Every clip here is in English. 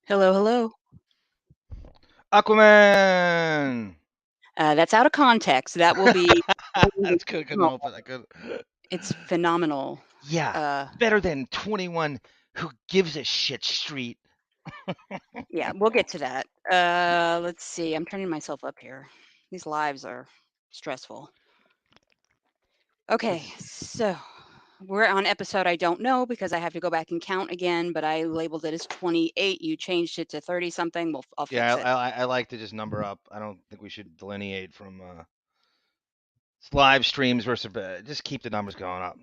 Hello, hello. Aquaman. That's out of context. That will be. That's good. Couldn't help it. I could. It's phenomenal. Yeah, better than 21. Who gives a shit? Street. Yeah, we'll get to that. Let's see. I'm turning myself up here. These lives are stressful. Okay, so we're on episode I don't know because I have to go back and count again, but I labeled it as 28. You changed it to 30 something. I'll fix Yeah, it. I like to just number up. I don't think we should delineate from live streams versus. Just keep the numbers going up.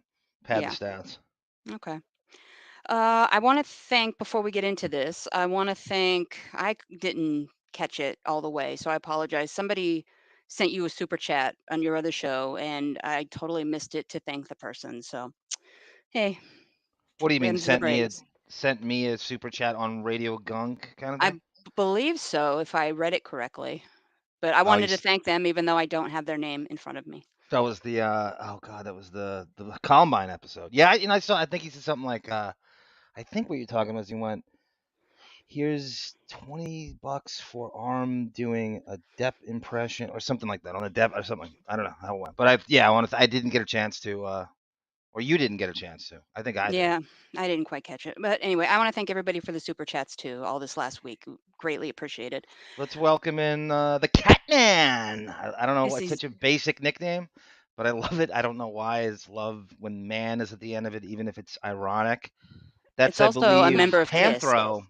Pad Yeah. the stats. Okay. I want to thank, before we get into this, I didn't catch it all the way, so I apologize. Somebody sent you a super chat on your other show, and I totally missed it to thank the person. So, hey, What do you mean? them's the breaks. Sent me a super chat on Radio Gunk kind of I thing? believe so, if I read it correctly. But I Oh, wanted to thank them, even though I don't have their name in front of me. that was the oh god, that was the Columbine episode. Yeah, I saw. I think he said something like I think what you're talking was he went, here's $20 for Arm doing a Depp impression or something like that on a Depp or something. I don't know how it went, but I didn't get a chance to, or you didn't get a chance to. I think I did. Yeah, I didn't quite catch it. But anyway, I want to thank everybody for the super chats too, all this last week. Greatly appreciated. Let's welcome in the Catman. I don't know Yes, why it's such a basic nickname, but I love it. I don't know why it's love when man is at the end of it, even if it's ironic. That's, It's I also a believe, member of KISS. Panthro. It's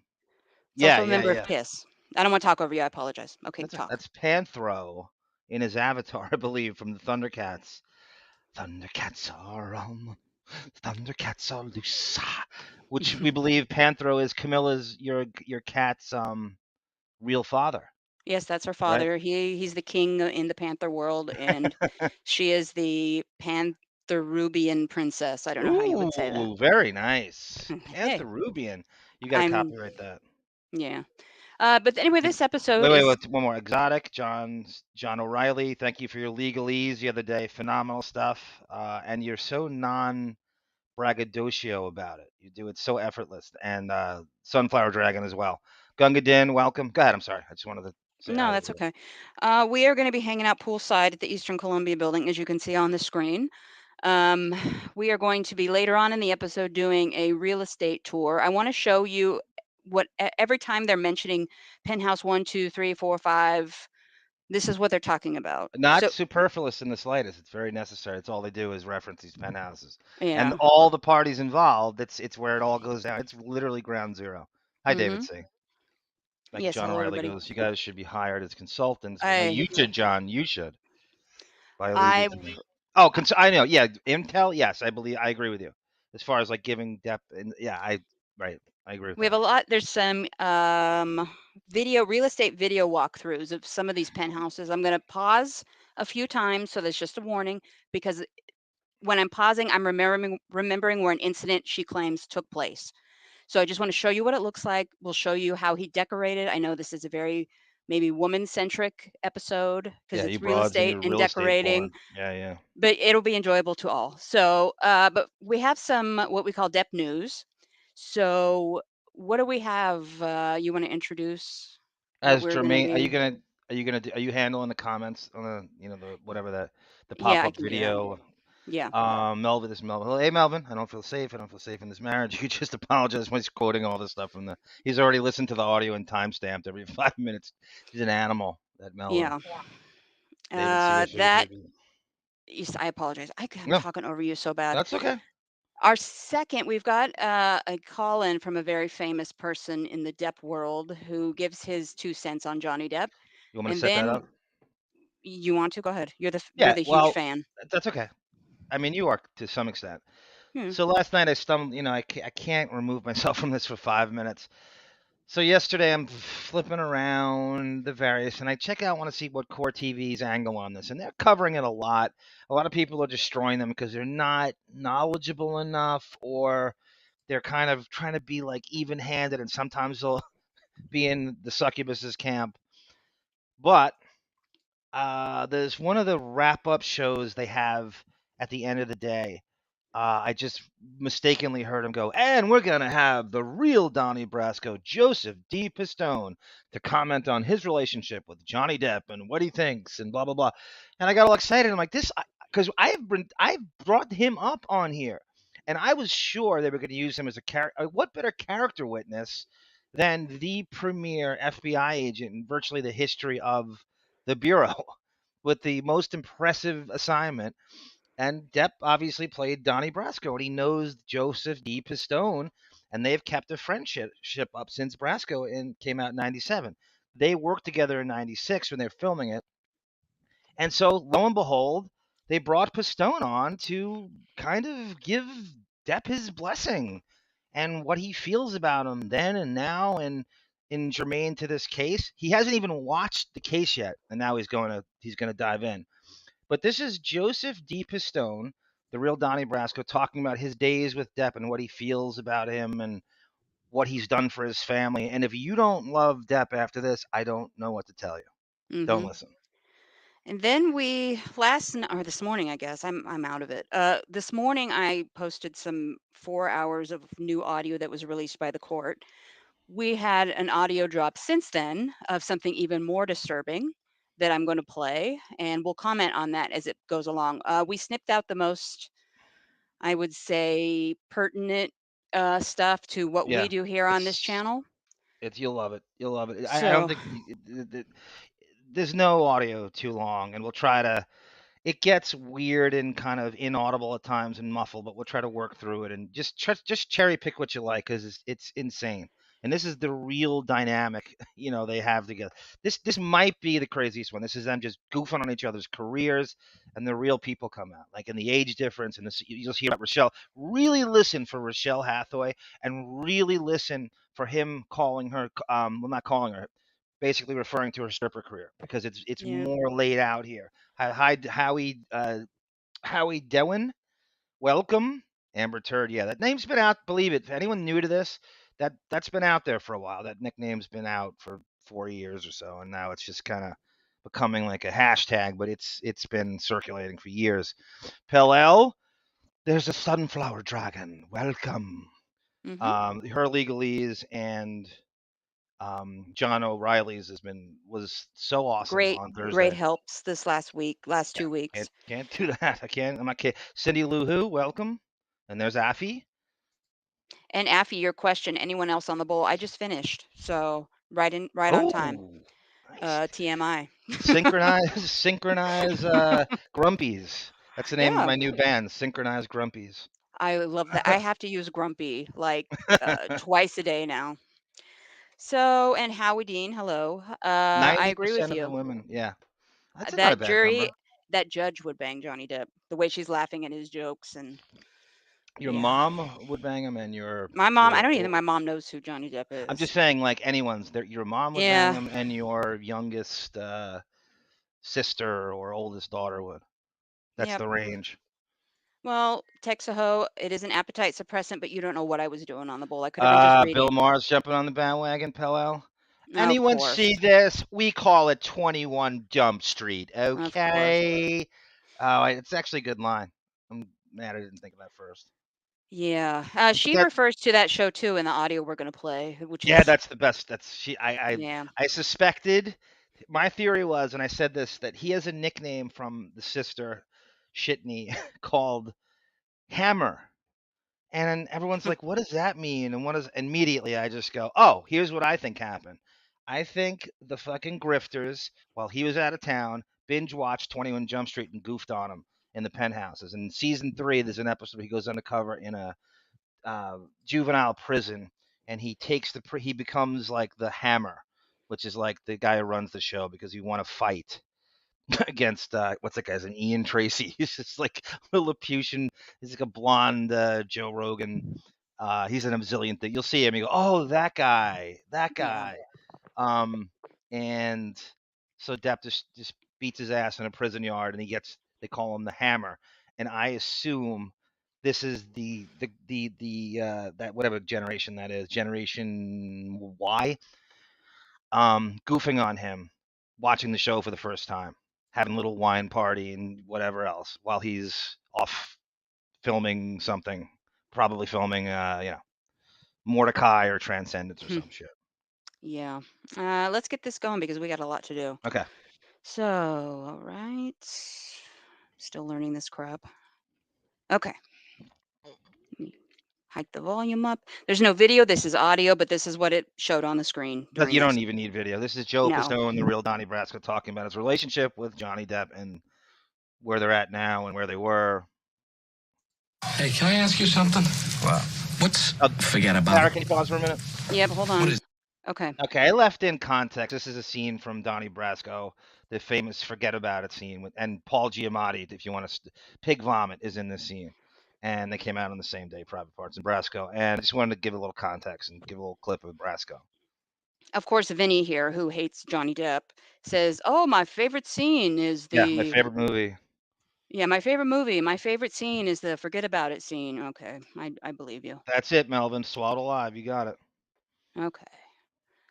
Yeah, also a yeah, member of yeah. KISS. I don't want to talk over you. I apologize. Okay, talk. That's Panthro in his avatar, I believe, from the Thundercats. Thundercats are on. Thundercats are loose. Which we believe Panthro is Camilla's your cat's real father. Yes, that's her Right? father. He's the king in the Panther world, and she is the Pantherubian princess. I don't know how you would say that. Ooh, very nice. Hey, Pantherubian. You got to I'm copyright that. yeah. But anyway, this episode Wait, is one more. Exotic, John O'Reilly. Thank you for your legalese the other day. Phenomenal stuff. And you're so braggadocio about it. You do it so effortless. And Sunflower Dragon as well. Gunga Din, welcome. Go ahead. I'm sorry. I just wanted to say no, hi. that's okay. We are going to be hanging out poolside at the Eastern Columbia building, as you can see on the screen. We are going to be later on in the episode doing a real estate tour. I want to show you what every time they're mentioning penthouse 1, 2, 3, 4, 5. This is what they're talking about. Not So superfluous in the slightest. It's very necessary. It's all they do is reference these penthouses. And yeah. all the parties involved, it's where it all goes down. It's literally ground zero. Hi, David Mm-hmm. C. Like Yes. John Hello, O'Reilly everybody. goes, you guys should be hired as consultants. Well, no, I you should, John. You should. By I allegiance. Oh, I know. Yeah, Intel. Yes, I believe. I agree with you. As far as like giving depth, and yeah, I agree with we have that. a lot. There's some real estate video walkthroughs of some of these penthouses. I'm going to pause a few times, so that's just a warning, because when I'm pausing, I'm remembering where an incident she claims took place. So I just want to show you what it looks like. We'll show you how he decorated. I know this is a very maybe woman-centric episode because Yeah, you it's real broads and estate your and real estate decorating, porn. Yeah. but it'll be enjoyable to all. So, but we have some what we call Depp news. So, what do we have? You want to introduce what As we're going to Jermaine, be? are you handling the comments on the whatever the Yeah, I pop-up can do that. video? Yeah. Melvin, this is Melvin. Hey, Melvin, I don't feel safe. I don't feel safe in this marriage. You could just apologize when he's quoting all this stuff from the. He's already listened to the audio and timestamped every 5 minutes. He's an animal, that Melvin. Yeah. David C. That I apologize. I'm No, talking over you so bad. that's okay. Our second, we've got a call in from a very famous person in the Depp world who gives his 2 cents on Johnny Depp. You want me to And set that then up? you want to go ahead. You're Yeah, the huge well, fan. that's okay. I mean, you are to some extent. Hmm. So last night I stumbled, I can't remove myself from this for 5 minutes. So yesterday I'm flipping around the various, and I check out, want to see what Core TV's angle on this, and they're covering it a lot. A lot of people are destroying them because they're not knowledgeable enough, or they're kind of trying to be like even-handed, and sometimes they'll be in the succubus's camp. But there's one of the wrap-up shows they have at the end of the day. I just mistakenly heard him go, and we're going to have the real Donnie Brasco, Joseph D. Pistone, to comment on his relationship with Johnny Depp and what he thinks and blah, blah, blah. And I got all excited. I'm like, this, because I've brought him up on here. And I was sure they were going to use him as a character. What better character witness than the premier FBI agent in virtually the history of the Bureau with the most impressive assignment? And Depp obviously played Donnie Brasco, and he knows Joseph D. Pistone, and they've kept a friendship up since Brasco came out in '97. They worked together in '96 when they were filming it, and so lo and behold, they brought Pistone on to kind of give Depp his blessing and what he feels about him then and now, and in germane to this case. He hasn't even watched the case yet, and now he's gonna dive in. But this is Joseph D. Pistone, the real Donnie Brasco, talking about his days with Depp and what he feels about him and what he's done for his family. And if you don't love Depp after this, I don't know what to tell you. Don't Hmm. listen. And then or this morning, I guess I'm out of it. This morning I posted some 4 hours of new audio that was released by the court. We had an audio drop since then of something even more disturbing that I'm going to play, and we'll comment on that as it goes along. We snipped out the most, I would say, pertinent stuff to what we Yeah, do here on this it's channel. you'll love it. You'll love it. I don't So, think there's no audio too long, and we'll try to. It gets weird and kind of inaudible at times and muffled, but we'll try to work through it and just cherry pick what you like because it's insane. And this is the real dynamic, they have together. This might be the craziest one. This is them just goofing on each other's careers, and the real people come out, like in the age difference. And this, you'll hear about Rochelle. Really listen for Rochelle Hathaway, and really listen for him calling her, well, not calling her, basically referring to her stripper career because it's yeah. more laid out here. Hi, Howie Dewin, welcome. Amber Turd, yeah, that name's been out. Believe it. If anyone new to this, that's been out there for a while. That nickname's been out for 4 years or so, and now it's just kind of becoming like a hashtag. But it's been circulating for years. Pellel, there's a sunflower dragon. Welcome. Hmm. Her legalese and John O'Reilly's was so awesome Great, on great Thursday. helps this last Yeah, 2 weeks. can't do that. I can't. I'm not kidding. Cindy Lou Who, welcome. And there's Affy. And Affy, your question, anyone else on the bowl? I just finished. So right on time. Oh, nice. TMI. Synchronize Grumpies. That's the name of Yeah, my new band, Synchronize Grumpies. I love that. I have to use Grumpy like twice a day now. So, and Howie Dean, hello. I agree with 90% of the you. women, yeah. That's not a That bad number. that judge would bang Johnny Depp. The way she's laughing at his jokes and Your yeah. mom would bang them, and My mom, I your don't even think old, my mom knows who Johnny Depp I'm is. just saying, like anyone's. Your mom would bang Yeah. them, and your youngest sister or oldest daughter would. That's Yep. the range. Well, Texaho, it is an appetite suppressant, but you don't know what I was doing on the bowl. I could have been just Bill reading. Maher's jumping on the bandwagon, Pellel. Of Anyone see course. this? We call it 21 Jumpstreet. Of course. Okay. Oh, it's actually a good line. I'm mad I didn't think of that first. Yeah. But She refers to that show too in the audio we're going to play, which yeah, is, that's the best. That's she. yeah. I suspected. My theory was, and I said this, that he has a nickname from the sister Shitney called Hammer. And everyone's like, "What does that mean?" And what is immediately I just go, "Oh, here's what I think happened. I think the fucking grifters, while he was out of town, binge watched 21 Jump Street and goofed on him. in the penthouses. In season 3, there's an episode where he goes undercover in a juvenile prison, and he becomes like the Hammer, which is like the guy who runs the show, because he want to fight against what's that guy's name? Ian Tracy. He's just like a Lilliputian. He's like a blonde Joe Rogan. He's in a zillion things. You'll see him. You go, oh, that guy. Yeah. And so Depp just beats his ass in a prison yard, and they call him the Hammer, and I assume this is the that whatever generation that is, Generation Y, goofing on him, watching the show for the first time, having a little wine party and whatever else while he's off filming something, probably filming Mordecai or Transcendence or some shit. Yeah. Let's get this going because we got a lot to do. Okay. So, all right. Still learning this crap. Okay. Let me hike the volume up. There's no video. This is audio, but this is what it showed on the screen But during you don't this. even need video. This is Joe No. Pistone, the real Donnie Brasco, talking about his relationship with Johnny Depp and where they're at now and where they were. Hey, can I ask you something? What? Forget about Sarah, it. can you pause for a minute? Yep, hold on. What is- Okay. Okay, I left in context. This is a scene from Donnie Brasco, the famous "Forget About It" scene, and Paul Giamatti. If you want to, Pig Vomit is in this scene, and they came out on the same day, Private Parts and Brasco. And I just wanted to give a little context and give a little clip of Brasco. Of course, Vinny here, who hates Johnny Depp, says, "Oh, my favorite scene is the." Yeah, my favorite movie. Yeah, my favorite movie. My favorite scene is the "Forget About It" scene. Okay, I believe you. That's it, Melvin. Swallowed alive. You got it. Okay.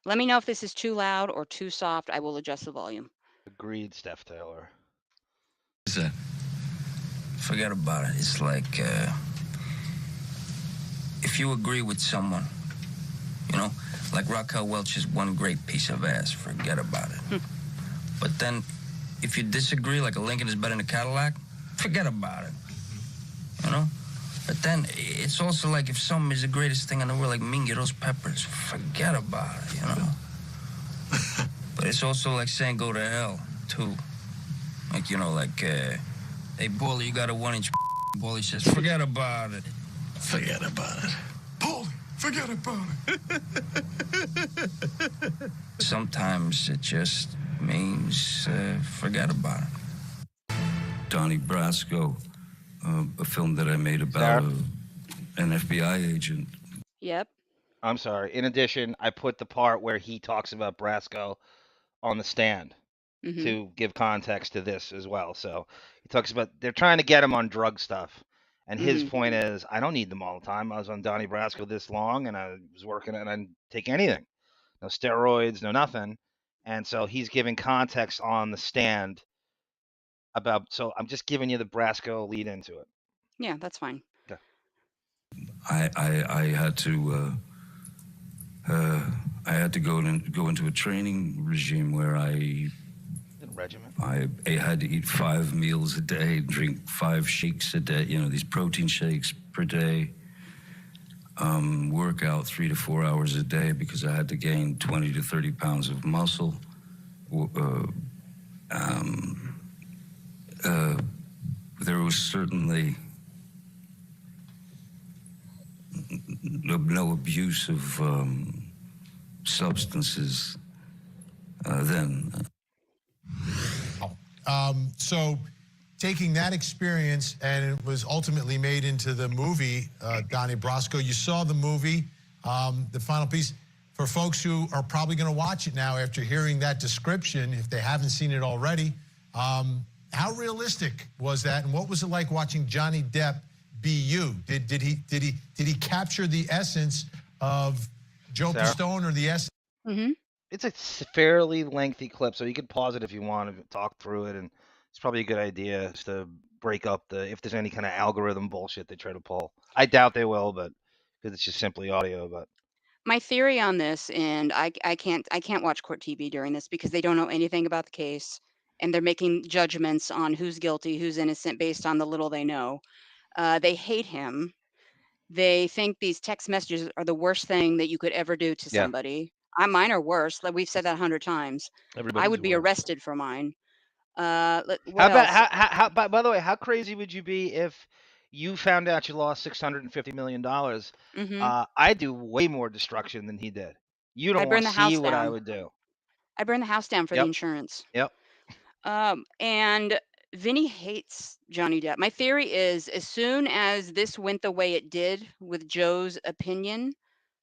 Let me know if this is too loud or too soft. I will adjust the volume. Agreed, Steph Taylor. Is that? Forget about it. It's like if you agree with someone, like Raquel Welch is one great piece of ass. Forget about it. But then, if you disagree, like a Lincoln is better than a Cadillac, forget about it. But then it's also like if something is the greatest thing in the world, like Mingiros peppers, forget about it. But it's also like saying go to hell too. Like hey, Bully, you got a 1-inch. Bully says, forget about it. Forget about it. Paul, forget about it. Sometimes it just means forget about it. Donnie Brasco, a film that I made about an FBI agent. Yep. I'm sorry. In addition, I put the part where he talks about Brasco on the stand to give context to this as well. So he talks about they're trying to get him on drug stuff. And his point is, I don't need them all the time. I was on Donnie Brasco this long, and I was working, and I didn't take anything. No steroids, no nothing. And so he's giving context on the stand about, so I'm just giving you the Brasco lead into it. Yeah, that's fine. Okay. I had to go into a training regime where I Regiment. I had to eat 5 meals a day, drink 5 shakes a day, these protein shakes per day, work out 3 to 4 hours a day because I had to gain 20 to 30 pounds of muscle. There was certainly no abuse of substances then. So taking that experience, and it was ultimately made into the movie, Donnie Brasco. You saw the movie, the final piece. For folks who are probably going to watch it now after hearing that description, if they haven't seen it already, how realistic was that, and what was it like watching Johnny Depp be you? Did he capture the essence of Joe Pistone, or the essence? It's a fairly lengthy clip, so you could pause it if you want to talk through it, and it's probably a good idea just to break up if there's any kind of algorithm bullshit they try to pull. I doubt they will, but because it's just simply audio. But My theory on this, and I can't watch court TV during this because they don't know anything about the case, and they're making judgments on who's guilty, who's innocent based on the little they know. They hate him. They think these text messages are the worst thing that you could ever do to Yeah. somebody. Mine are worse. Like we've said that 100 times. I everybody's would be aware. arrested for mine. What else? By the way, how crazy would you be if you found out you lost $650 million? Hmm. I do way more destruction than he did. You I don't want burn to the see house what I down. would do. I burn the house down for the Yep. insurance. Yep. And Vinny hates Johnny Depp. My theory is as soon as this went the way it did with Joe's opinion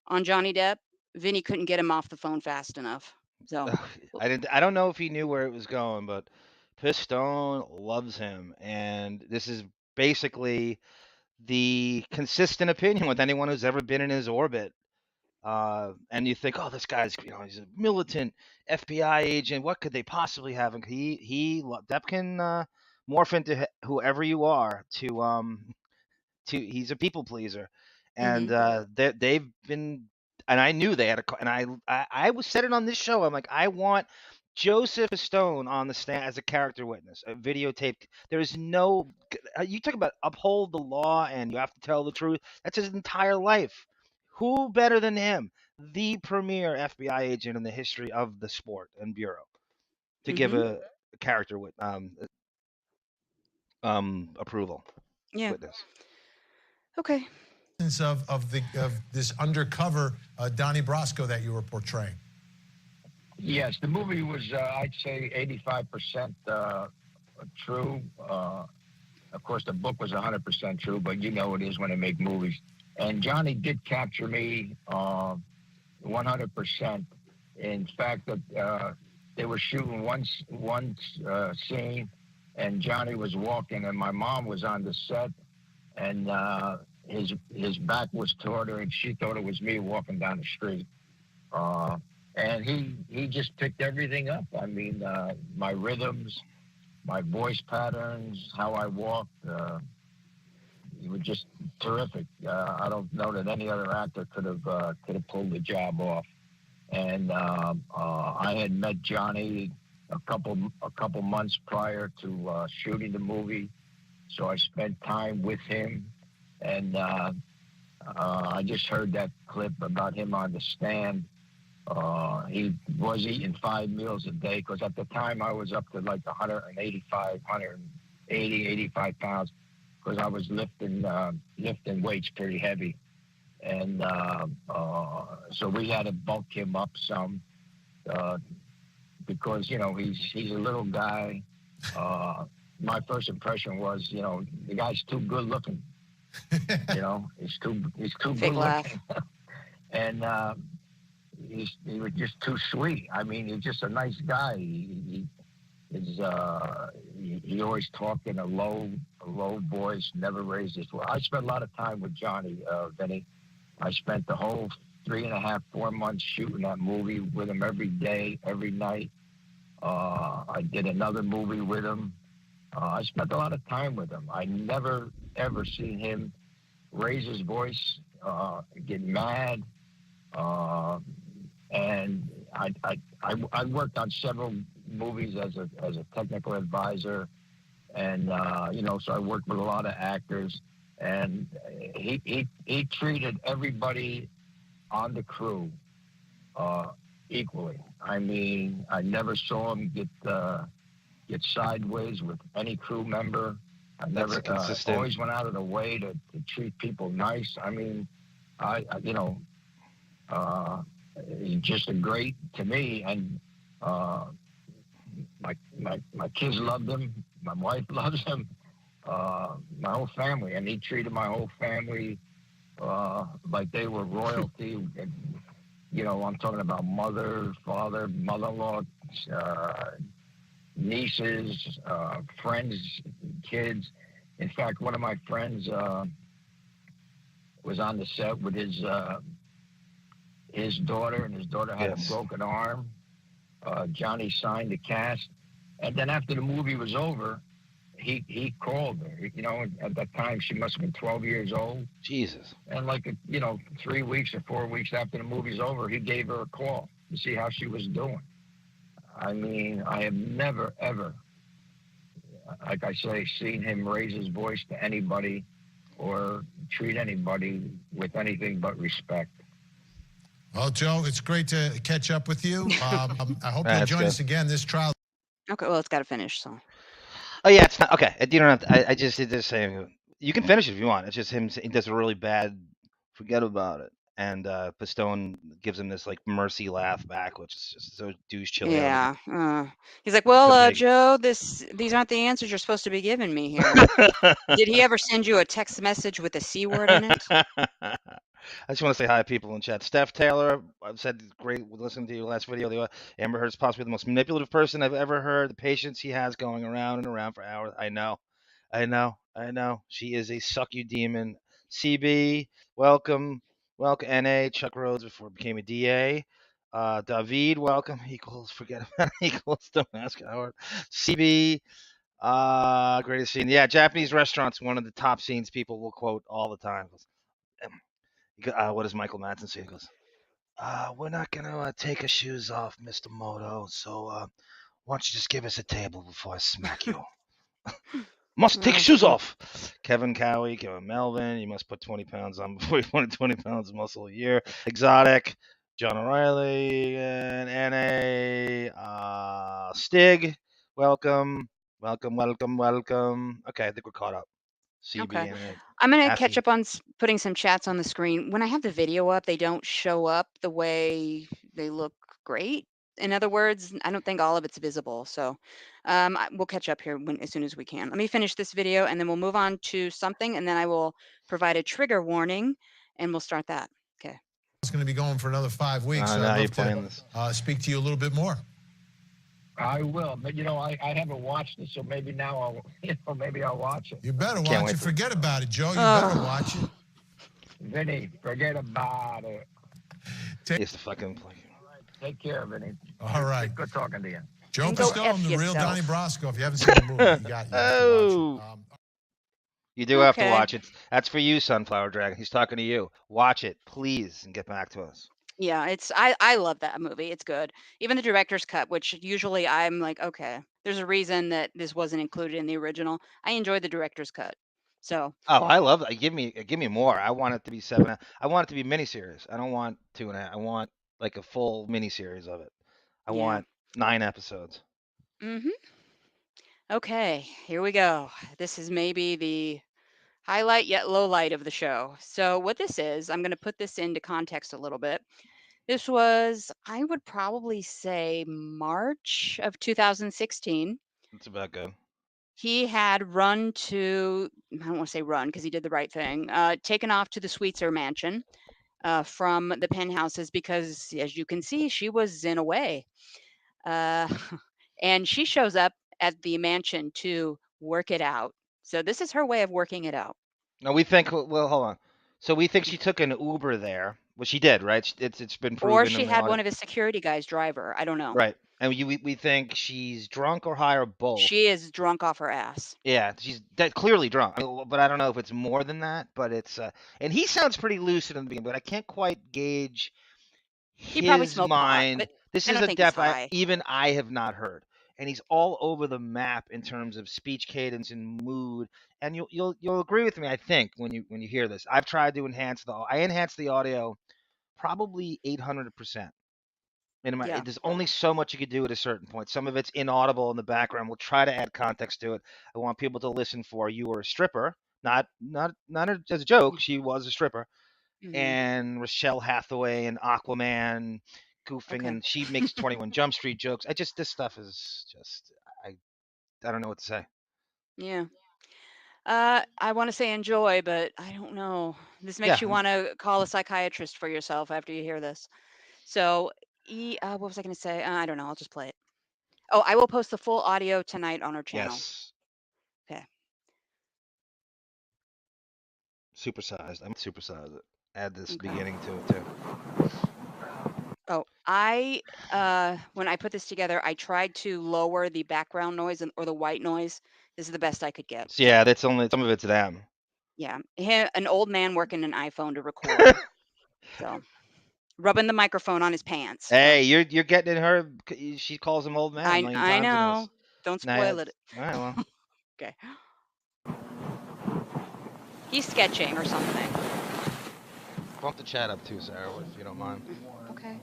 on Johnny Depp, Vinny couldn't get him off the phone fast enough. So, w- I don't know if he knew where it was going, but Pistone loves him, and this is basically the consistent opinion with anyone who's ever been in his orbit. And you think, oh, this guy's, he's a militant FBI agent. What could they possibly have? And Depp can morph into whoever you are he's a people pleaser, and mhm, they've been, and I knew they had and I was said it on this show. I'm like, I want Joseph Stone on the stand as a character witness, a videotaped. There's no, you talk about uphold the law and you have to tell the truth. That's his entire life. Who better than him, the premier FBI agent in the history of the sport and bureau, to give mhm. a character with approval Yeah. witness? Okay. Of this undercover Donnie Brasco that you were portraying. Yes, the movie was, I'd say, 85% true. Of course, the book was 100% true, but you know it is when they make movies. And Johnny did capture me 100%. In fact, that they were shooting one scene, and Johnny was walking, and my mom was on the set, and his back was toward her, and she thought it was me walking down the street. And he just picked everything up. I mean, my rhythms, my voice patterns, how I walked. He was just terrific. I don't know that any other actor could have pulled the job off. And I had met Johnny a couple months prior to shooting the movie, so I spent time with him. And I just heard that clip about him on the stand. He was eating 5 meals a day, because at the time I was up to like 85 pounds, because I was lifting weights pretty heavy. And so we had to bulk him up some, because, he's a little guy. My first impression was, the guy's too good looking. He's too Fake good laugh. looking. And he was just too sweet. I mean, he's just a nice guy. He always talked in a low voice, never raised his voice. I spent a lot of time with Johnny, Vinny. I spent the whole 3.5, 4 months shooting that movie with him every day, every night. I did another movie with him. I spent a lot of time with him. I never, ever seen him raise his voice, get mad. And I worked on several movies as a technical advisor, and so I worked with a lot of actors, and he treated everybody on the crew equally. I mean, I never saw him get sideways with any crew member. I never always went out of the way to treat people nice. I mean, he's just a great to me, and my kids loved him. My wife loves him. My whole family, and he treated my whole family like they were royalty. And, I'm talking about mother, father, mother-in-law, nieces, friends, kids. In fact, one of my friends was on the set with his daughter, and his daughter had a broken arm. Johnny signed the cast, and then after the movie was over, he called her. At that time she must have been 12 years old. Jesus. And 3 weeks or 4 weeks after the movie's over, he gave her a call to see how she was doing. I mean, I have never, ever, like I say, seen him raise his voice to anybody or treat anybody with anything but respect. Well, Joe, it's great to catch up with you. I hope you'll join us again this trial. Okay, well, it's got to finish. So Oh yeah, it's not okay. You don't have to. I just saying you can finish it if you want. It's just him. He does a really bad. Forget about it. And Pistone gives him this like mercy laugh back, which is just so douche chilly. yeah, he's like, It's well, good make. Joe, these aren't the answers you're supposed to be giving me here. Did he ever send you a text message with a C word in it? I just want to say hi to people in chat. Steph Taylor, I've said great listening to your last video. Amber Heard's possibly the most manipulative person I've ever heard. The patience he has going around and around for hours. I know. She is a suck you demon. CB, welcome. NA, Chuck Rhodes before it became a DA. David, welcome. Equals, forget about it. Equals, don't ask Howard. CB, greatest scene. Yeah, Japanese restaurants, one of the top scenes people will quote all the time. What does Michael Madsen say? He goes, we're not going to take our shoes off, Mr. Moto, so why don't you just give us a table before I smack you? Must take shoes off. Kevin Cowie, Kevin Melvin, you must put 20 pounds on before you want 20 pounds of muscle a year. Exotic, John O'Reilly, and NA, Stig, welcome. Okay, I think we're caught up. CB, Okay. NA. I'm going to catch up on putting some chats on the screen. When I have the video up, they don't show up the way they look great. In other words, I don't think all of it's visible. So we'll catch up here as soon as we can. Let me finish this video and then we'll move on to something and then I will provide a trigger warning and we'll start that. Okay. It's going to be going for another 5 weeks. So now I'd you're love playing to this. speak to you a little bit more. I will, but I haven't watched it, so maybe now maybe I'll watch it. You better watch it. Forget about it, Joe. You better watch it. Vinny, forget about it. It's the fucking play. All right, take care, Vinny. All right. Good talking to you. Joe Pistone, the real Donnie Brasco. If you haven't seen the movie, you have to watch it. You do have to watch it. That's for you, Sunflower Dragon. He's talking to you. Watch it, please, and get back to us. Yeah, I love that movie. It's good. Even the director's cut, which usually I'm like, okay, there's a reason that this wasn't included in the original. I enjoyed the director's cut. So. Oh, I love that. Give me more. I want it to be 7. I want it to be miniseries. I don't want 2.5. I want like a full miniseries of it. I want 9 episodes. Okay, here we go. This is maybe the highlight yet low light of the show. So what this is, I'm going to put this into context a little bit. This was, I would probably say, March of 2016. That's about good. He had run to, I don't want to say run because he did the right thing, taken off to the Sweetser mansion from the penthouses because, as you can see, she was in a way. And she shows up at the mansion to work it out. So this is her way of working it out. No, we think. Well, hold on. So we think she took an Uber there. Well, she did, right? It's been proven. Or she had one of his security guys drive her. I don't know. Right, and we think she's drunk or high or both. She is drunk off her ass. Yeah, she's clearly drunk. But I don't know if it's more than that. But it's and he sounds pretty lucid in the beginning, but I can't quite gauge He probably his smoked mind. pot, but This I is don't a think he's depth high. even I have not heard. And he's all over the map in terms of speech cadence and mood. And you'll agree with me, I think, when you hear this. I've tried to enhance the audio probably 800%. There's only so much you could do at a certain point. Some of it's inaudible in the background. We'll try to add context to it. I want people to listen for you were a stripper, not as a joke. She was a stripper, and Rochelle Hathaway and Aquaman goofing, and she makes 21 Jumpstreet jokes. This stuff is just I don't know what to say. Yeah. I want to say enjoy, but I don't know. This makes you want to call a psychiatrist for yourself after you hear this. So, what was I going to say? I don't know. I'll just play it. Oh, I will post the full audio tonight on our channel. Yes. Okay. Supersized. I'm supersized it. Add this beginning to it too. Oh, when I put this together, I tried to lower the background noise or the white noise. This is the best I could get. So, yeah, that's only some of it's them. Yeah, an old man working an iPhone to record. So, rubbing the microphone on his pants. Hey, you're getting in her. She calls him old man. I know. Don't spoil it. All right, well. Okay. He's sketching or something. Bump the chat up too, Sarah, if you don't mind. Okay.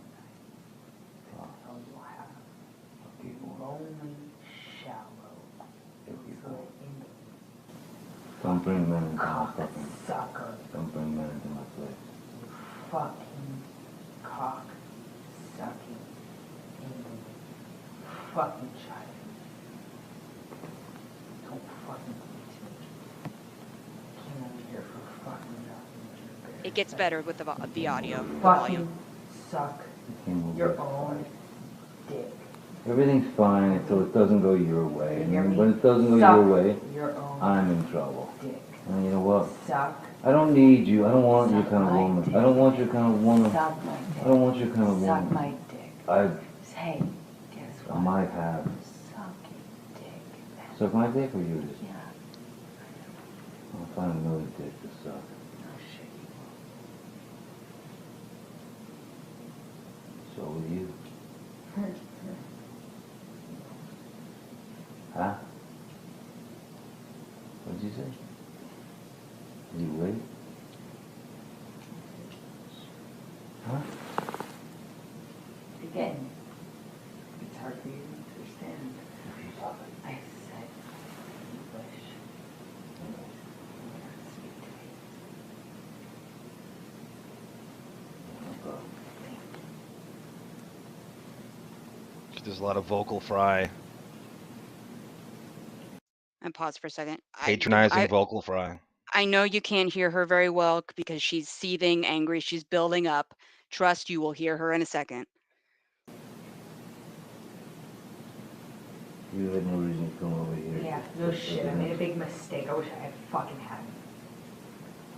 Don't bring men into my Cock fucking. sucker. Don't bring men into my place. Fucking cock sucking. Fucking child. Don't fucking do it. Came over here for fucking nothing. It gets better with the audio, the Fucking volume. suck Came over your here. own dick. Everything's fine until it doesn't go your way. You hear And me? when it doesn't go Suck your way, your own I'm in trouble. dick. And you know what? Suck. I don't need you. I don't want your Suck kind of my woman. dick. I don't want your kind of woman. Suck my dick. I don't want your kind of Suck woman. my dick. I Hey, guess what? might have. Suck your dick. Suck my dick or yours? Yeah. I'll find another dick to suck. Oh shit, you So will you. won't. Huh? What'd you say? Did you wait? Huh? Again, it's hard for you to understand. I said English. Speak to me. There's a lot of vocal fry. And pause for a second. Patronizing vocal fry. I know you can't hear her very well because she's seething, angry. She's building up. Trust you will hear her in a second. You had no reason to come over here. Yeah, no shit. I made a big mistake. I wish I had fucking hadn't.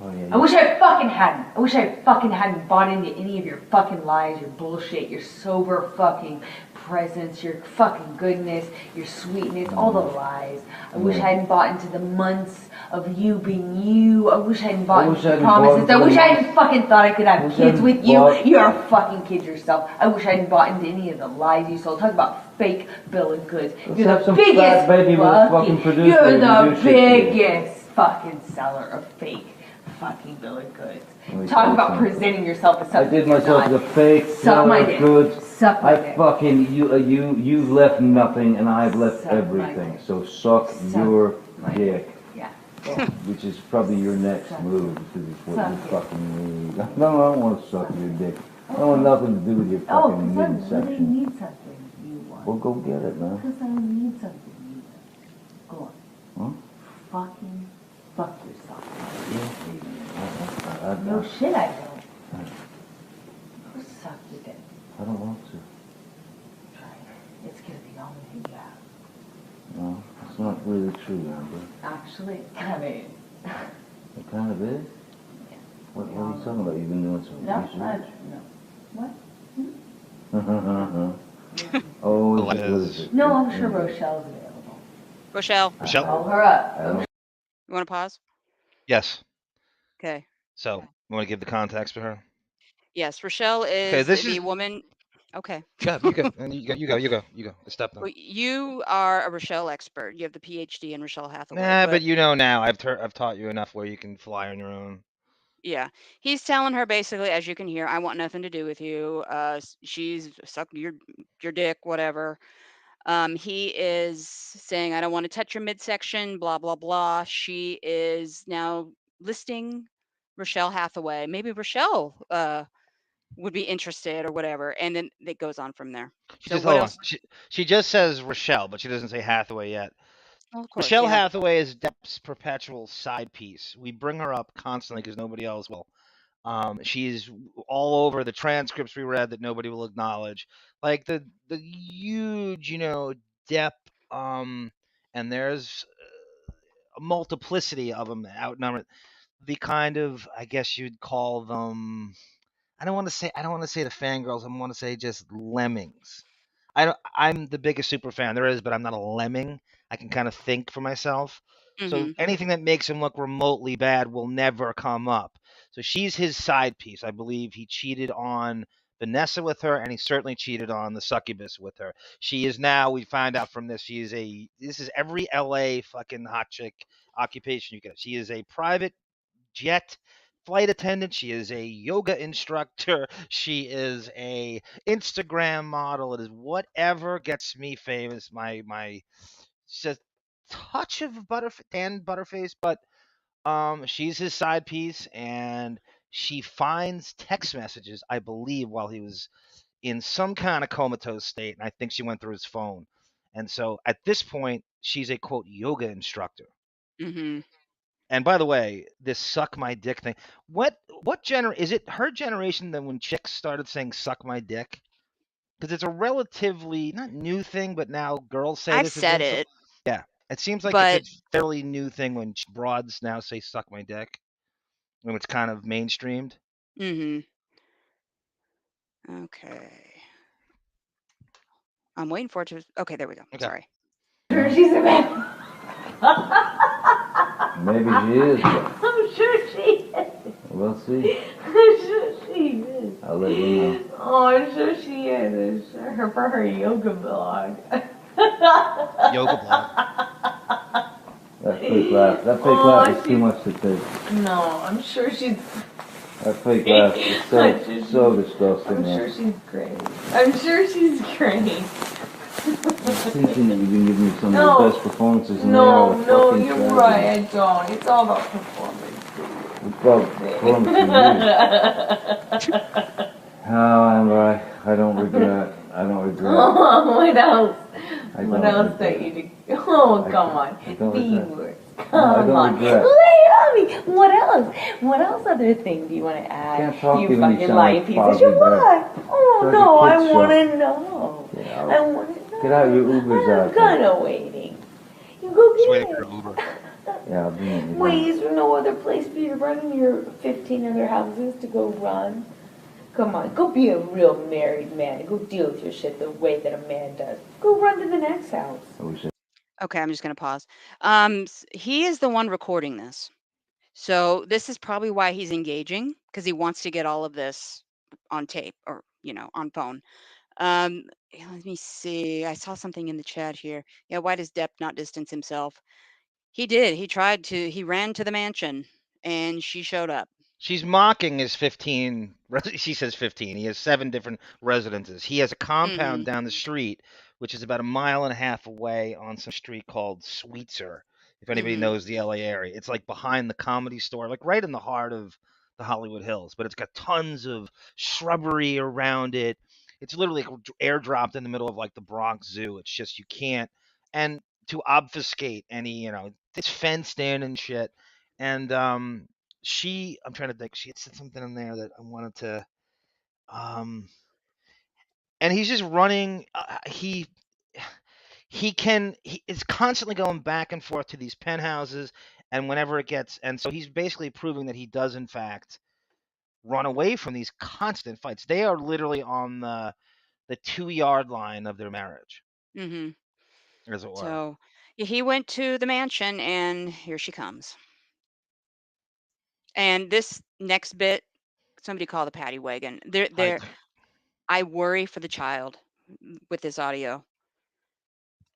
Oh, yeah, I wish I fucking hadn't. I wish I fucking hadn't bought into any of your fucking lies, your bullshit, your sober fucking presence, your fucking goodness, your sweetness, all the lies. I wish I hadn't bought into the months of you being you. I wish I hadn't bought into the promises. I wish I hadn't fucking thought I could have kids with you. You're a fucking kid yourself. I wish I hadn't bought into any of the lies you sold. Talk about fake bill of goods. You're the biggest you're the biggest fucking seller of fake fucking bill of goods. Talk about presenting yourself as something. I did myself as a fake seller of goods. Suck my dick. Fucking you left nothing and I've left Suck my everything. dick. So suck your my dick. Yeah. Which is probably your next Suck. move because it's what Suck you it. fucking need. No, I don't want to suck your dick. I don't want nothing to do with your Oh, fucking because I really midsection. need something you want. Well, go get it, man. Because I need something you want. Go on. Huh? Fucking fuck yourself. I No shit, I don't. Go suck your dick. don't want to. Try it. It's gonna be the only thing you have. No, it's not really true, Amber. Actually, it kind of is. It kind of is. What are you talking about? You've been doing some No, research? no. What? Oh, What what is is- it? No, I'm sure Rochelle's available. Rochelle, Rochelle? Call her up. you want to pause? Yes. Okay. So, you want to give the context for her? Yes, Rochelle is this the is- woman. Okay. Yeah, you go. And you go. Step them. Well, you are a Rochelle expert. You have the PhD in Rochelle Hathaway. Nah, but you know now. I've taught you enough where you can fly on your own. Yeah, he's telling her basically, as you can hear, I want nothing to do with you. She's sucking your dick, whatever. He is saying, I don't want to touch your midsection, blah blah blah. She is now listing Rochelle Hathaway. Maybe Rochelle would be interested or whatever, and then it goes on from there. She So just what hold else? on. She just says Rochelle, but she doesn't say Hathaway yet. Well, of course, Rochelle yeah. Hathaway is Depp's perpetual side piece. We bring her up constantly because nobody else will. She's all over the transcripts we read that nobody will acknowledge, like the huge, Depp. And there's a multiplicity of them that outnumber the kind of, I guess you'd call them. I don't want to say the fangirls. I want to say just lemmings. I'm the biggest super fan there is, but I'm not a lemming. I can kind of think for myself. So Mhm. anything that makes him look remotely bad will never come up. So she's his side piece. I believe he cheated on Vanessa with her, and he certainly cheated on the succubus with her. She is now, we find out from this, this is every LA fucking hot chick occupation you get. She is a private jet flight attendant. She is a yoga instructor. She is a Instagram model. It is whatever gets me famous. My just touch of Butterface, but She's his side piece, and she finds text messages, I believe, while he was in some kind of comatose state, and I think she went through his phone. And so at this point, she's a quote yoga instructor. Mm-hmm. And by the way, this suck my dick thing. What is it her generation that when chicks started saying suck my dick? Because it's a relatively not new thing, but now girls say I've this as said insult. it, Yeah. It seems like it's a but fairly new thing when broads now say suck my dick. When it's kind of mainstreamed. mm-hmm. Okay. I'm waiting for it to. Okay, there we go. Okay. Sorry. Sure she's a man. Maybe she is. I'm sure she is. We'll see. I'm sure she is. I'll let you know. Oh, I'm sure she is. It's for her yoga blog. Yoga blog. That fake laugh. That fake laugh is too much to take. No, I'm sure she's. That fake laugh is so disgusting. I'm sure she's great. I'm sure she's great. Thinking that you can give me some No. of the best performances in No, there. no, you're right. I don't. It's all about performance. It's about performance. Oh, I'm right. I don't regret. I don't regret. Oh, what else? I What don't else regret. don't you do? Oh, I come don't- on. I don't B regret. word. I Come don't on. regret. Lay on me. What else? What else other thing do you want to add? Can't talk you to you when you fucking sound lying like piece of Foggy shit. Bear. What? Oh, Like no, a I kid's want show. to know. Get I out. want to know. Get out your Ubers I'm out kind there. of waiting. You go Just get waiting it. for Uber. Yeah, I'll be in. Wait, is there no other place for you to run in your 15 other houses to go run? Come on, go be a real married man and go deal with your shit the way that a man does. Go run to the next house. I wish I Okay, I'm just gonna pause. He is the one recording this, so this is probably why he's engaging because he wants to get all of this on tape or on phone. Let me see. I saw something in the chat here. Yeah, why does Depp not distance himself? He did. He tried to. He ran to the mansion, and she showed up. She's mocking his 15. She says 15. He has 7 different residences. He has a compound Mm-hmm. down the street, which is about a mile and a half away on some street called Sweetser. If anybody Mm-hmm. knows the LA area, it's like behind the Comedy Store, like right in the heart of the Hollywood Hills. But it's got tons of shrubbery around it. It's literally airdropped in the middle of like the Bronx Zoo. It's just you can't. And to obfuscate any, it's fenced in and shit. And I'm trying to think. She had said something in there that I wanted to. Um, and he's just running. He is constantly going back and forth to these penthouses, and whenever it gets, and so he's basically proving that he does in fact run away from these constant fights. They are literally on the 2-yard line of their marriage, Mm-hmm. as it were. So yeah, he went to the mansion, and here she comes. And this next bit, somebody call the paddy wagon. I worry for the child with this audio.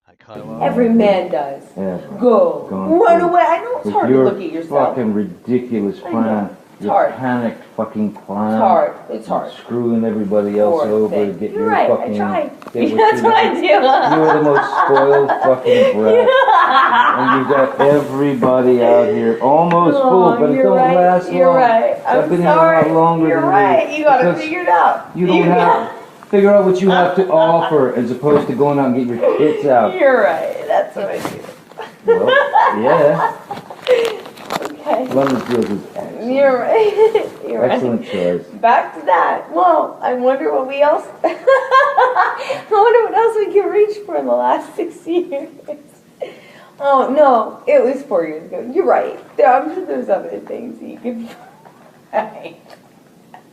Hi, Kylo. Every man does. Yeah. Go. Going Run through. away. I know it's With hard to your look at yourself. fucking ridiculous I know. plan. It's Your hard. panicked fucking plan. It's hard. It's hard. Screwing everybody else Poor over thing. to get You're your right. fucking. I tried. get what That's you what I want. do. You are the most spoiled fucking brat. And you've got everybody out here almost full, but it you're don't right. last long. You're right. I've I'm been sorry. here a lot longer You're than right. You gotta because figure it out. You don't have. Figure out what you have to offer as opposed to going out and get your tits out. You're right. That's what I do. Well, yeah. Okay. London Fields is excellent. You're right. You're Excellent right. choice. Back to that. Well, I wonder what we else. I wonder what else we can reach for in the last 6 years. Oh no, it was 4 years ago. You're right. I'm sure there's other things you can find.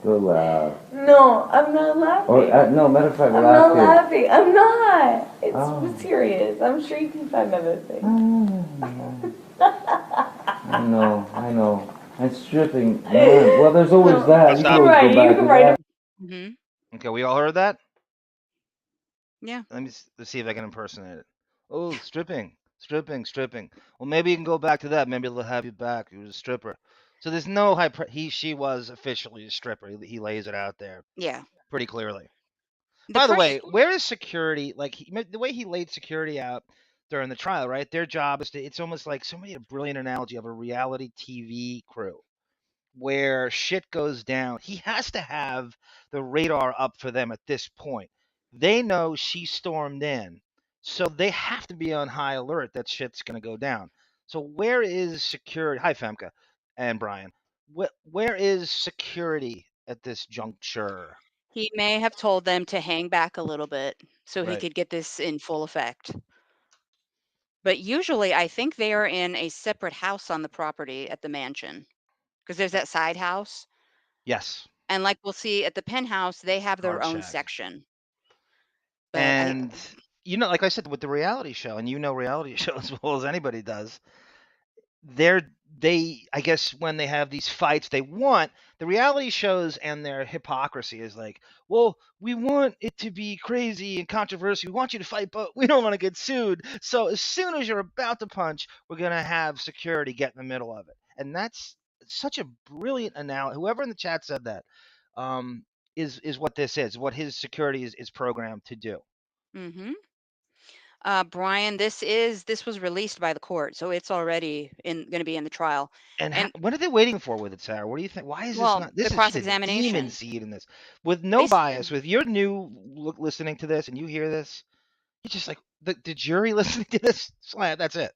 Go loud. No, I'm not laughing. Or no, matter of fact, I'm laugh not here. laughing. I'm not. It's Oh. serious. I'm sure you can find other things. I know. And stripping. Man, well, there's always No. that. You Stop. can always Right, go you back can to write that. Mm-hmm. Okay, we all heard that. Yeah. Let's see if I can impersonate it. Oh, stripping. Well, maybe you can go back to that. Maybe they'll have you back. He was a stripper. So there's no she was officially a stripper. He lays it out there Yeah. pretty clearly. The By the first. way, where is security? Like the way he laid security out during the trial, right? Their job is to, it's almost like somebody had a brilliant analogy of a reality TV crew where shit goes down. He has to have the radar up for them at this point. They know she stormed in, so they have to be on high alert that shit's going to go down. So where is security? Hi, Femke and Brian. Where is security at this juncture? He may have told them to hang back a little bit so he Right. could get this in full effect. But usually, I think they are in a separate house on the property at the mansion because there's that side house. Yes. And like we'll see at the penthouse, they have their Guard own shack. section. But And like I said, with the reality show, and reality show as well as anybody does, they I guess when they have these fights, they want the reality shows, and their hypocrisy is like, well, we want it to be crazy and controversial. We want you to fight, but we don't want to get sued. So as soon as you're about to punch, we're gonna have security get in the middle of it. And that's such a brilliant analogy. Whoever in the chat said that is what this is, what his security is programmed to do. mm-hmm. Brian, this was released by the court, so it's already going to be in the trial. And And what are they waiting for with it, Sarah? What do you think? Why is this well, not? the This is, she's a demon cross-examination. seed in this, with no They s- bias. With you're new listening to this and you hear this, you're just like the jury listening to this. That's it.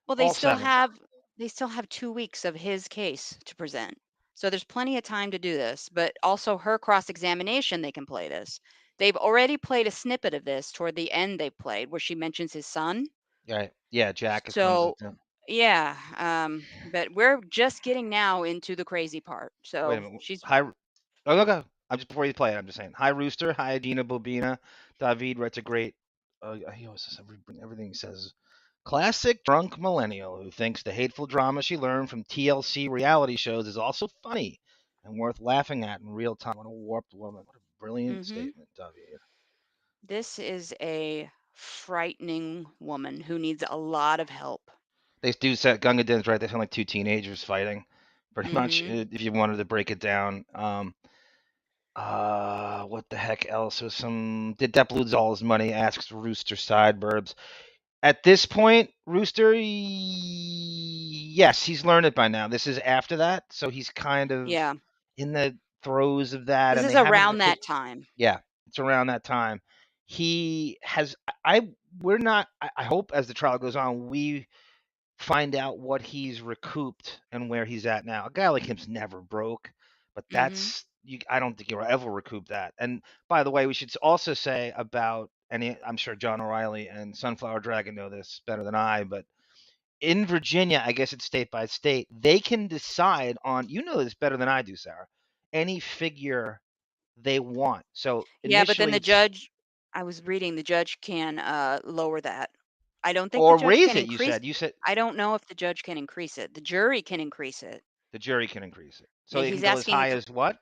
Well, they All still seven. have 2 weeks of his case to present. So there's plenty of time to do this, but also her cross-examination, they can play this. They've already played a snippet of this toward the end they played where she mentions his son. Right. Yeah. Jack comes So with them. yeah, but we're just getting now into the crazy part. Wait a So minute. she's Hi. Oh, okay. I'm just before you play it. I'm just saying. Hi, Rooster. Hi, Adina Bobina. David writes a great. He always says everything he says. Classic drunk millennial who thinks the hateful drama she learned from TLC reality shows is also funny and worth laughing at in real time. What a warped woman. What a brilliant statement, David. This is a frightening woman who needs a lot of help. They do set Gunga Din's right. They sound like two teenagers fighting, pretty much. If you wanted to break it down. What the heck else? Was did Depp lose all his money? Asks Rooster Sideburbs. At this point, Rooster, yes, he's learned it by now. This is after that, so he's kind of Yeah. in the throes of that, This and is they haven't around that time. Yeah, it's around that time. He has. We're not. I hope as the trial goes on, we find out what he's recouped and where he's at now. A guy like him's never broke, but that's I don't think you'll ever recoup that. And by the way, we should also say about, and I'm sure John O'Reilly and Sunflower Dragon know this better than I, but in Virginia, I guess it's state by state, they can decide on, you know this better than I do, Sarah, any figure they want. So Yeah, but then initially the judge, I was reading, the judge can lower that. I don't think the or judge raise can it, increase. you said I don't know if the judge can increase it. The jury can increase it. the jury can increase it. So Yeah, it can go as high as what?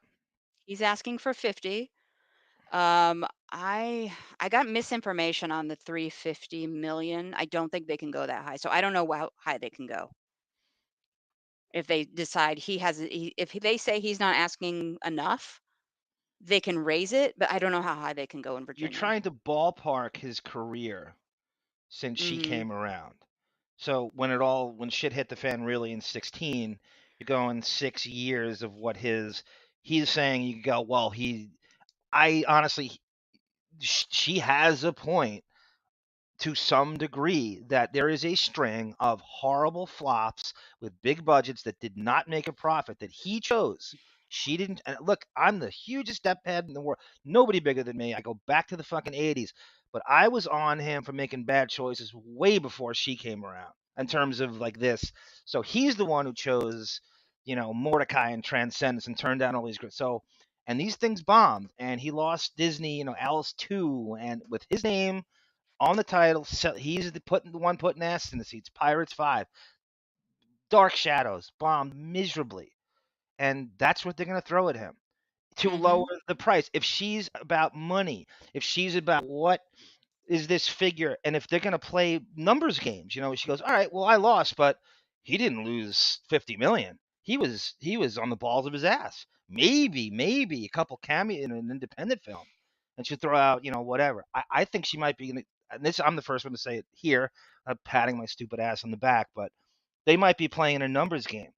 He's asking for 50. I got misinformation on the 350 million. I don't think they can go that high. So I don't know how high they can go. If they decide if they say he's not asking enough, they can raise it, but I don't know how high they can go in Virginia. You're trying to ballpark his career since she came around. So when shit hit the fan really in 16, you're going 6 years of what he's saying. You go, well, I honestly, she has a point to some degree that there is a string of horrible flops with big budgets that did not make a profit that he chose. She didn't. And look, I'm the hugest Depp head in the world. Nobody bigger than me. I go back to the fucking 80s. But I was on him for making bad choices way before she came around in terms of like this. So he's the one who chose, Mordecai and Transcendence and turned down all these great. So, and these things bombed. And he lost Disney, Alice 2, and with his name on the title, he's the one putting ass in the seats. Pirates 5, Dark Shadows bombed miserably, and that's what they're going to throw at him to lower the price. If she's about money, if she's about what is this figure, and if they're going to play numbers games, she goes, all right, well, I lost, but he didn't lose 50 million. He was on the balls of his ass. Maybe a couple cameo in an independent film, and she'll throw out, whatever. I think she might be and this I'm the first one to say it here, patting my stupid ass on the back, but they might be playing a numbers game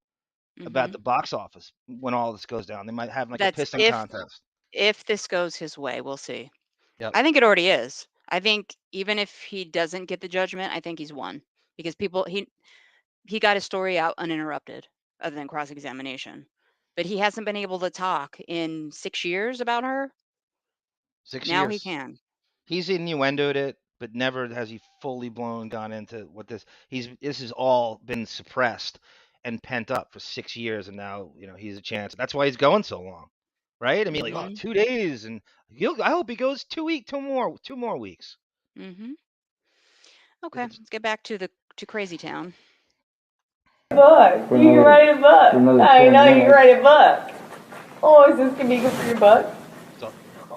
about the box office when all this goes down. They might have like a That's piston contest. if this goes his way, we'll see. Yep. I think it already is. I think even if he doesn't get the judgment, I think he's won because he got his story out uninterrupted, other than cross-examination. But he hasn't been able to talk in 6 years about her. 6 Now he years. can. He's innuendoed it, but never has he fully blown gone into what this. This has all been suppressed and pent up for 6 years, and now he's a chance. That's why he's going so long, right? I mean, like 2 days, and I hope he goes 2 more weeks. Okay, let's get back to Crazy Town. Book. You can write a book. I know you can write a book. Oh, is this gonna be good for your book?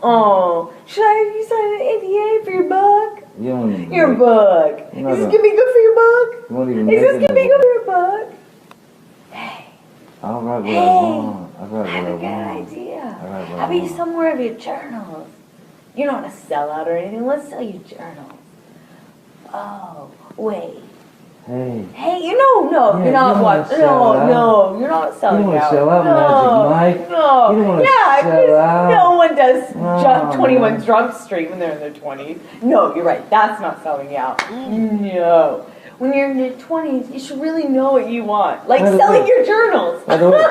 Oh, should I have you sign an NDA for your book? Your book. Is this gonna be good for your book? Is this gonna be good for your book? Hey. I'll write what I want. I'll write I have a good idea. I'll be somewhere of your journals. You don't want to sell out or anything. Let's sell you journals. Oh, wait. Hey. Hey, no, you're not watching. No, you're not selling out. You don't want to sell out, Magic Mike. No. You don't want to sell out. No one does 21 Jumpstreet when they're in their 20s. No, you're right. That's not selling out. No. When you're in your 20s, you should really know what you want. Like selling your journals. By the way,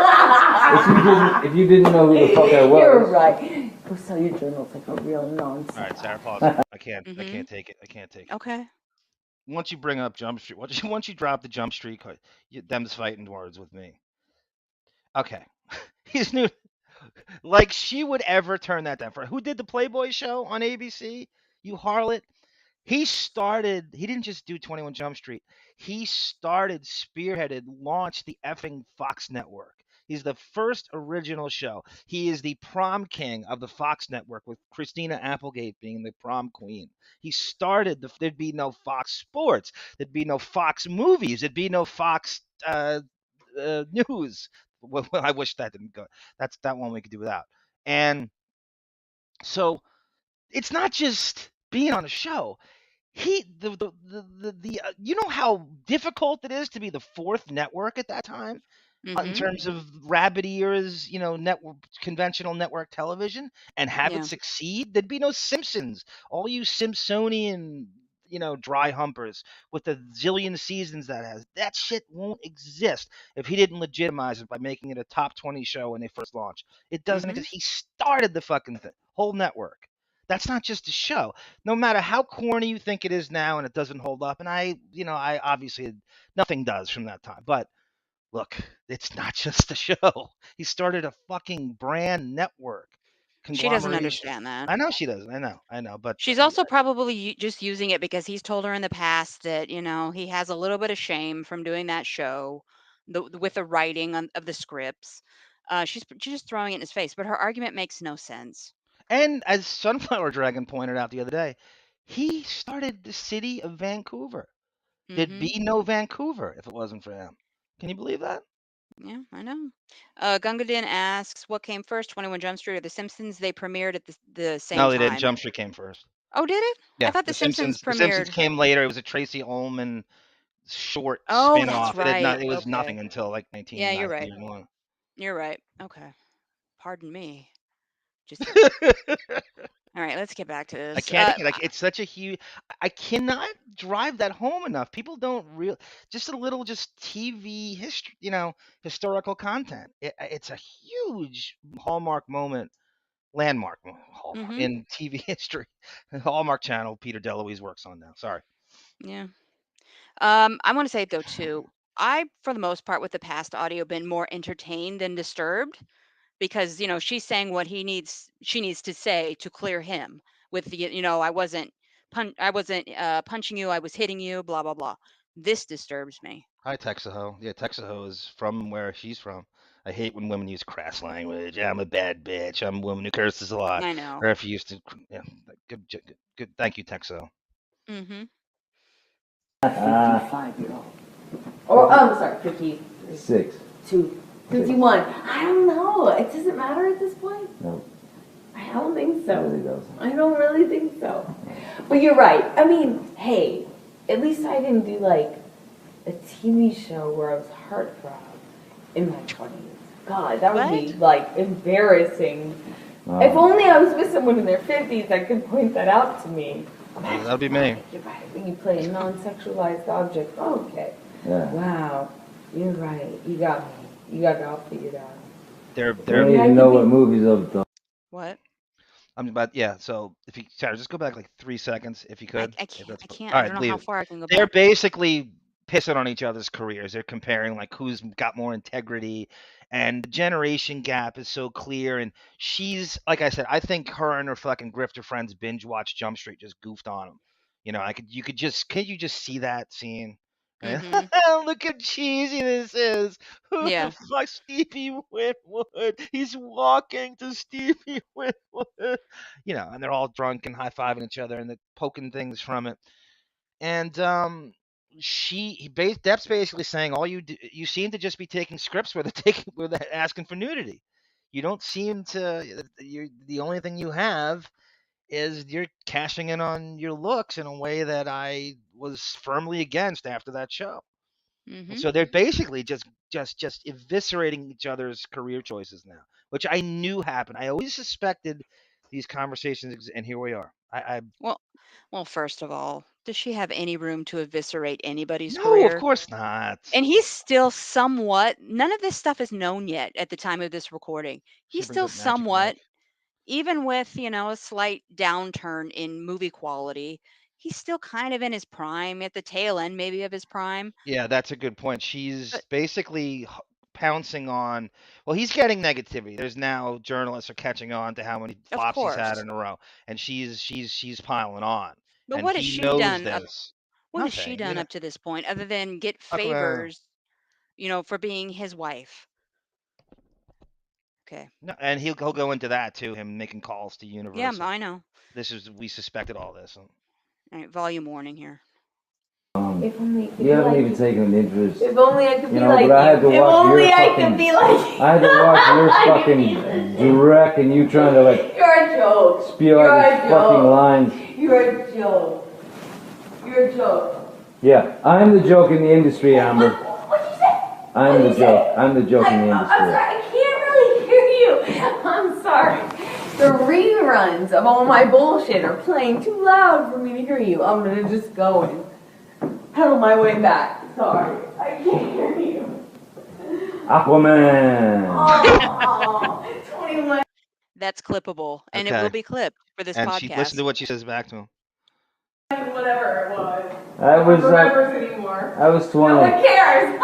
if you didn't know who the fuck I was. You're right. Go sell your journals like a real nonsense. All right, Sarah, pause. I can't take it. I can't take it. Okay. Once you bring up Jumpstreet, once you drop the Jumpstreet, them's fighting words with me. Okay, he's new. Like she would ever turn that down for who did the Playboy show on ABC? You harlot. He didn't just do 21 Jump Street. He spearheaded, launched the effing Fox network. He's the first original show. He is the prom king of the Fox network, with Christina Applegate being the prom queen. He started there'd be no Fox Sports. There'd be no Fox Movies. There'd be no Fox News. Well, I wish that didn't go. That's that one we could do without. And so it's not just being on a show. You know how difficult it is to be the fourth network at that time in terms of rabbit ears, network, conventional network television, and have it succeed. There'd be no Simpsons. All you Simpsonian, dry humpers with the zillion seasons that shit won't exist if he didn't legitimize it by making it a top 20 show when they first launched. It doesn't exist. He started the fucking whole network. That's not just a show. No matter how corny you think it is now, and it doesn't hold up, and I obviously nothing does from that time. But look, it's not just a show. He started a fucking brand network. She doesn't understand that. I know she doesn't. I know. But she's also probably just using it because he's told her in the past that he has a little bit of shame from doing that show, with the writing of the scripts. She's just throwing it in his face, but her argument makes no sense. And as Sunflower Dragon pointed out the other day, he started the city of Vancouver. There'd be no Vancouver if it wasn't for him. Can you believe that? Yeah, I know. Gungadin asks, what came first, 21 Jump Street or The Simpsons? They premiered at the same time. No, they didn't. Jump Street came first. Oh, did it? Yeah, I thought The Simpsons premiered. The Simpsons came later. It was a Tracy Ullman short spin-off. That's right. It was nothing until like 1991. Yeah, you're right. You're right. Okay. Pardon me. Just all right, let's get back to this. I can't. It's such a huge. I cannot drive that home enough. People don't just a little TV history, historical content. It's a huge hallmark moment, landmark hallmark in TV history. Hallmark Channel. Peter DeLuise works on now. Sorry. Yeah. I want to say though too. I, for the most part, with the past audio, been more entertained than disturbed. Because she's saying what she needs to say to clear him with the I wasn't punching you, I was hitting you, blah blah blah. This disturbs me. Hi, Texaho. Yeah, Texaho is from where she's from. I hate when women use crass language. I'm a bad bitch. I'm a woman who curses a lot. I know. Or if you used to, good. Thank you, Texaho. 55-year-old. Or I'm sorry, 56. 51. I don't know. It doesn't matter at this point. No. I don't think so. Really doesn't. I don't really think so. But you're right. I mean, hey, at least I didn't do like a TV show where I was heartthrob in my 20s. God, that would be like embarrassing. Wow. If only I was with someone in their 50s that could point that out to me. That'd be me. You're right. When you play a non-sexualized object. Oh, okay. Yeah. Wow. You're right. You got me. You got it all figured out. I don't even know what movies I've done. What? I'm about So if you, Sarah, just go back like 3 seconds if you could. I can't. I can't. All I right, don't know leave how it. far I can go They're back. basically pissing on each other's careers. They're comparing like who's got more integrity, and the generation gap is so clear. And she's, like I said, I think her and her fucking grifter friends binge watched Jumpstreet, just goofed on them. You know, can you just see that scene? Mm-hmm. Look how cheesy this is. Who Yeah. the fuck, Stevie Winwood? He's walking to Stevie Winwood. You know, and they're all drunk and high fiving each other and they're poking things from it. And Depp's basically saying all you seem to just be taking scripts where they're asking for nudity. You don't seem to. The only thing you have is you're cashing in on your looks in a way that I was firmly against after that show. Mm-hmm. So they're basically just eviscerating each other's career choices now, which I knew happened. I always suspected these conversations, and here we are. Well, first of all, does she have any room to eviscerate anybody's No, of career? course not. And he's still somewhat, none of this stuff is known yet at the time of this recording. She He's brings still up Magic somewhat, Mike. even with, a slight downturn in movie quality, he's still kind of in his prime, at the tail end maybe of his prime. Yeah, that's a good point. She's But basically pouncing on. Well, he's getting negativity. There's now journalists are catching on to how many of flops he's had course. in a row, and she's piling on, But and what has he she knows done this. what has she Nothing, done up to this point other than get Aquaman. favors, for being his wife? Okay. No, and he'll go into that too. Him making calls to Yeah, Universal. I know. We suspected all this. All right, volume warning here. If only You haven't even taken an interest. If only I could be You know, like but I had to you. If watch only your I fucking. could be like I had to watch your fucking direct and you trying to like You're a joke. spew You're out a these fucking joke. lines. You're a joke. You're a joke. Yeah, I'm the joke in the industry, Amber. What'd you say? I'm the joke. I'm the joke in the I'm industry. sorry, I can't really hear you. I'm sorry. The reruns of all my bullshit are playing too loud for me to hear you. I'm gonna just go and pedal my way back. Sorry, I can't hear you. Aquaman. Oh, 21. That's clippable, and it Okay. will be clipped for this And podcast. listen to what she says back to him. Whatever it was. I was No one remembers anymore. I was 20. No one cares.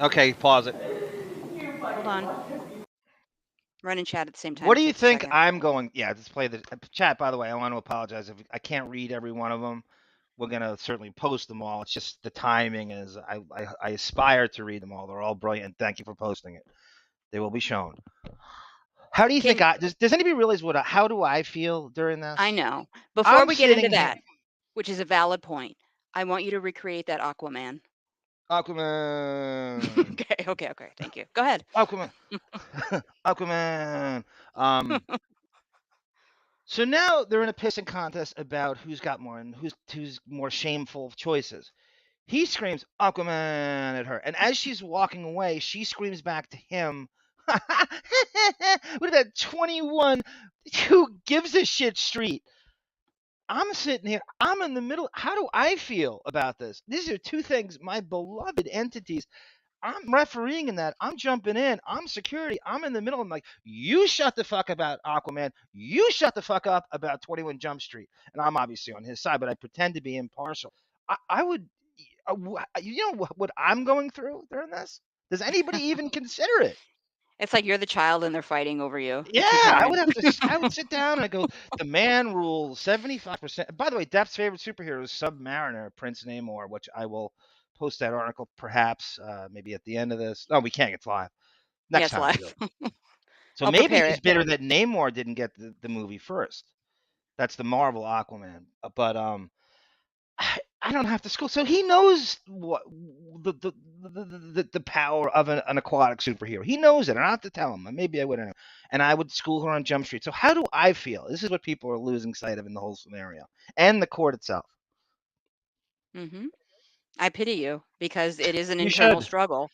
Okay, pause it. Hold on. Run and chat at the same time. What do you Just a think second. I'm going? Yeah, let's play the chat. By the way, I want to apologize if I can't read every one of them. We're gonna certainly post them all. It's just the timing is I aspire to read them all. They're all brilliant. Thank you for posting it. They will be shown. How do you think does anybody realize how do I feel during this? I know. Before I'm we get into sitting that, here- which is a valid point, I want you to recreate that Aquaman. Aquaman. Okay. Thank you. Go ahead. Aquaman. Aquaman. So now they're in a pissing contest about who's got more and who's more shameful choices. He screams Aquaman at her, and as she's walking away, she screams back to him. What is that? 21. Who gives a shit street? I'm sitting here. I'm in the middle. How do I feel about this? These are two things, my beloved entities. I'm refereeing in that. I'm jumping in. I'm security. I'm in the middle. I'm like, you shut the fuck about Aquaman. You shut the fuck up about 21 Jump Street. And I'm obviously on his side, but I pretend to be impartial. I would, you know what I'm going through during this? Does anybody even consider it? It's like you're the child and they're fighting over you. Yeah, I would sit down and I go, the man rules 75%. By the way, Depp's favorite superhero is Submariner, Prince Namor, which I will post that article perhaps maybe at the end of this. No, we can't. It's live. Next time. Live. So I'll maybe prepare he's it. bitter that Namor didn't get the movie first. That's the Marvel Aquaman. But I don't have to school. So he knows what the power of an aquatic superhero. He knows it. I don't have to tell him. Maybe I wouldn't. And I would school her on Jumpstreet. So how do I feel? This is what people are losing sight of in the whole scenario and the court itself. Mm-hmm. I pity you because it is an You internal should. struggle.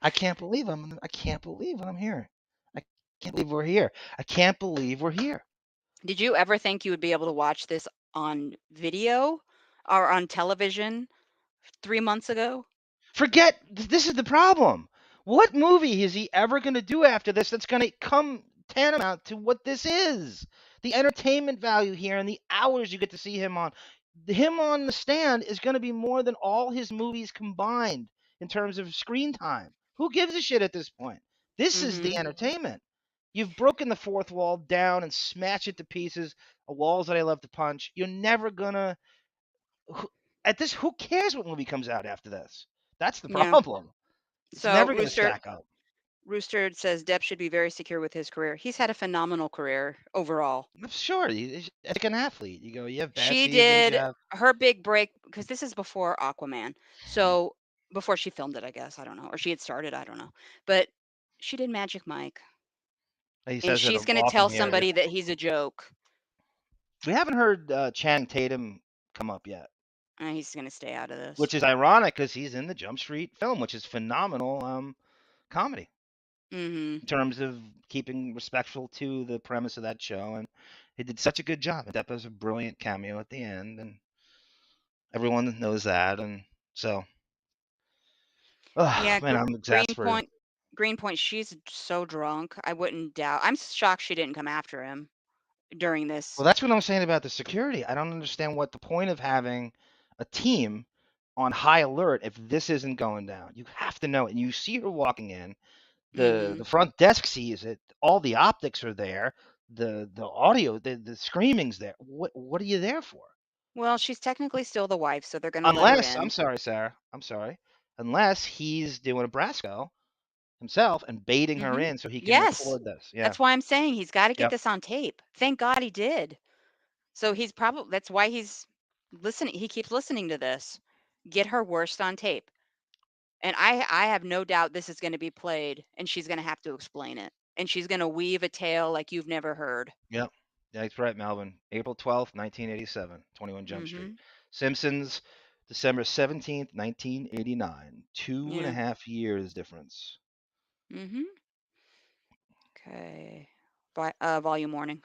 I can't believe I can't believe I'm here. I can't believe we're here. I can't believe we're here. Did you ever think you would be able to watch this on video or on television 3 months ago? Forget this is the problem. What movie is he ever going to do after this that's going to come tantamount to what this is? The entertainment value here and the hours you get to see him on. Him on the stand is going to be more than all his movies combined in terms of screen time. Who gives a shit at this point? This is the Mm-hmm. entertainment. You've broken the fourth wall down and smashed it to pieces. Walls that I love to punch. You're never gonna. At this, who cares what movie comes out after this? That's the Yeah. problem. It's So never going to stack up. Rooster says Depp should be very secure with his career. He's had a phenomenal career overall. I'm sure. He's like an athlete. You go, you have bad She seasons. You did have. her big break because this is before Aquaman. So before she filmed it, I guess. I don't know. Or she had started, I don't know. But she did Magic Mike. He And says it she's going to often tell here. somebody that he's a joke. We haven't heard Channing Tatum come up yet, And he's going to stay out of this. which is ironic because he's in the Jumpstreet film, which is phenomenal comedy Mm-hmm. in terms of keeping respectful to the premise of that show. And he did such a good job. And Depp has a brilliant cameo at the end, and everyone knows that. And so, Yeah, man, I'm exasperated. Greenpoint, she's so drunk. I wouldn't doubt. I'm shocked she didn't come after him during this. Well, that's what I'm saying about the security. I don't understand what the point of having a team on high alert if this isn't going down. You have to know it. And you see her walking in. The front desk sees it. All the optics are there. The audio, the screaming's there. What are you there for? Well, she's technically still the wife, so they're going to let her Unless, in. I'm sorry, Sarah. I'm sorry. Unless he's doing a Brasco himself and baiting her in so he can record this. Yeah. That's why I'm saying he's got to get Yep. this on tape. Thank God he did. So he's probably that's why he's listening. He keeps listening to this. Get her worst on tape. And I have no doubt this is going to be played and she's going to have to explain it. And she's going to weave a tale like you've never heard. Yep. Yeah, that's right, Melvin. April 12th, 1987, 21 Jump Street. Simpsons, December 17th, 1989. 2.5 years difference. Mm-hmm. Okay. Volume warning.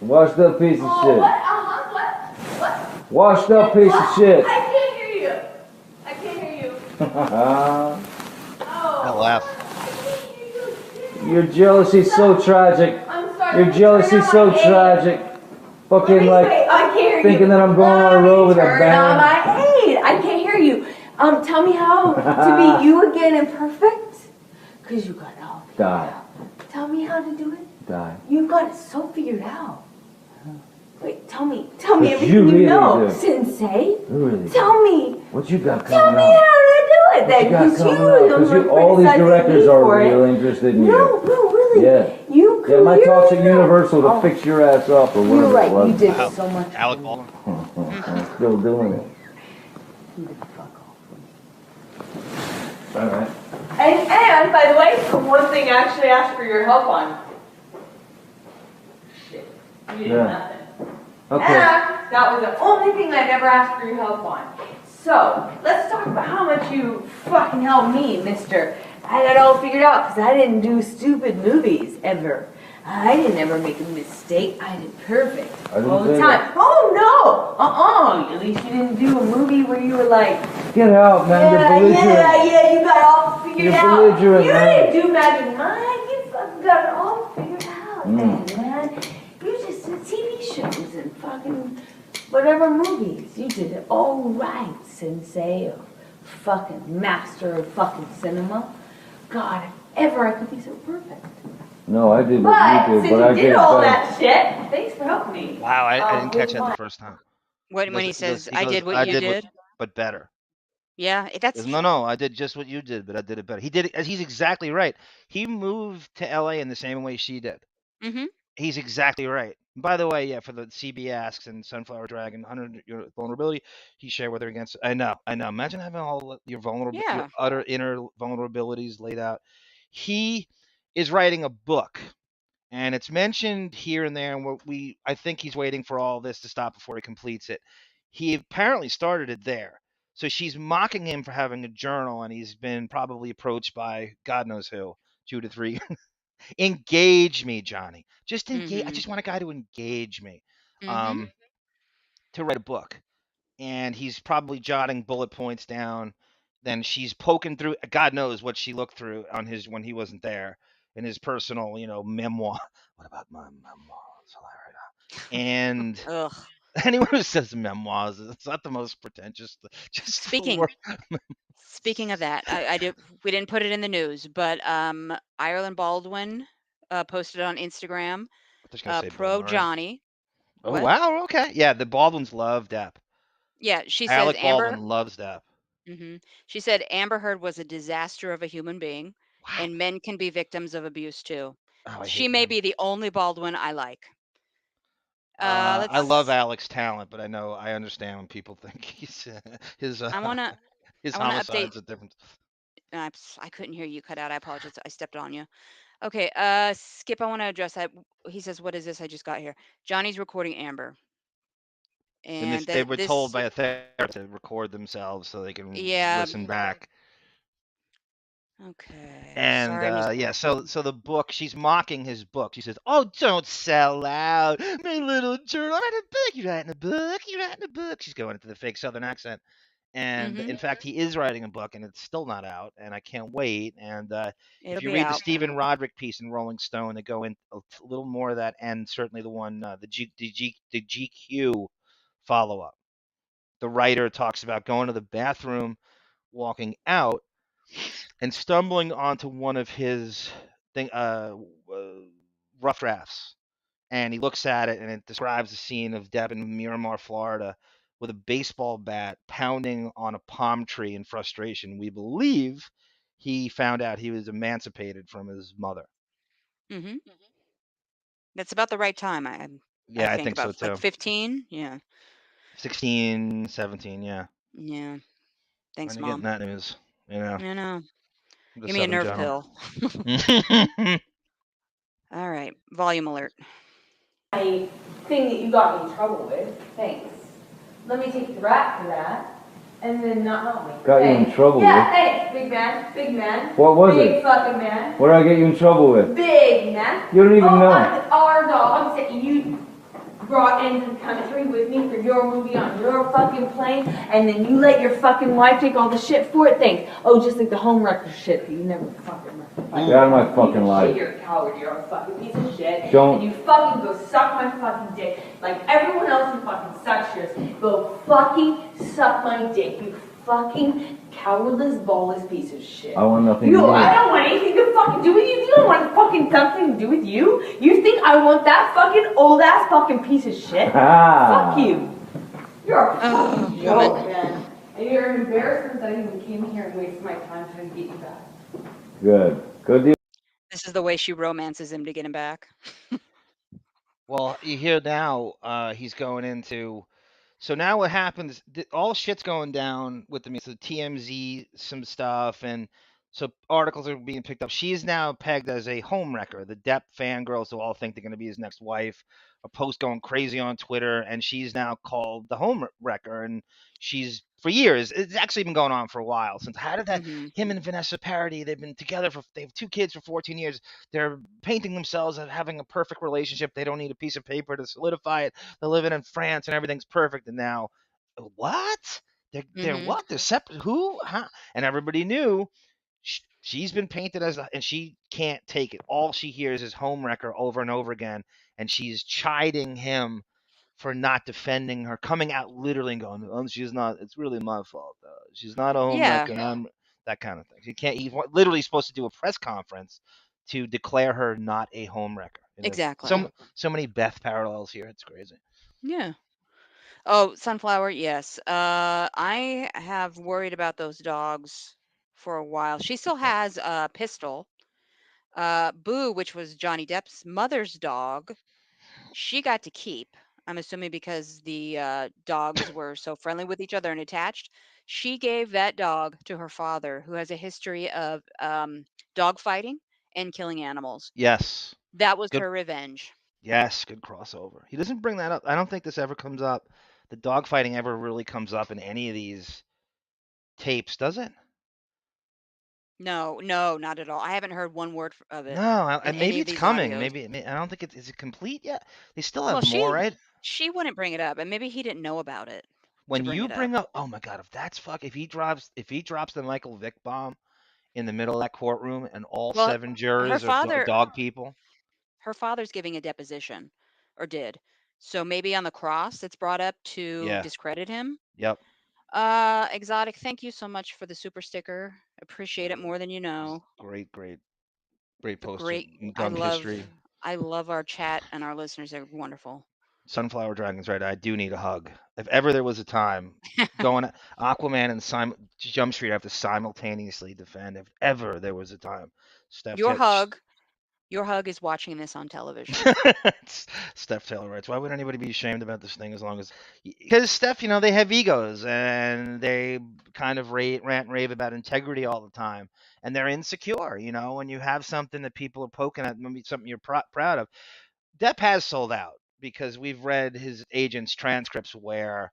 Washed up piece of shit. What? Washed up piece of shit. I can't hear you. I can't hear you. That laugh. Your jealousy's so tragic. I'm sorry. Your jealousy's so tragic. Fucking like I can't hear thinking you. that I'm going on a road with a Turn on band. my aid. I can't hear you. Tell me how to be you again and perfect. Cause you got it all figured Die. out. Tell me how to do it. Die. You got it so figured out. Wait, tell me everything you really know, do. Sensei. Really? Tell me. What you got Tell coming me out? how to do it What then, you got because coming you out? don't Because want all these directors are for real it. interested in you. No, really. Yeah. You Yeah, my talk's clearly at know. Universal to fix your ass up or whatever You're it right. was. You did so much. Alec Baldwin. I'm still doing it. You did fuck off. All right. And by the way, one thing I actually asked for your help on. Shit. You did Yeah. nothing. Okay. And that was the only thing I'd ever asked for your help on. So, let's talk about how much you fucking helped me, mister. I got it all figured out because I didn't do stupid movies ever. I didn't ever make a mistake. I did perfect all the time. Oh no! At least you didn't do a movie where you were like, Get out, man. You're belligerent. yeah, you got it all figured You're out. belligerent, You man. didn't do Magic Mike. You fucking got it all figured out, man. You just did TV shows and fucking whatever movies. You did it all right, Sensei, or fucking master of fucking cinema. God, if ever I could be so perfect. No, I did But what you since did, but I you did did all better. that shit, thanks for helping me. Wow, I didn't catch with that the my- first time. When he He says, goes, I did what you did. but better. Yeah, that's No, I did just what you did, but I did it better. He's exactly right. He moved to LA in the same way she did. Mm-hmm. He's exactly right. By the way, yeah, for the CB asks and Sunflower Dragon, 100 your vulnerability, he shared with her against. I know. Imagine having all your your Yeah. utter inner vulnerabilities laid out. He is writing a book, and it's mentioned here and there. And I think he's waiting for all this to stop before he completes it. He apparently started it there. So she's mocking him for having a journal, and he's been probably approached by God knows who, 2 to 3. Engage me, Johnny. Just engage. I Mhm. just want a guy to engage me, Mhm. um, to write a book. And he's probably jotting bullet points down. Then she's poking through. God knows what she looked through on his when he wasn't there in his personal, memoir. What about my memoirs? And Ugh. anyone who says memoirs, it's not the most pretentious. Just the Speaking word. speaking of that, we didn't put it in the news, but Ireland Baldwin posted on Instagram I'm just gonna say Bill pro Murray. Johnny. Oh What? wow, okay, yeah. The Baldwins love Depp. Yeah, she says Alec Amber. Baldwin loves Depp. She said Amber Heard was a disaster of a human being, Wow. and men can be victims of abuse too. Oh, I She hate may men. be the only Baldwin I like. I love Let's. Alec's talent, but I understand when people think he's his I wanna. his I wanna update. homicides are different. I couldn't hear you cut out. I apologize. I stepped on you. Okay. Skip. I want to address that. He says, "What is this? I just got here." Johnny's recording Amber, And and they were told this. by a therapist to record themselves so they can Yeah. listen back. Okay. And Sorry, Miss. yeah, so the book, she's mocking his book. She says, "Oh, don't sell out, my little journal. I'm writing a book. You're writing a book. You're writing a book." She's going into the fake Southern accent. And in fact, he is writing a book, and it's still not out, and I can't wait. And if It'll you be read the out. Stephen Roderick piece in Rolling Stone, they go in a little more of that, and certainly the one, the GQ follow up. The writer talks about going to the bathroom, walking out, and stumbling onto one of his thing, rough drafts, and he looks at it and it describes the scene of Depp in Miramar, Florida, with a baseball bat pounding on a palm tree in frustration. We believe he found out he was emancipated from his mother. Mm-hmm. That's about the right time. I Yeah, I think think so about like too. 15. Yeah. 16, 17, yeah. Yeah. When Thanks, you getting Mom. that news? I know. The Give me a Southern nerve General. pill. All right. Volume alert. A thing that you got me in trouble with. Thanks. Let me take the rap for that. And then not help me. Got you in Thanks. trouble Yeah, with? thanks, big man. Big man. What was big it? fucking man. What did I get you in trouble with? Big man. You don't even know. Our dogs that you brought into the country with me for your movie on your fucking plane, and then you let your fucking wife take all the shit for it. Thanks. Oh, just like the home wrecker shit that you never fucking rectified. Get out of my fucking life. You're a coward. You're a fucking piece of shit. Don't. And you fucking go suck my fucking dick like everyone else who fucking sucks yours. Go fucking suck my dick. You fucking cowardless, ballless piece of shit. I want nothing to do You, with I it. don't want anything to fucking do with you. You don't want fucking something to do with you. You think I want that fucking old ass fucking piece of shit? Ah. Fuck you. You're a fucking Oh, joke, woman. man. And you're an embarrassment that I even came here and wasted my time trying to get you back. Good. Good deal. This is the way she romances him to get him back. Well, you hear now he's going into. So now what happens? All shit's going down with the TMZ, some stuff, and so articles are being picked up. She's now pegged as a homewrecker. The Depp fangirls who all think they're going to be his next wife. A post going crazy on Twitter, and she's now called the homewrecker. And she's for years. It's actually been going on for a while. Since how did that? Mm-hmm. Him and Vanessa Paradis. They've been together for. They have 2 kids for 14 years. They're painting themselves as having a perfect relationship. They don't need a piece of paper to solidify it. They're living in France and everything's perfect. And now, what? They're Mm-hmm. what? They're separate. Who? Huh? And everybody knew she's been painted as, and she can't take it. All she hears is homewrecker over and over again, and she's chiding him for not defending her, coming out literally and going, "Oh, she's not. It's really my fault. She's not a Yeah. homewrecker." I'm that kind of thing. He can't. He's literally supposed to do a press conference to declare her not a homewrecker. And there's Exactly. so many Beth parallels here. It's crazy. Yeah. Oh, Sunflower, yes. I have worried about those dogs for a while. She still has a pistol. Boo, which was Johnny Depp's mother's dog, she got to keep. I'm assuming because the dogs were so friendly with each other and attached. She gave that dog to her father, who has a history of dog fighting and killing animals. Yes. That was Good. her revenge. Yes. Good crossover. He doesn't bring that up. I don't think this ever comes up. The dogfighting ever really comes up in any of these tapes, does it? No, not at all. I haven't heard one word of it No. in Maybe any of it's these coming. audios. Maybe. I don't think is it complete yet. They still Well, have more, right? she wouldn't bring it up, and maybe he didn't know about it to When bring you it up. bring up, oh my God, if he drops the Michael Vick bomb in the middle of that courtroom and all Well, 7 her jurors are father dog people. her father's giving a deposition, or did. So maybe on the cross it's brought up to Yeah. discredit him. Yep. Exotic, thank you so much for the super sticker. Appreciate it more than you know. Great The poster great in I gun love history. I love our chat and our listeners. They're wonderful. Sunflower Dragon's right. I do need a hug. If ever there was a time going Aquaman and Jumpstreet have to simultaneously defend. If ever there was a time, Your hug is watching this on television. Steph Taylor writes, why would anybody be ashamed about this thing as long as because Steph, they have egos and they kind of rant and rave about integrity all the time and they're insecure, when you have something that people are poking at, maybe something you're proud of. Depp has sold out because we've read his agent's transcripts where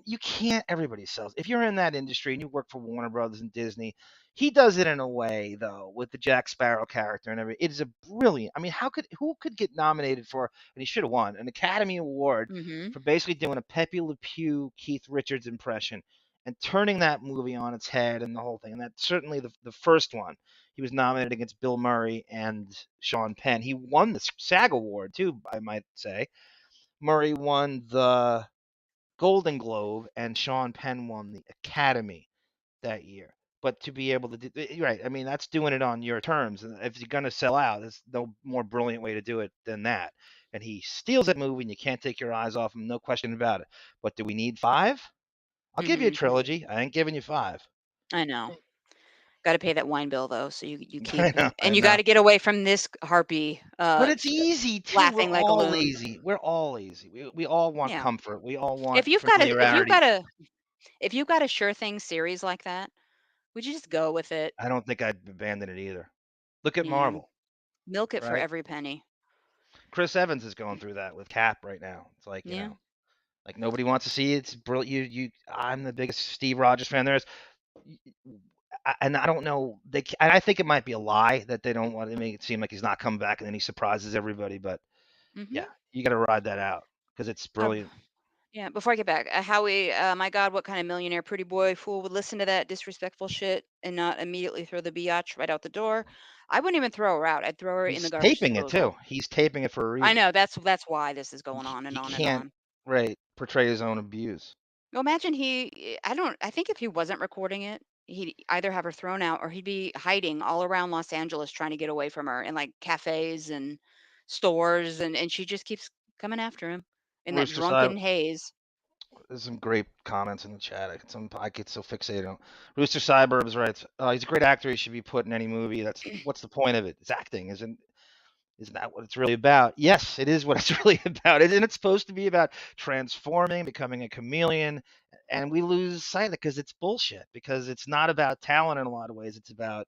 you can't, everybody sells. If you're in that industry and you work for Warner Brothers and Disney, he does it in a way though with the Jack Sparrow character and everything. It is a brilliant. I mean, who could get nominated for, and he should have won an Academy Award Mm-hmm. for basically doing a Pepe Le Pew Keith Richards impression and turning that movie on its head and the whole thing. And that's certainly the first one. He was nominated against Bill Murray and Sean Penn. He won the SAG Award too, I might say. Murray won the Golden Globe and Sean Penn won the Academy that year. But to be able to do right, I mean that's doing it on your terms. And if you're gonna sell out, there's no more brilliant way to do it than that. And he steals that movie, and you can't take your eyes off him, no question about it. But do we need 5? I'll give you a Mm-hmm. trilogy. I ain't giving you 5. I know. Got to pay that wine bill though, so you keep I and you got know. to get away from this harpy But it's easy too. We're laughing like a all loon. lazy. We're all lazy. We all want Yeah. comfort. We all want If you've familiarity. got a sure thing series like that, would you just go with it? I don't think I'd abandon it either. Look at Yeah. Marvel, Milk it for right? every penny. Chris Evans is going through that with Cap right now. It's like, Yeah. like nobody wants to see it. It's brilliant. I'm the biggest Steve Rogers fan there is. And I don't know. And I think it might be a lie that they don't want to make it seem like he's not coming back and then he surprises everybody. But Mm-hmm. yeah, you got to ride that out because it's brilliant. Yeah, before I get back, Howie, my God, what kind of millionaire pretty boy fool would listen to that disrespectful shit and not immediately throw the biatch right out the door? I wouldn't even throw her out. I'd throw her in the He's garbage taping it disposal. too. He's taping it for a reason. I know that's why this is going on and He on and can't on. portray his own abuse. Well, imagine I think if he wasn't recording it, he'd either have her thrown out or he'd be hiding all around Los Angeles trying to get away from her in like cafes and stores and she just keeps coming after him in that Rooster Side. drunken haze. There's some great comments in the chat. I get so fixated on Rooster Cyburbs writes, he's a great actor. He should be put in any movie. What's the point of it? It's acting, isn't that what it's really about? Yes, it is what it's really about. Isn't it supposed to be about transforming, becoming a chameleon? And we lose sight of it because it's bullshit. Because it's not about talent in a lot of ways. It's about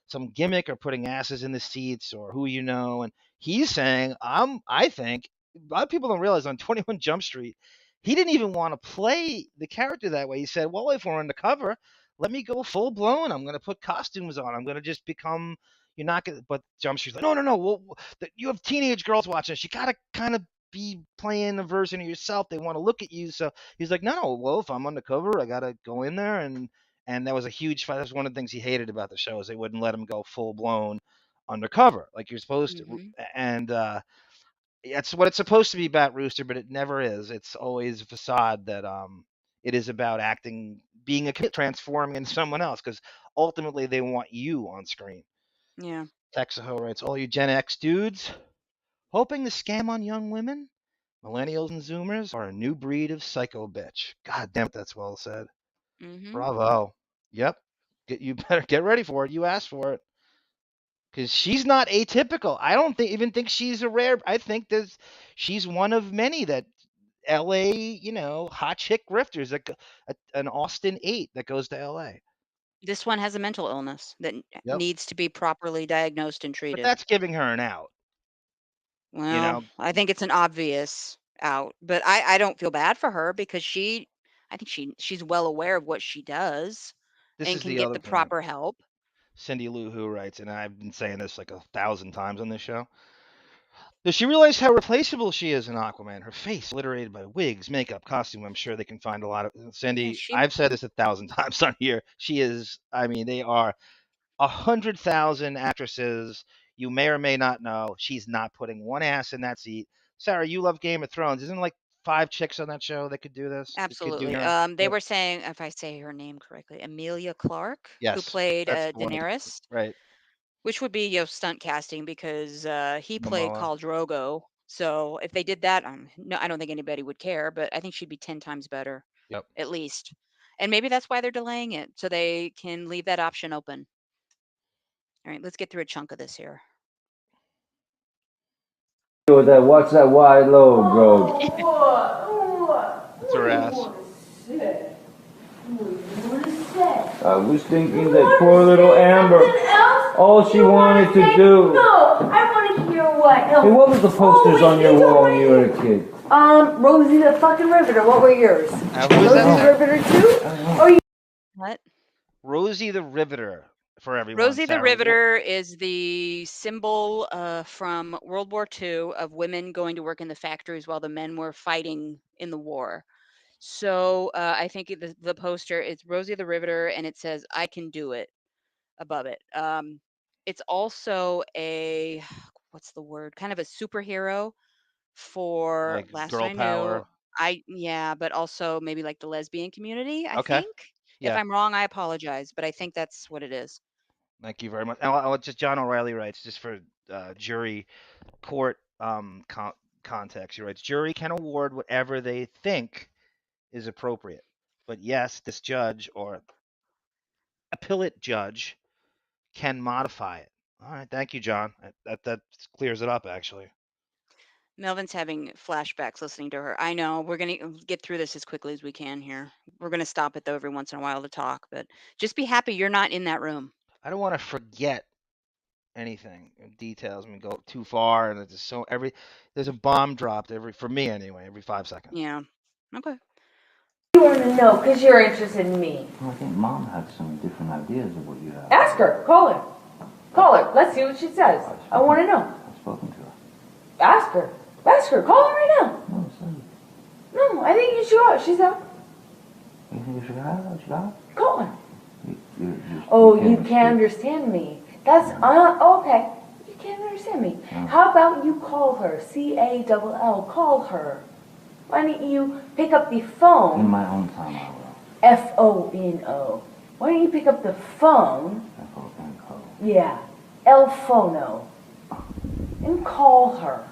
some gimmick or putting asses in the seats or who you know. And he's saying, I think a lot of people don't realize on 21 Jump Street, he didn't even want to play the character that way. He said, well, if we're undercover, let me go full blown. I'm going to put costumes on. I'm going to just become, you're not going to, but Jump Street's like, no. Well, you have teenage girls watching this. You got to kind of be playing a version of yourself. They want to look at you. So he's like, no, well, if I'm undercover, I got to go in there and that was a huge fight. That's one of the things he hated about the show is they wouldn't let him go full blown undercover like you're supposed to. And that's what it's supposed to be about, Rooster, but it never is. It's always a facade that it is about acting, being a kid, transforming into someone else because ultimately they want you on screen. Yeah. Texaho writes, all you Gen X dudes hoping to scam on young women, millennials and Zoomers are a new breed of psycho bitch. God damn it, that's well said. Mm-hmm. Bravo. Yep. You better get ready for it. You asked for it. because she's not atypical. I don't even think she's a rare. I think she's one of many that L.A. hot chick grifters an Austin 8 that goes to L.A. This one has a mental illness that Yep. needs to be properly diagnosed and But treated. that's giving her an out. Well, I think it's an obvious out, but I don't feel bad for her because I think she's well aware of what she does This and is can the get other the point. proper help. Cindy Lou Who writes, and I've been saying this like 1,000 times on this show. Does she realize how replaceable she is in Aquaman? Her face obliterated by wigs, makeup, costume. I'm sure they can find a lot of Cindy. she I've said this 1,000 times on here. She is. I mean, they are 100,000 actresses. You may or may not know she's not putting one ass in that seat. Sarah, you love Game of Thrones. Isn't there like 5 chicks on that show that could do this? That could do absolutely. her? They Yep. were saying, if I say her name correctly, Emilia Clarke, who Yes, played that's the one. Daenerys, Right. which would be stunt casting because he played Momoa. Khal Drogo. So if they did that, no, I don't think anybody would care, but I think she'd be 10 times better, Yep. at least. And maybe that's why they're delaying it, so they can leave that option open. All right, let's get through a chunk of this here. Watch that wide load, bro. It's her ass. I was thinking that poor little Amber, all she wanted to do. No, I want to hear what. No. Hey, what was the posters on your wall when you were a kid? Rosie the fucking Riveter. What were yours? Who's Rosie that? the Riveter too? Or you? What? Rosie the Riveter for everyone. Rosie the Sarah. Riveter is the symbol from World War II of women going to work in the factories while the men were fighting in the war. So I think the poster is Rosie the Riveter, and it says "I can do it" above it. It's also a what's the word? Kind of a superhero for Like last girl I knew. power. Yeah, but also maybe like the lesbian community. I Okay. think. If Yeah. I'm wrong, I apologize, but I think that's what it is. Thank you very much. And just John O'Reilly writes just for jury court context. He writes jury can award whatever they think is appropriate, but yes, this judge or appellate judge can modify it. All right. Thank you, John. That clears it up actually. Melvin's having flashbacks listening to her. I know. We're going to get through this as quickly as we can here. We're going to stop it, though, every once in a while to talk, but just be happy you're not in that room. I don't want to forget anything details. I mean, go too far, and it's just there's a bomb dropped for me anyway, every 5 seconds. Yeah. Okay. You want to know because you're interested in me. Well, I think Mom had some different ideas of what you have. Ask her. Call her. Call her. Let's see what she says. I want to know. I've spoken to her. Ask her. Ask her. Call her right now. No, sorry. No, I think you should go. She's out. You think you should go? Should go? Call her. You You can't understand me. That's okay. You can't understand me. Oh. How about you call her? CALL. Call her. Why don't you pick up the In phone? my own time, I will. FONO. Why don't you pick up the phone? FONO. Yeah, El Phono. And call her.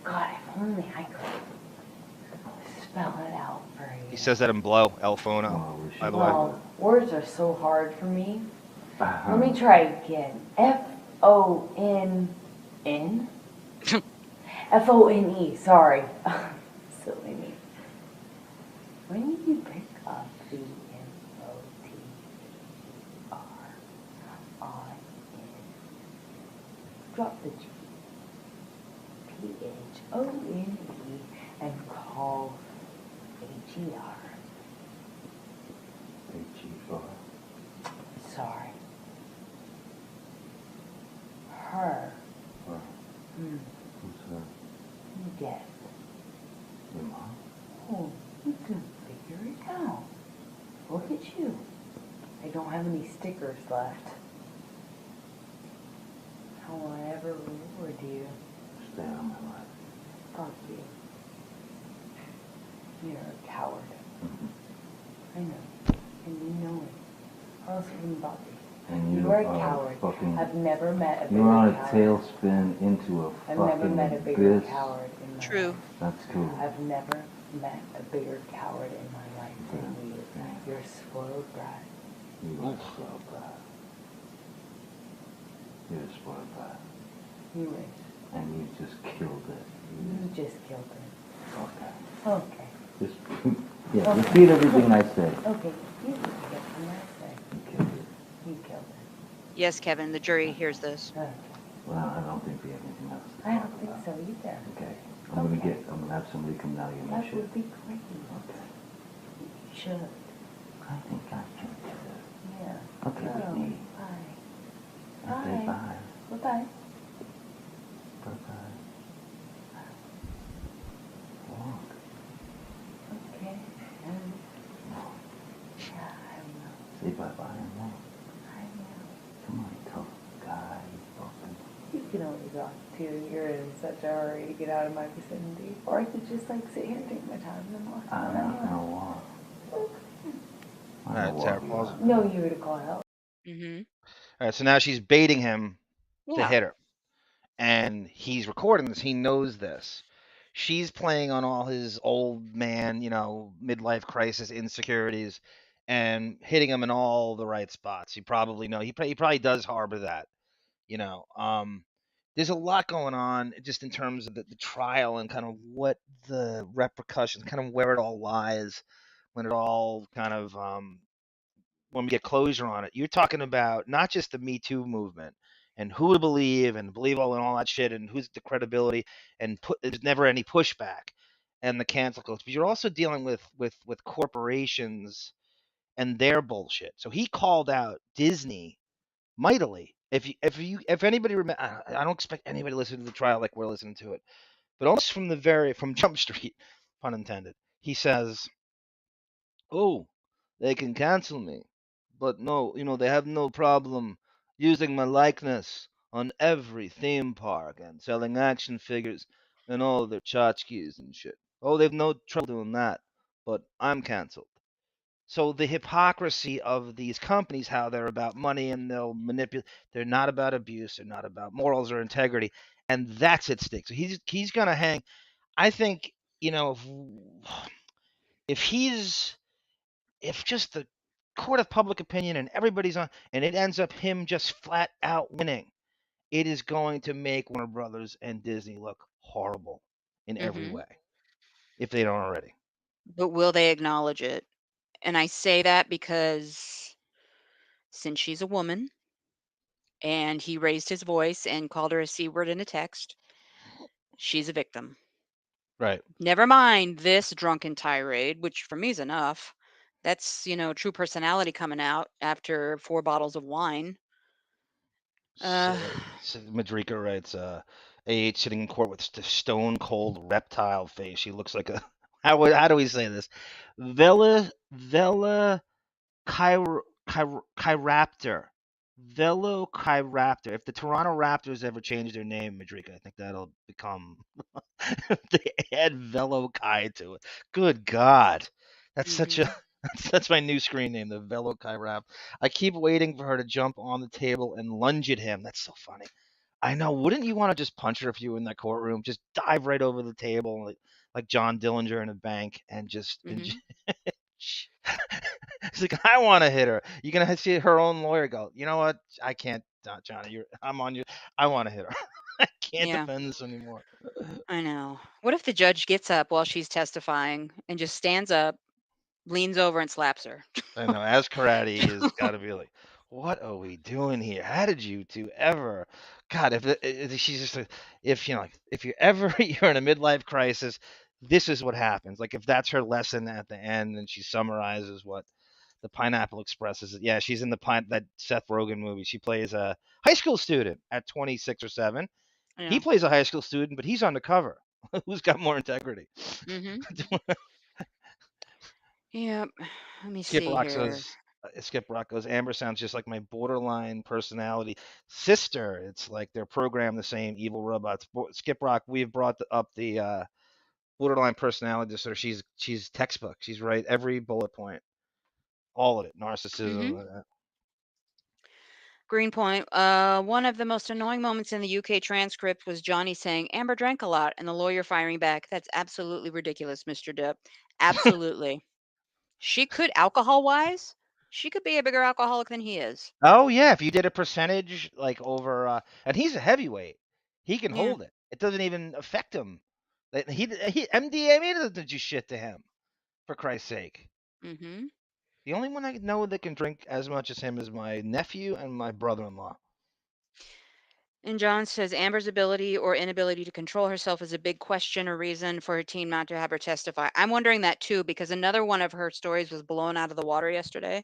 God, if only I could spell it out for you. He says that in blow, El Phono, by the way. Well, words are so hard for me. Uh-huh. Let me try again. FONN? FONE, sorry. Silly me. When you pick up the MOTRIN, drop the G, PHONE, and call HER. Sorry. Her. Her. Hmm. Who's her? You guess. Your mom? Oh, you can figure it out. Look at you. I don't have any stickers left. How will I ever reward you? Stay on my life. Fuck you. You're a coward. I know. And you know it. Or else it wouldn't bother you. And You are a coward. fucking... I've never met a bigger You're on a coward. tailspin into a I've fucking never met a bigger abyss. coward in my True. life. That's cool. I've never met a bigger coward in my life than you. You're a spoiled brat. You are so bad. You're a spoiled brat. You wish. And you just killed it. You just killed it. Okay. Okay. Just, yeah, repeat everything I say. Okay. You just killed it. You killed it. You killed it. Yes, Kevin, the jury hears this. Okay. Well, I don't think we have anything else to I talk don't think about. so either. Okay. I'm gonna have somebody come down and get my That shit. would be great. Okay. You should. I think I should do that. Yeah. Okay, Whitney. Bye. I say bye. Bye-bye. Bye-bye. Walk. Okay. Yeah, I will. Say bye-bye and walk. I will. Come on, tough guy. Fucking. You can always walk too. You're in such a hurry to get out of my vicinity. Or I could just like sit here and take my time and walk. I'm not gonna walk. All right, Sarah, pause. No, you would have called help. Mm-hmm. All right, so now she's baiting him to Yeah. hit her. And he's recording this. He knows this. She's playing on all his old man, midlife crisis insecurities and hitting him in all the right spots. You probably know. He probably does harbor that, There's a lot going on just in terms of the trial and kind of what the repercussions, kind of where it all lies when it all kind of when we get closure on it. You're talking about not just the Me Too movement and who to believe and believe all that shit and who's the credibility and there's never any pushback and the cancel culture. But you're also dealing with corporations and their bullshit. So he called out Disney mightily. If anybody remember, I don't expect anybody to listen to the trial like we're listening to it, but almost from Jumpstreet, pun intended, he says, "Oh, they can cancel me, but no, they have no problem using my likeness on every theme park and selling action figures and all their tchotchkes and shit. Oh, they've no trouble doing that, but I'm canceled." So the hypocrisy of these companies, how they're about money and they'll manipulate, they're not about abuse, they're not about morals or integrity, and that's at stake. So he's gonna hang. I think if he's if just the court of public opinion and everybody's on, and it ends up him just flat out winning, it is going to make Warner Brothers and Disney look horrible in every Mm-hmm. way, if they don't already. But will they acknowledge it? And I say that because since she's a woman and he raised his voice and called her a C word in a text, she's a victim. Right. Never mind this drunken tirade, which for me is enough. That's, true personality coming out after 4 bottles of wine. Madrika writes, AH sitting in court with the stone cold reptile face. She looks like a how do we say this? Vela Chiraptor. Velociraptor. If the Toronto Raptors ever change their name, Madrika, I think that'll become they add Velochi to it. Good God. That's such a that's my new screen name, the Velochiraptor. I keep waiting for her to jump on the table and lunge at him. That's so funny. I know. Wouldn't you want to just punch her if you were in that courtroom? Just dive right over the table like John Dillinger in a bank and just He's like, I want to hit her. You're gonna see her own lawyer go, you know what? I can't, Johnny. I'm on you. I want to hit her. I can't Yeah. defend this anymore. I know. What if the judge gets up while she's testifying and just stands up, leans over and slaps her? I know. As karate has got to be like, what are we doing here? How did you two ever? God, if she's just if if you're ever you're in a midlife crisis, this is what happens. Like if that's her lesson at the end, and she summarizes what the Pineapple Express is. Yeah, she's in that Seth Rogen movie. She plays a high school student at 26 or 7. Yeah. He plays a high school student, but he's undercover. Who's got more integrity? Yep. Let me Skip see Rock here. says, Skip Rock goes, Amber sounds just like my borderline personality sister. It's like they're programmed the same, evil robots. Skip Rock, we've brought up the borderline personality disorder. She's textbook. She's right every bullet point, all of it, narcissism. Greenpoint, one of the most annoying moments in the UK transcript was Johnny saying, Amber drank a lot, and the lawyer firing back, that's absolutely ridiculous, Mr. Depp. Absolutely. She could, alcohol-wise, She could be a bigger alcoholic than he is. Oh yeah, if you did a percentage like over, and he's a heavyweight, he can Yeah. hold it. It doesn't even affect him. He MDMA doesn't do shit to him. For Christ's sake. Mm-hmm. The only one I know that can drink as much as him is my nephew and my brother-in-law. And John says Amber's ability or inability to control herself is a big question or reason for her team not to have her testify. I'm wondering that too, because another one of her stories was blown out of the water yesterday.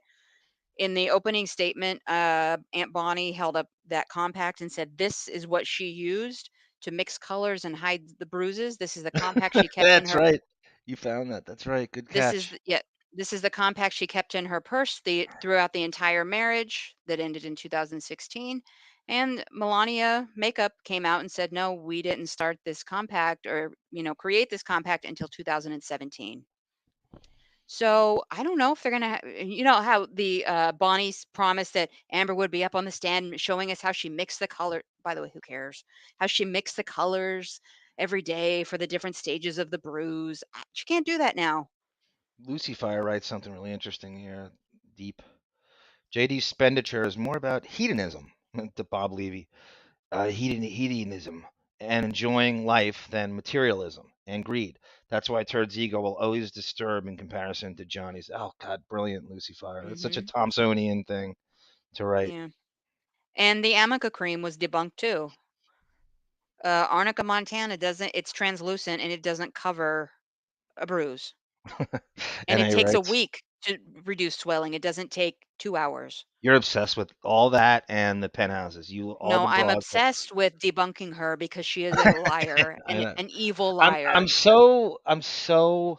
In the opening statement, Aunt Bonnie held up that compact and said, "This is what she used to mix colors and hide the bruises. This is the compact she kept in That's her. right. You found that. That's right. Good This is catch. yeah. This is the compact she kept in her purse throughout the entire marriage that ended in 2016." And Melania Makeup came out and said, "No, we didn't start this compact or create this compact until 2017." So I don't know if they're gonna, how the Bonnie's promised that Amber would be up on the stand showing us how she mixed the color. By the way, who cares? How she mixed the colors every day for the different stages of the bruise. She can't do that now. Lucy Fire writes something really interesting here. Deep. JD's expenditure is more about hedonism, to Bob Levy. Hedonism and enjoying life than materialism and greed. That's why Turd's ego will always disturb in comparison to Johnny's. Oh God, brilliant, Lucy Fire. That's such a Hmm. Thompsonian thing to write. Yeah. And the Amica cream was debunked too. Arnica Montana doesn't. It's translucent and it doesn't cover a bruise. And it NA takes a writes, week to reduce swelling. It doesn't take 2 hours. you're obsessed with all that and the penthouses. You all No, the I'm broads. obsessed with debunking her because she is a liar I and know. an evil I'm liar. so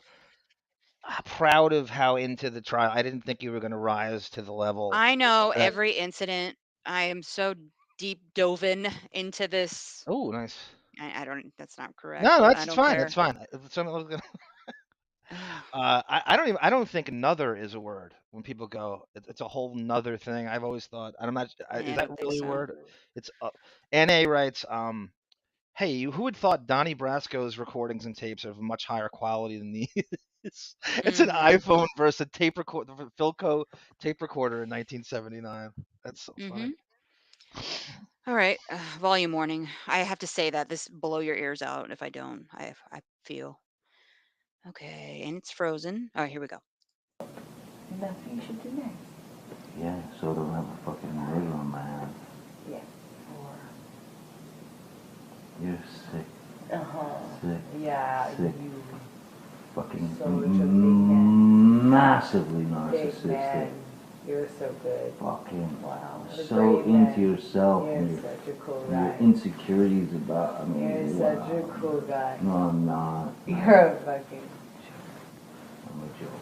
proud of how into the trial. I didn't think you were going to rise to the level I know that. every incident. I am so deep doven into this. Oh, nice. I don't. That's not correct, No, but I it's don't fine. That's care. fine. I don't think another is a word when people go. It's a whole nother thing. I've always thought. I'm not. Yeah, Is I that don't think really a so. word? It's. Na writes. Hey, who would thought Donnie Brasco's recordings and tapes are of much higher quality than these? It's an Mm-hmm. iPhone versus a tape recorder, Philco tape recorder in 1979. That's so Mm-hmm. funny. All right. Volume warning. I have to say that this blow your ears out if I don't. I feel. Okay, and it's frozen. All right, here we go. That's what you should do next. Yeah, so I don't have a fucking murder on my hands. Yeah. You're sick. Sick. Yeah. Sick. You Fucking so much a big man. massively Big narcissistic. man. You're so good. Fucking Wow. What a so great into man. yourself You're and such a cool your guy. insecurities about. I mean, You're wow. such a cool guy. No, I'm not. You're a fucking. I'm a joke.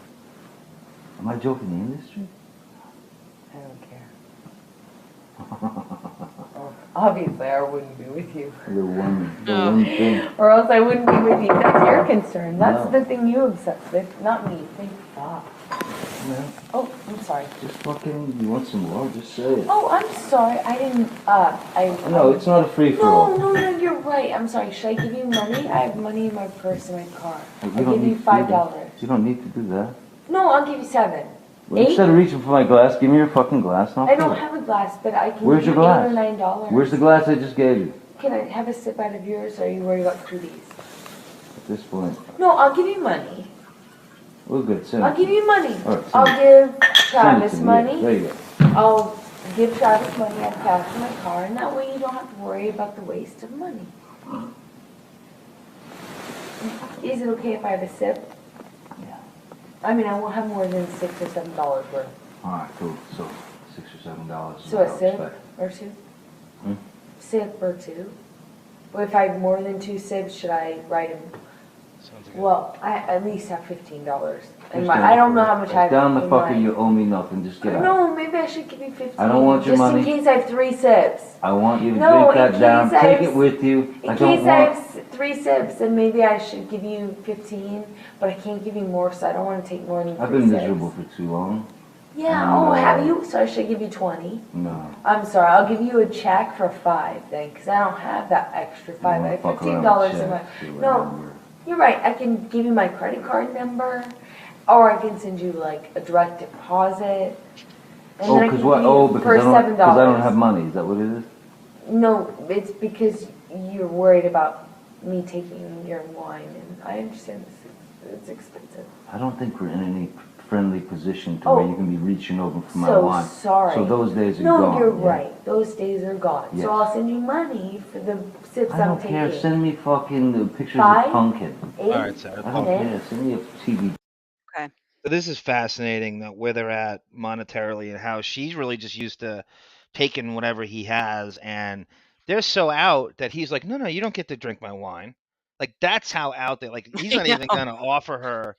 Am I joking in the industry? I don't care. Oh, obviously, I wouldn't be with you. The one thing. Or else I wouldn't be with you. That's your concern. That's No. the thing you obsessed with, not me. Thank God. Well, Oh, I'm sorry. just fucking, you want some more? Just say it. Oh, I'm sorry. I didn't. No, it's not a free for all. No, you're right. I'm sorry. Should I give you money? I have money in my purse in my car. You I'll don't give need you to do $5. that. You don't need to do that. No, I'll give you $7. Well, instead of reaching for my glass, give me your fucking glass and I'll I fill don't it. have a glass, but I can Where's give your you glass? $8 or $9. Where's the glass I just gave you? Can I have a sip out of yours, or are you worried about cooties? At this point, No, I'll give you money. we're good. Send I'll it give to me. you money. All right, I'll send give Send it to Travis me. Yeah, money. there you go. I'll give Travis money. I have cash in my car, and that way you don't have to worry about the waste of money. Is it okay if I have a sip? Yeah. I mean, I won't have more than $6 or $7 worth. All right, cool. So $6 or $7. So a sip or two? Hmm? Sip or two? Well, if I have more than 2 sips, should I write them? Sounds like Well, I at least have $15. And I don't know how much I have down the in fucking, my- you owe me nothing. Just get out. No, maybe I should give you 15. I don't want your just money. in case I have 3 sips. I want you to No, drink in that down. case I Take have it with you. In I don't case I want. have 3 sips, then maybe I should give you 15, but I can't give you more, so I don't want to take more than 3 I've been sips. miserable for too long. Yeah, No. oh, have you? So I should give you 20. No. I'm sorry, I'll give you a check for 5 then, because I don't have that extra 5. I have Fuck around $15 with in my. checks, do No, whatever. you're right. I can give you my credit card number, or I can send you like a direct deposit. And then I because can what? give Oh, you because for I $7. don't have money. Is that what it is? No, it's because you're worried about me taking your wine, and I understand it's expensive. I don't think we're in any friendly position to where you can be reaching over for my So wine. sorry. So those days are No, gone. you're yeah? right. Those days are gone. Yes. So I'll send you money for the sips I I'm don't taking. care. Send me fucking pictures 5, of pumpkin. 8, All right, Sarah. I don't 10. care. Send me a TV. Okay. So this is fascinating that where they're at monetarily and how she's really just used to taking whatever he has, and they're so out that he's like, no, you don't get to drink my wine. Like that's how out they like. He's I not even know. gonna offer her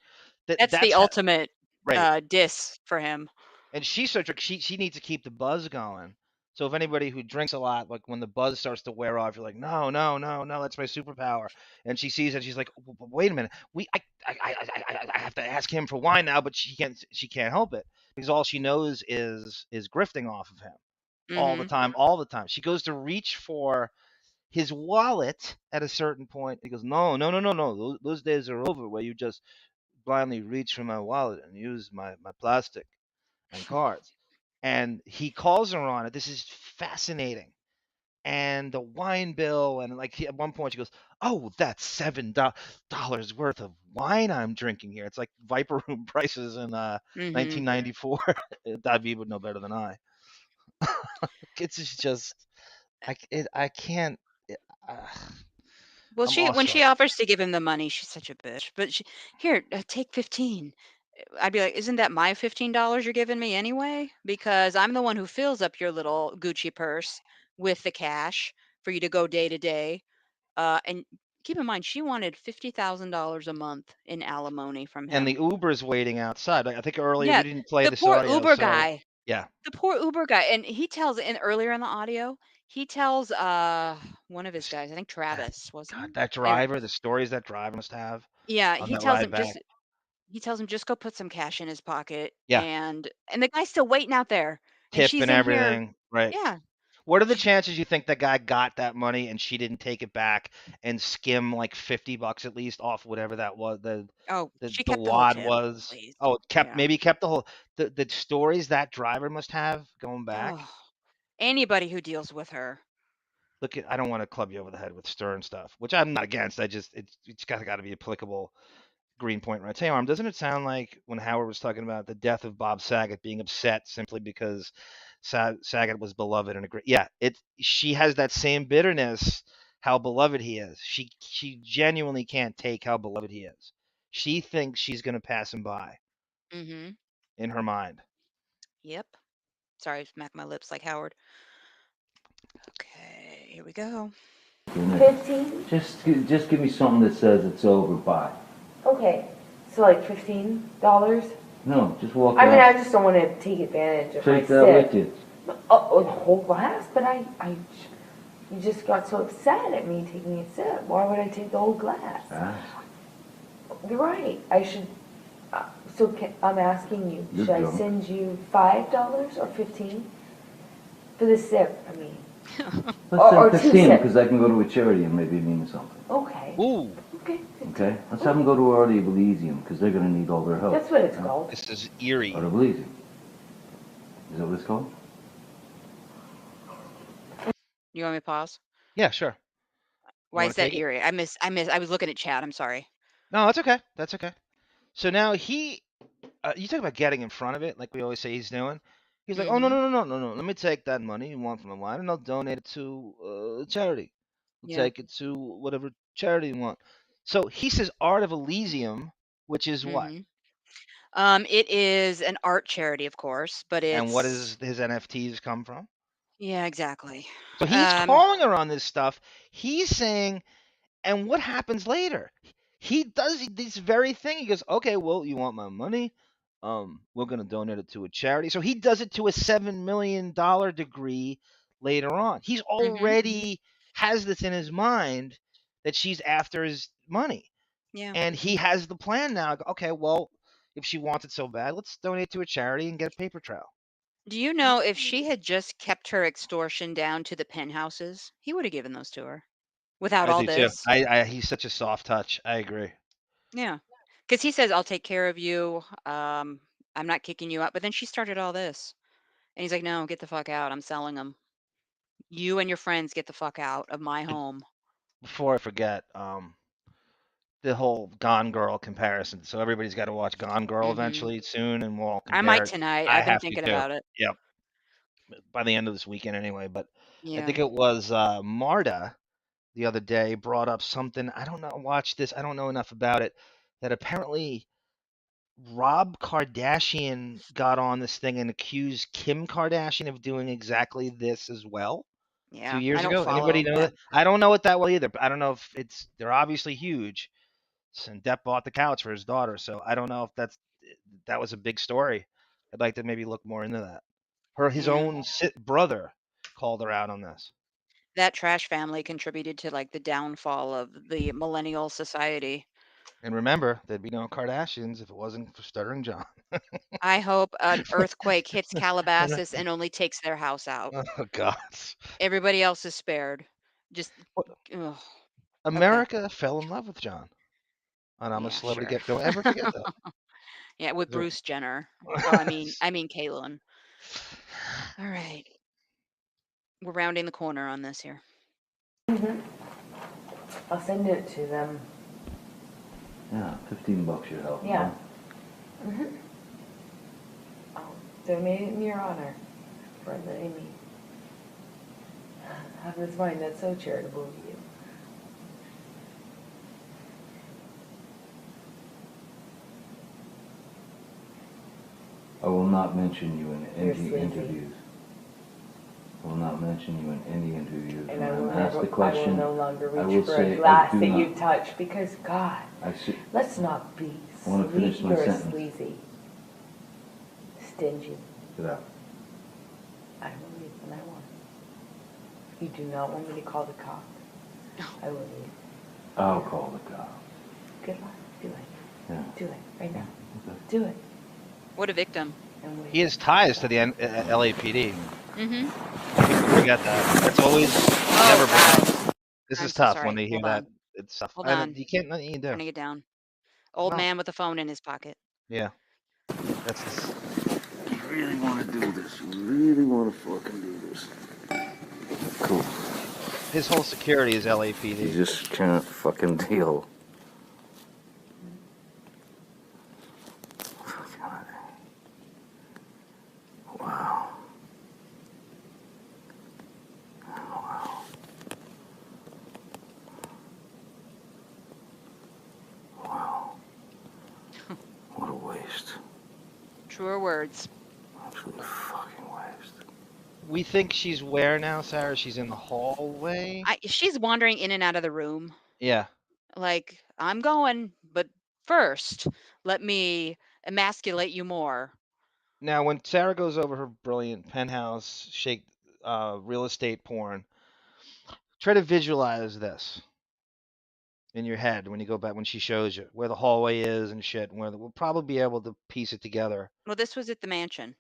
that. That's the That's how, ultimate right. diss for him. And she's so she needs to keep the buzz going. So if anybody who drinks a lot, like when the buzz starts to wear off, you're like, no, that's my superpower. And she sees it, she's like, wait a minute, I have to ask him for wine now, but she can't help it because all she knows is grifting off of him all the Mm-hmm. time. She goes to reach for his wallet at a certain point. He goes, no, those days are over where you just blindly reach for my wallet and use my plastic and cards. And he calls her on it. This is fascinating. And the wine bill, and like at one point she goes, "Oh, that's $7 worth of wine I'm drinking here." It's like Viper Room prices in Mm-hmm. 1994. David would know better than I. It's just I can't. Uh, Well, I'm when she awestruck. offers to give him the money, she's such a bitch. But here, take 15. I'd be like, isn't that my $15 you're giving me anyway? Because I'm the one who fills up your little Gucci purse with the cash for you to go day to day. And keep in mind, she wanted $50,000 a month in alimony from And the him. Uber's waiting outside. I think earlier Yeah, we didn't play the this poor audio, Uber so guy. yeah. The poor Uber guy, and he tells in earlier in the audio, he tells one of his guys, I think Travis, wasn't God, it? that Anyway, driver, the stories that driver must have yeah, on that ride back. he tells him just go put some cash in his pocket, Yeah, and the guy's still waiting out there, and tip she's and in here. everything, right? Yeah, What are the she, chances you think that guy got that money and she didn't take it back and skim like $50 at least off whatever that was oh, the she the kept the whole wad tip, was? please. Oh, Yeah. kept the whole the stories that driver must have going back. Oh, anybody who deals with her. Look at I don't want to club you over the head with Stern stuff, which I'm not against. It's got to be applicable. Greenpoint right. Hey, Arm, doesn't it sound like when Howard was talking about the death of Bob Saget being upset simply because Saget was beloved and a great yeah, she has that same bitterness how beloved he is. She genuinely can't take how beloved he is. She thinks she's going to pass him by Mm-hmm. in her mind. Yep. Sorry, smack my lips like Howard. Okay, here we go. 15? Just give me something that says it's over. Bye. Okay. So like $15? No, just walk I mean, out. I just don't want to take advantage of Take my that sip. with you. Oh, the whole glass? But you just got so upset at me taking a sip. Why would I take the whole glass? Ah, You're right. I should. I'm asking you. You're Should I drunk. send you $5 or 15 for the sip? I mean. Or Let's two say 15 sips. because I can go to a charity and maybe it means something. Okay. Ooh, Okay. Okay? Let's have them go to Artie Bldg because they're going to need all their help. That's what it's called. this is eerie. Artie Bldg. Is that what it's called? You want me to pause? Yeah, sure. Why Want is to that take it? eerie? I was looking at chat. I'm sorry. No, that's okay. That's okay. So now you talk about getting in front of it, like we always say he's doing. He's like, oh no Mm-hmm. no no no no no, let me take that money you want from the wine and I'll donate it to charity. I'll Yeah. take it to whatever charity you want. So he says Art of Elysium, which is what? Mm-hmm. It is an art charity, of course, but And what it's does his NFTs come from? yeah, exactly. So he's Um, calling her on this stuff. He's saying, and what happens later? He does this very thing. He goes, okay, well, you want my money? We're gonna donate it to a charity. So he does it to a $7 million degree later on. He's mm-hmm. already has this in his mind that she's after his money, Yeah. and he has the plan now. Okay, well, if she wants it so bad, let's donate to a charity and get a paper trail. Do you know if she had just kept her extortion down to the penthouses, he would have given those to her without I all do too. this. He's such a soft touch. I agree. Yeah. Because he says, I'll take care of you. I'm not kicking you out. But then she started all this. And he's like, no, get the fuck out. I'm selling them. You and your friends get the fuck out of my home. Before I forget, the whole Gone Girl comparison. So everybody's got to watch Gone Girl eventually soon, and we'll all I might compare it. tonight. I I've been have to thinking too. about it. Yep. By the end of this weekend anyway. But I Yeah. think it was Marta the other day brought up something. I don't know. Watch this. I don't know enough about it. That apparently Rob Kardashian got on this thing and accused Kim Kardashian of doing exactly this as well. Yeah. 2 I years don't ago. Anybody follow know that. that? I don't know it that well either. But I don't know if they're obviously huge. And Depp bought the couch for his daughter, so I don't know if that was a big story. I'd like to maybe look more into that. His Yeah. own brother called her out on this. That trash family contributed to like the downfall of the millennial society. And remember, there'd be no Kardashians if it wasn't for Stuttering John. I hope an earthquake hits Calabasas and only takes their house out. Oh God. Everybody else is spared. Just What? ugh. America fell in love with John. And I'm a Yeah, celebrity. sure. Don't ever forget that. Yeah, with So- Bruce Jenner. Oh, I mean Caitlyn. All right. We're rounding the corner on this here. I'll send it to them. Yeah, $15 should help. Yeah. Huh? I'll donate it in your honor for letting me have this mind. That's so charitable of you. I will not mention you in You're any sleazy. interviews. I will not mention you in any interviews. And When I will, I'm asked the I will question, no longer I reach will for say a I glass do that not. you touch because, God, let's not be I wanna finish sleazy my or sentence. sleazy. Stingy. Get out. I will leave when I want. If you do not want me to call the cops, I will leave. I'll call the cops. Good luck. Do it. Yeah. Do it right now. Okay. Do it. What a victim. And wait. He has ties to the LAPD. Mm-hmm. People forget that. That's always never brought up. This I'm is so tough sorry. when they hear Hold that. on. It's tough. Hold I on. don't, you can't, nothing you can do. Turning it down. Old No. man with a phone in his pocket. Yeah. That's this. You really want to do this? You really want to fucking do this? Cool. His whole security is You LAPD. just can't fucking deal. Wow. Wow. Wow. What a waste. Truer words. Absolute fucking waste. We think she's where now, Sarah? She's in the hallway? She's wandering in and out of the room. Yeah. Like, I'm going, but first, let me emasculate you more. Now, when Sarah goes over her brilliant penthouse shake real estate porn, try to visualize this in your head when you go back, when she shows you where the hallway is and shit, and where we'll probably be able to piece it together. Well, this was at the mansion.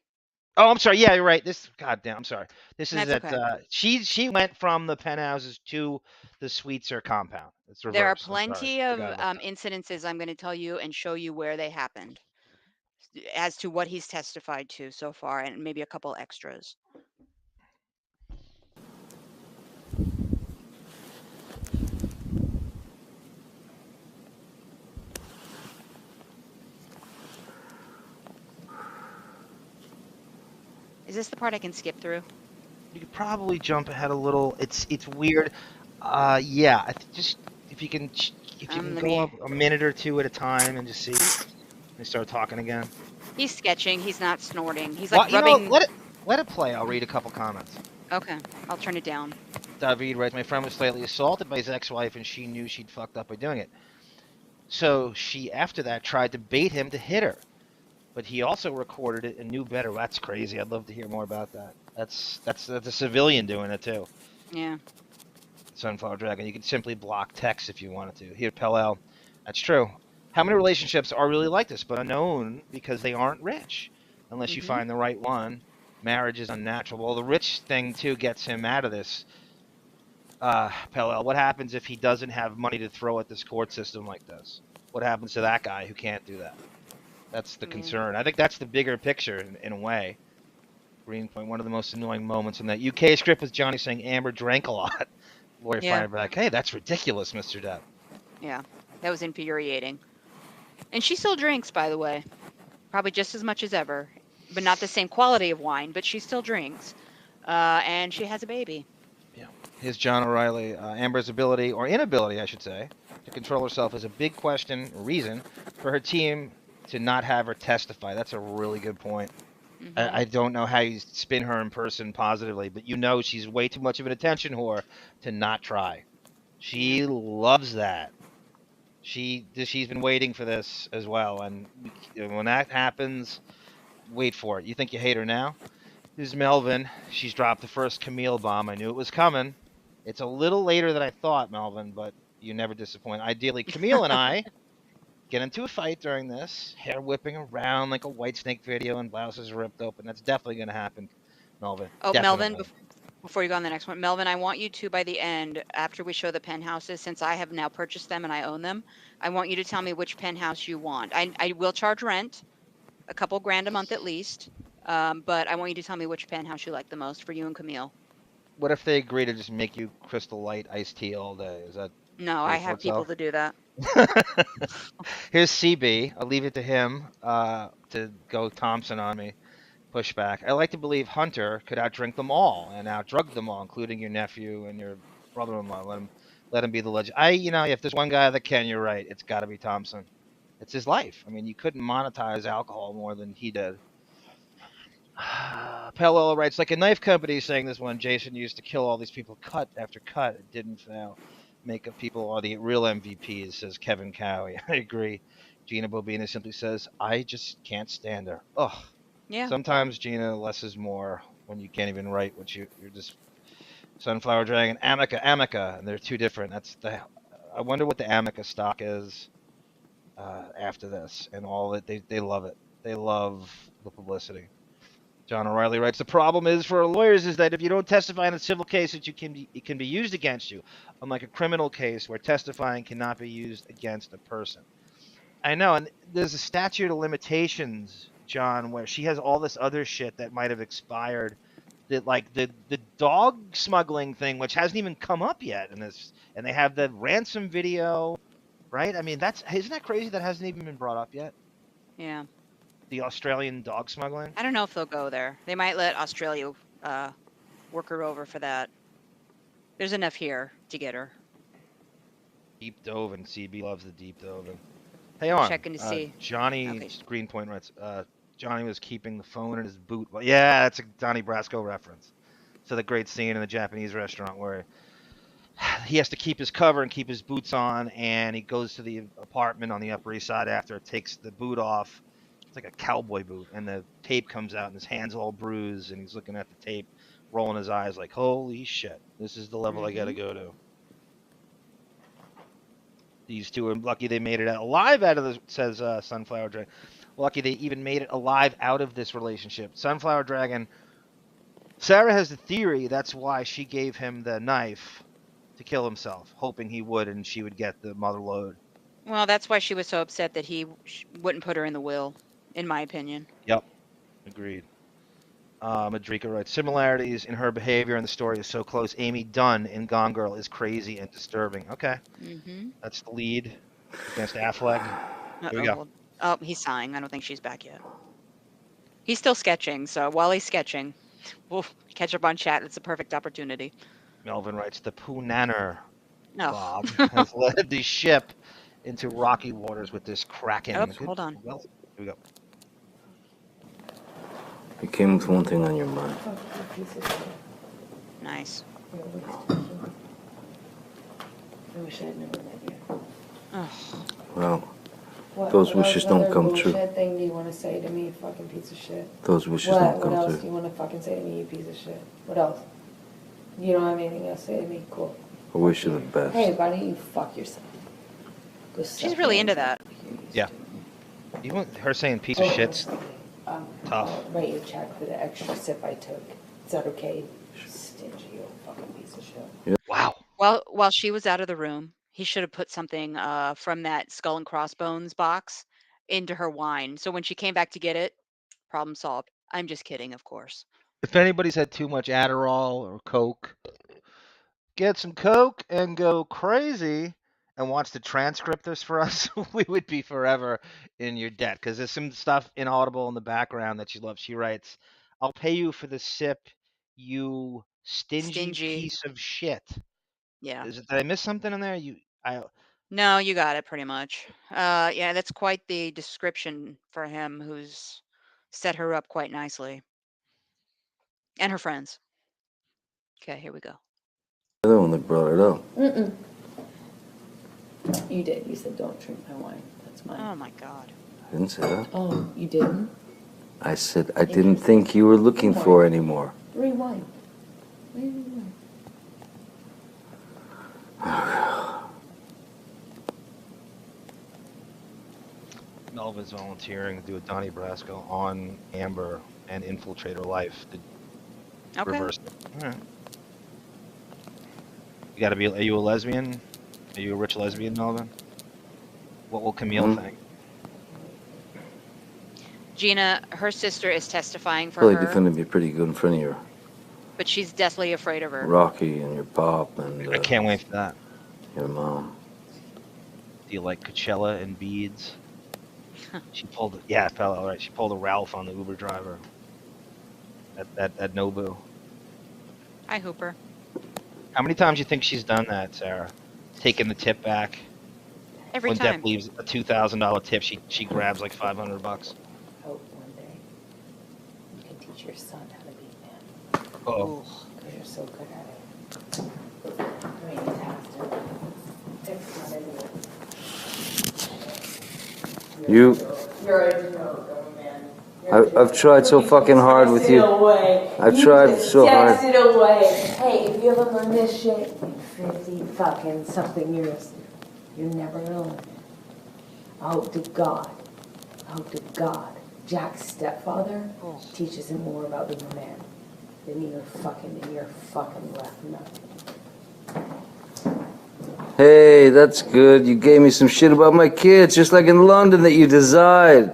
Oh, I'm sorry. Yeah, you're right. Goddamn, I'm sorry. This is That's at okay. she went from the penthouses to the suites or compound. It's reversed. There are I'm sorry. plenty of Forgot about that. incidences I'm going to tell you and show you where they happened as to what he's testified to so far, and maybe a couple extras. Is this the part I can skip through? You could probably jump ahead a little. It's weird. Yeah. Just if you can go up a minute or two at a time and just see. They start talking again. He's sketching. He's not snorting. He's like Well, rubbing. let it play. I'll read a couple comments. Okay, I'll turn it down. David writes, my friend was slightly assaulted by his ex-wife and she knew she'd fucked up by doing it. So she, after that, tried to bait him to hit her. But he also recorded it and knew better. That's crazy. I'd love to hear more about that. That's a civilian doing it, too. Yeah. Sunflower Dragon. You can simply block text if you wanted to. Here, Pell. That's true. How many relationships are really like this, but unknown because they aren't rich? Unless you find the right one. Marriage is unnatural. Well, the rich thing, too, gets him out of this. Pell, what happens if he doesn't have money to throw at this court system like this? What happens to that guy who can't do that? That's the concern. I think that's the bigger picture in a way. Greenpoint. One of the most annoying moments in that UK script was Johnny saying Amber drank a lot. Lawyer Yeah. fired back, hey, that's ridiculous, Mr. Depp. Yeah, that was infuriating. And she still drinks, by the way, probably just as much as ever, but not the same quality of wine, but she still drinks. And she has a baby. Yeah. Here's John O'Reilly. Amber's ability, or inability, I should say, to control herself is a big question, or reason, for her team to not have her testify. That's a really good point. Mhm. I don't know how you spin her in person positively, but you know she's way too much of an attention whore to not try. She loves that. She's been waiting for this as well, and when that happens, wait for it. You think you hate her now? This is Melvin. She's dropped the first Camille bomb. I knew it was coming. It's a little later than I thought, Melvin, but you never disappoint. Ideally, Camille and I get into a fight during this, hair whipping around like a White Snake video and blouses ripped open. That's definitely going to happen, Melvin. Oh, Melvin, Definitely. before you go on the next one, Melvin, I want you to, by the end, after we show the penthouses, since I have now purchased them and I own them, I want you to tell me which penthouse you want. I will charge rent, a couple grand a month at least, but I want you to tell me which penthouse you like the most for you and Camille. What if they agree to just make you Crystal Light iced tea all day? Is that No, pay I for have people itself? to do that. Here's CB. I'll leave it to him to go Thompson on me. Pushback. I like to believe Hunter could outdrink them all and outdrug them all, including your nephew and your brother-in-law. Let him be the legend. If there's one guy that can, you're right. It's got to be Thompson. It's his life. I mean, you couldn't monetize alcohol more than he did. Palo writes, like a knife company saying this one, Jason used to kill all these people cut after cut. It didn't fail. Makeup people are the real MVPs, says Kevin Cowie. I agree. Gina Bobina simply says, I just can't stand her. Ugh. Yeah. Sometimes, Gina, less is more when you can't even write what you're just Sunflower Dragon, Amica, and they're two different. I wonder what the Amica stock is after this and all that. They love it. They love the publicity. John O'Reilly writes, the problem is for lawyers is that if you don't testify in a civil case, it can be used against you, unlike a criminal case where testifying cannot be used against a person. I know, and there's a statute of limitations, John, where she has all this other shit that might have expired. That like the dog smuggling thing, which hasn't even come up yet in this, and they have the ransom video, right? I mean, isn't that crazy? That hasn't even been brought up yet. Yeah. The Australian dog smuggling. I don't know if they'll go there. They might let Australia work her over for that. There's enough here to get her. Deep Dovin. CB loves the Deep Dovin. Hey, on. Checking to see. Johnny Okay. Greenpoint writes, Johnny was keeping the phone in his boot. Well, yeah, that's a Donnie Brasco reference. So the great scene in the Japanese restaurant where he has to keep his cover and keep his boots on, and he goes to the apartment on the Upper East Side after it takes the boot off. It's like a cowboy boot, and the tape comes out, and his hand's all bruised, and he's looking at the tape, rolling his eyes like, holy shit, this is the level I gotta go to. These two are lucky they made it alive out of this, says Sunflower Dragon. Lucky they even made it alive out of this relationship. Sunflower Dragon, Sarah has the theory that's why she gave him the knife to kill himself, hoping he would and she would get the mother lode. Well, that's why she was so upset that he wouldn't put her in the will, in my opinion. Yep, agreed. Madrika writes, similarities in her behavior and the story is so close. Amy Dunn in Gone Girl is crazy and disturbing. Okay, that's the lead against Affleck. Here we go. Well, oh, he's sighing. I don't think she's back yet. He's still sketching, so while he's sketching, we'll catch up on chat. It's a perfect opportunity. Melvin writes, the Poonaner Oh. Bob has led the ship into rocky waters with this kraken. Oops, hold on. Well, here we go. I came with one thing on your mind. Nice. I wish I had known that yet. Oh. Well, those wishes don't come true. What thing do you want to say to me, you fucking piece of shit? Those wishes What? don't What come else do true. you want to fucking say to me, you piece of shit? What else? You don't have anything else to say to me? Cool. I wish you the best. Hey, why don't you fuck yourself? Go She's suck really your into own that. dick, you piece of Yeah. shit. Even her saying piece of shit's tough. I'll write you a check for the extra sip I took. Is that okay? Stingy old fucking piece of shit. Wow. While she was out of the room, he should have put something from that Skull and Crossbones box into her wine. So when she came back to get it, problem solved. I'm just kidding, of course. If anybody's had too much Adderall or Coke, get some Coke and go crazy and wants to transcript this for us, we would be forever in your debt because there's some stuff inaudible in the background that she loves. She writes, I'll pay you for the sip, you stingy Stingy. piece of shit. Yeah. Did I miss something in there? No, you got it pretty much. Yeah, that's quite the description for him who's set her up quite nicely. And her friends. Okay, here we go. The other one that brought it up. Mm-mm. You did. You said, don't drink my wine. That's mine. Oh my God. I didn't say that. Oh, you didn't? I said I didn't think you were looking for anymore. Rewind. Rewind. Melvin's volunteering to do a Donnie Brasco on Amber and infiltrate her life to Okay. reverse it. All right. You gotta be. Are you a lesbian? Are you a rich lesbian, Melvin? What will Camille think? Gina, her sister is testifying for Probably her, defended me pretty good in front of your but she's deathly afraid of her. Rocky and your pop and I can't wait for that. your mom. Do you like Coachella and beads? She pulled. Yeah, it fell out right. She pulled a Ralph on the Uber driver. At Nobu. Hi, Hooper. How many times do you think she's done that, Sarah? Taking the tip back. Every When time. Depp leaves a $2,000 tip, she grabs like $500. Hope one day you can teach your son how to be a man. Oh. Because you're so good at it. I mean, you have to. It's not in you. You're a joke, man. I've tried so fucking hard with you. I've tried so hard. Text it away. Hey, if you ever learn this shit in 50 fucking something years, you're never gonna learn it. I hope to God, Jack's stepfather teaches him more about being a man than your fucking left nut. Hey, that's good. You gave me some shit about my kids, just like in London that you desired.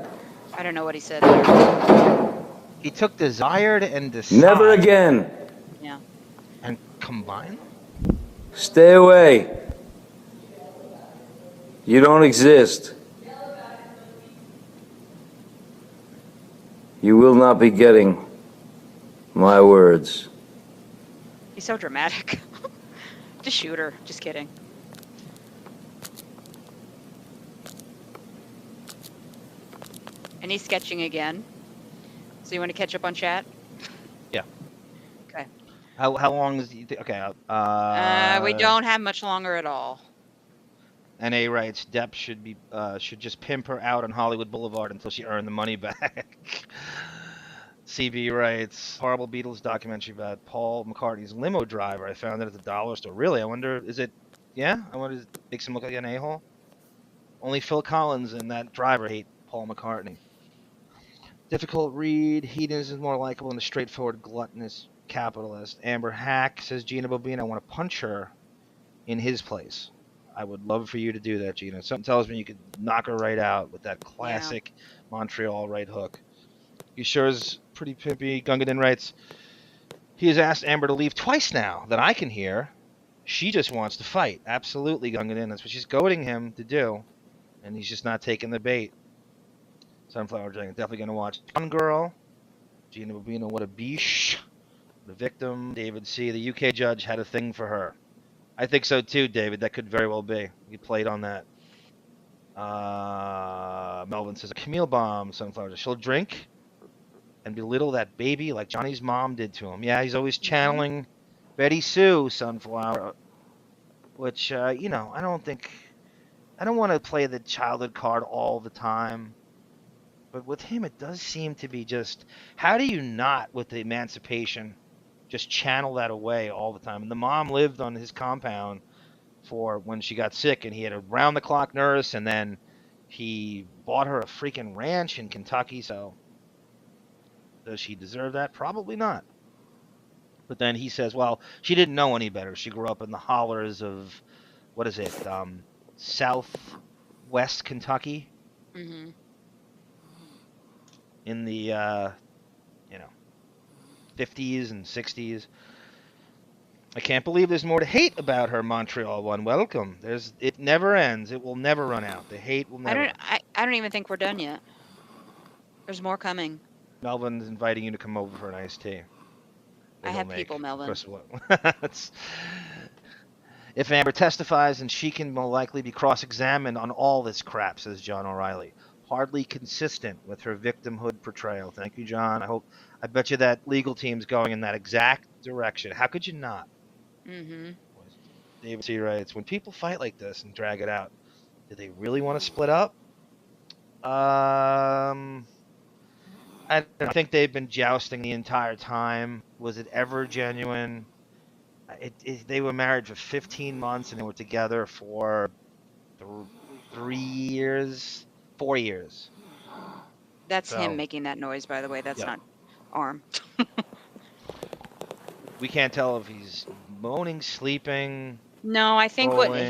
I don't know what he said there. He took desired and decided. Never again. Yeah. And combine? Stay away. You don't exist. You will not be getting my words. He's so dramatic. Just shoot her. Just kidding. And he's sketching again. So you want to catch up on chat? Yeah. Okay. How long is the okay? We don't have much longer at all. NA writes Depp should just pimp her out on Hollywood Boulevard until she earned the money back. CB writes horrible Beatles documentary about Paul McCartney's limo driver. I found it at the dollar store. Really? I wonder, is it? Yeah, I wonder, makes him look like an a-hole. Only Phil Collins and that driver hate Paul McCartney. Difficult read. Hedonism is more likable than a straightforward gluttonous capitalist. Amber Hack says Gina Bobina, I want to punch her in his place. I would love for you to do that, Gina. Something tells me you could knock her right out with that classic Montreal right hook. He sure is pretty pimpy. Gungadin writes, he has asked Amber to leave twice now that I can hear. She just wants to fight. Absolutely, Gungadin. That's what she's goading him to do. And he's just not taking the bait. Sunflower Dragon, definitely going to watch. One Girl. Gina Bobina, what a biche. The victim, David C. The UK judge had a thing for her. I think so too, David. That could very well be. You played on that. Melvin says, a Camille bomb, Sunflower. She'll drink and belittle that baby like Johnny's mom did to him. Yeah, he's always channeling Betty Sue, Sunflower. Which, I don't want to play the childhood card all the time. But with him, it does seem to be just, how do you not, with the emancipation, just channel that away all the time? And the mom lived on his compound for when she got sick, and he had a round-the-clock nurse, and then he bought her a freaking ranch in Kentucky, so does she deserve that? Probably not. But then he says, well, she didn't know any better. She grew up in the hollers of, what is it, southwest Kentucky? Mm-hmm. In the, 50s and 60s. I can't believe there's more to hate about her, Montreal one. Welcome. It never ends. It will never run out. The hate will never. I don't even think we're done yet. There's more coming. Melvin's inviting you to come over for an iced tea. I have people, Melvin. If Amber testifies, and she can more likely be cross-examined on all this crap, says John O'Reilly. Hardly consistent with her victimhood portrayal. Thank you, John. I bet you that legal team's going in that exact direction. How could you not? Mm-hmm. David C. writes, when people fight like this and drag it out, do they really want to split up? I think they've been jousting the entire time. Was it ever genuine? They were married for 15 months and they were together for 3 years, 4 years. That's him making that noise, by the way. That's not Arm. We can't tell if he's moaning, sleeping. No, I think rolling. what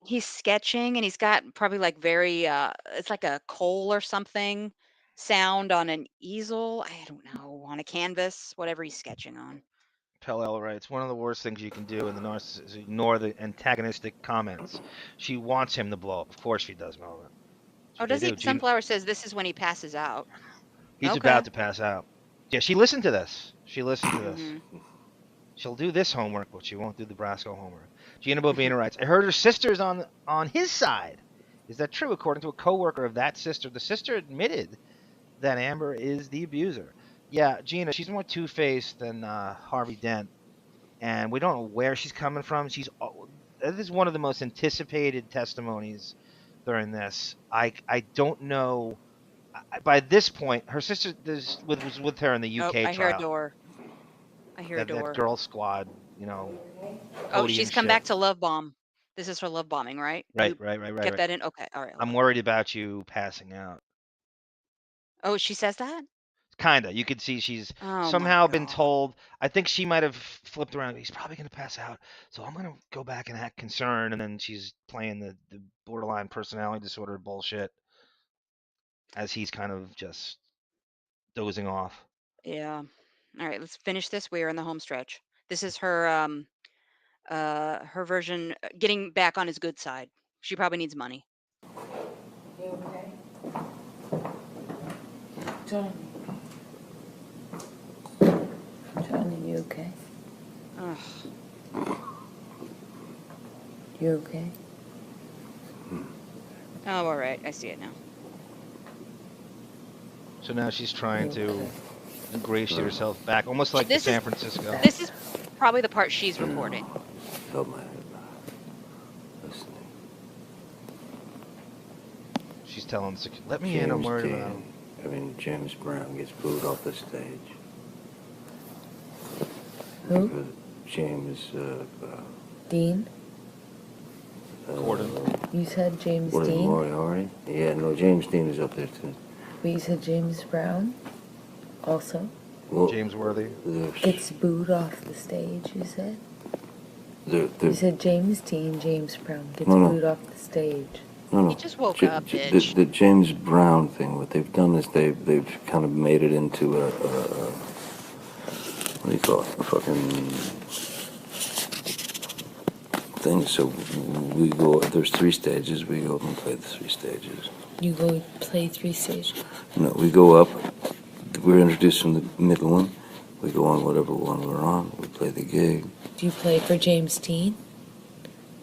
he's sketching, and he's got probably like very it's like a coal or something sound on an easel. I don't know, on a canvas, whatever he's sketching on. Pell writes, one of the worst things you can do in the narcissist is ignore the antagonistic comments. She wants him to blow up. Of course she does, Melvin. Oh, does he? Sunflower says this is when he passes out. He's about to pass out. Yeah, she listened to this. She listened to this. She'll do this homework, but she won't do the Brasco homework. Gina Bobina writes, I heard her sister's on his side. Is that true? According to a coworker of that sister, the sister admitted that Amber is the abuser. Yeah, Gina, she's more two-faced than Harvey Dent, and we don't know where she's coming from. This is one of the most anticipated testimonies during this. I don't know. By this point, her sister was with her in the UK trial. I hear a door. I hear a door. That girl squad, you know. Oh, she's come back to love bomb. This is her love bombing, right? Right. Get that in? Okay, all right. I'm worried about you passing out. Oh, she says that? Kinda. You could see she's somehow been told. I think she might have flipped around. He's probably going to pass out, so I'm going to go back and act concerned. And then she's playing the borderline personality disorder bullshit as he's kind of just dozing off. Yeah. All right, let's finish this. We are in the home stretch. This is her her version, getting back on his good side. She probably needs money. You okay? Johnny. Johnny, you okay? Ugh. You okay? Oh, all right. I see it now. So now she's trying to ingratiate herself back, almost like San Francisco. This is probably the part she's recording. Felt my head listening. She's telling him, let me in, I'm worried about him. I mean, James Brown gets booed off the stage. Who? Because James, Dean? Gordon. You said James Gordon Dean? Moriarty? Yeah, no, James Dean is up there too. But you said James Brown? Also? Well, James Worthy. Gets booed off the stage, you said? You said James Dean, James Brown gets booed off the stage. No. He just woke up, bitch. The James Brown thing, what they've done is they've kind of made it into a what do you call it? A fucking thing. So we go, there's 3 stages, we go up and play the 3 stages. You go play 3 stages? No, we go up, we're introduced from the middle one, we go on whatever one we're on, we play the gig. Do you play for James Dean?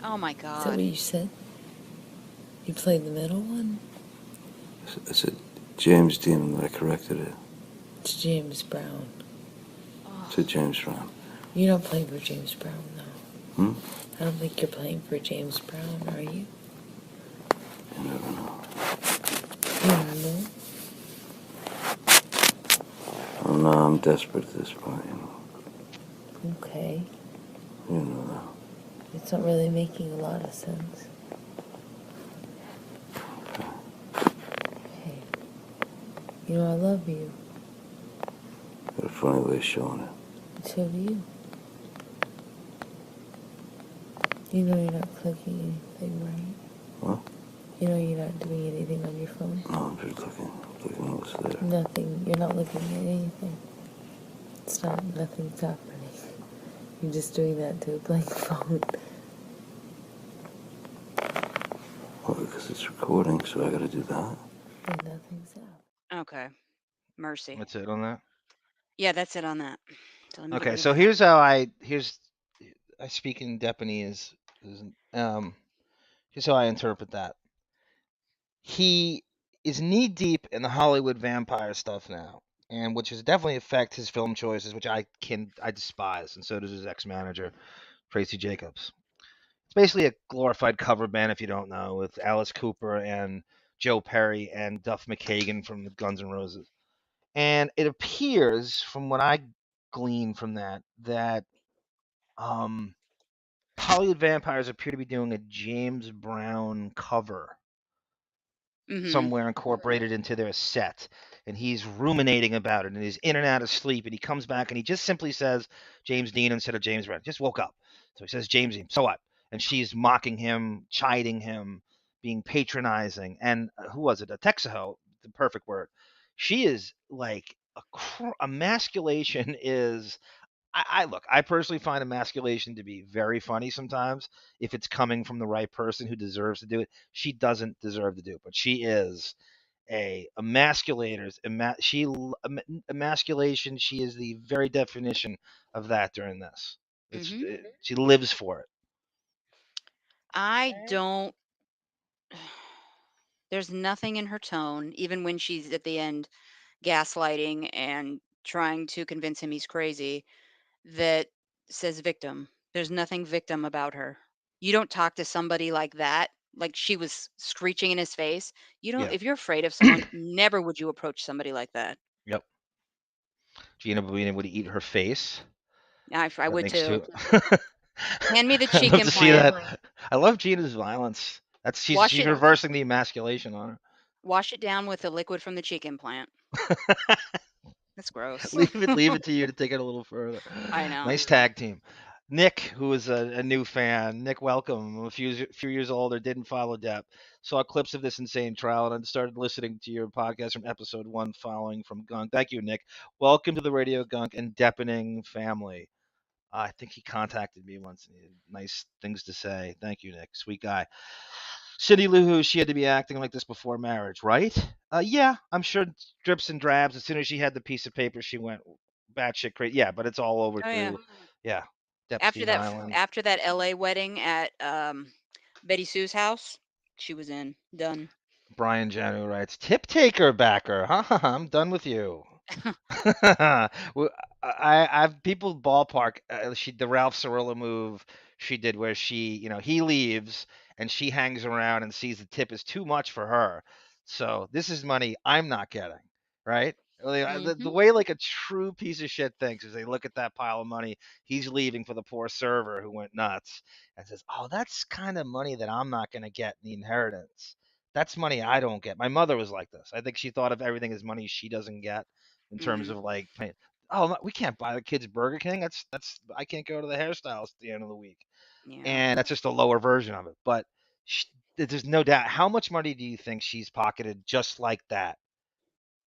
Oh my God. Is that what you said? You played the middle one? I said James Dean, but I corrected it. It's James Brown. I said James Brown. You're not playing for James Brown, though. Hmm? I don't think you're playing for James Brown, are you? You never know. You don't know? Oh, no, I'm desperate at this point, you know. Okay. You know that. It's not really making a lot of sense. Hey. You know I love you. Got a funny way of showing it. So do you. You know you're not clicking anything, right? What? You know you're not doing anything on your phone? No, I'm just looking what's there. Nothing. You're not looking at anything. Stop, nothing's happening. You're just doing that to a blank phone. Well, because it's recording, so I gotta do that. And nothing's happening. Okay. Mercy. That's it on that. Yeah, that's it on that. So let me get Okay, rid of so that. here's how I speak in Japanese. Here's how I interpret that. He is knee deep in the Hollywood vampire stuff now, and which has definitely affect his film choices, which I despise, and so does his ex-manager, Tracy Jacobs. It's basically a glorified cover band, if you don't know, with Alice Cooper and Joe Perry and Duff McKagan from the Guns N' Roses. And it appears, from what I glean from that Hollywood vampires appear to be doing a James Brown cover somewhere incorporated into their set, and he's ruminating about it, and he's in and out of sleep, and he comes back and he just simply says James Dean instead of James Brown. Just woke up, so he says James Dean. So what? And she's mocking him, chiding him, being patronizing. And who was it? A Texaho, the perfect word. She is like emasculation is. I personally find emasculation to be very funny sometimes if it's coming from the right person who deserves to do it. She doesn't deserve to do it, but she is a emasculator's emasculation. She is the very definition of that during this. She lives for it. I don't. There's nothing in her tone, even when she's at the end gaslighting and trying to convince him he's crazy, that says victim. There's nothing victim about her. You don't talk to somebody like that, like she was screeching in his face. You don't, Yeah. if you're afraid of someone, never would you approach somebody like that. Yep. Gina being able to eat her face. I That would makes too. two. Hand me the I'd cheek love to see implant. that. I love Gina's violence. She's Wash it, reversing the emasculation on her. wash it down with the liquid from the cheek implant. That's gross. leave it to you to take it a little further. I know. Nice tag team. Nick, who is a new fan. Nick, welcome. A few years older, didn't follow Depp. Saw clips of this insane trial and started listening to your podcast from episode 1 following from Gunk. Thank you, Nick. Welcome to the Radio Gunk and Deppening family. I think he contacted me once. He had nice things to say. Thank you, Nick. Sweet guy. Cindy Lou Who, she had to be acting like this before marriage, right? Yeah, I'm sure drips and drabs. As soon as she had the piece of paper, she went batshit crazy. Yeah, but it's all over Oh yeah. through. Yeah, After Epstein that, Island. after that LA wedding at Betty Sue's house, she was in. Done. Brian Janu writes, tip taker backer. I'm done with you. Well, I've people ballpark the Ralph Cirillo move she did where he leaves and she hangs around and sees the tip is too much for her. So this is money I'm not getting, right? The way like a true piece of shit thinks is they look at that pile of money he's leaving for the poor server who went nuts and says, oh, that's kind of money that I'm not going to get in the inheritance. That's money I don't get. My mother was like this. I think she thought of everything as money she doesn't get in terms of like paying. Oh, we can't buy the kids Burger King. That's I can't go to the hairstylist at the end of the week, Yeah. and that's just a lower version of it. But there's no doubt. How much money do you think she's pocketed just like that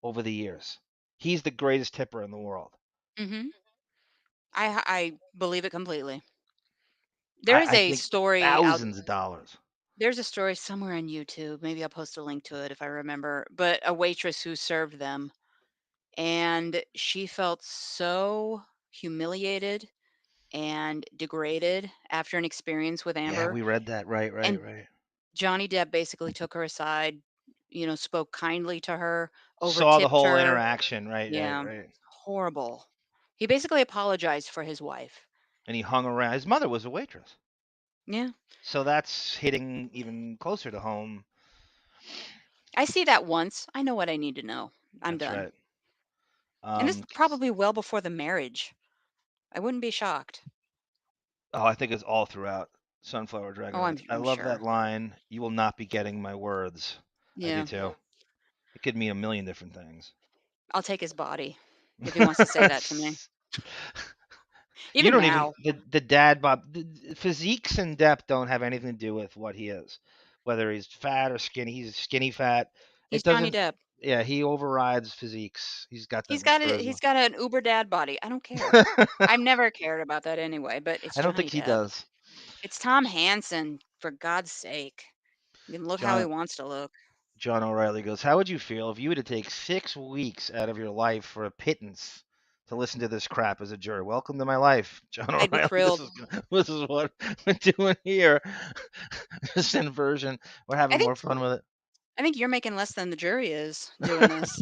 over the years? He's the greatest tipper in the world. I believe it completely. There is I a think story out. thousands of dollars. There's a story somewhere on YouTube. Maybe I'll post a link to it if I remember. But a waitress who served them, and she felt so humiliated and degraded after an experience with Yeah, Amber. we read that. Right. And Johnny Depp basically took her aside, spoke kindly to her, Saw the over-tipped whole her. interaction. Right. Yeah, Right. horrible. He basically apologized for his wife. And he hung around. His mother was a waitress. Yeah. So that's hitting even closer to home. I see that once. I know what I need to know. I'm That's done. right. And it's probably well before the marriage. I wouldn't be shocked. Oh, I think it's all throughout Sunflower Dragon. Oh, I'm I love that sure. line. You will not be getting my words. I do Yeah. too. It could mean a million different things. I'll take his body if he wants to say that to me. You Even don't now. even the dad bod the physiques and depth don't have anything to do with what he is. Whether he's fat or skinny, he's skinny fat. He's It Johnny doesn't. Depp. Yeah, he overrides physiques. He's got that He's got charisma. an uber dad body. I don't care. I've never cared about that anyway, but it's I don't think Johnny he Depp. does. It's Tom Hanson, for God's sake. He can look how he John wants to look. John O'Reilly goes, "How would you feel if you were to take 6 weeks out of your life for a pittance to listen to this crap as a jury? Welcome to my life, John I'd be O'Reilly. thrilled. This is what we're doing here. This inversion. We're I having think more fun with it. I think you're making less than the jury is doing this.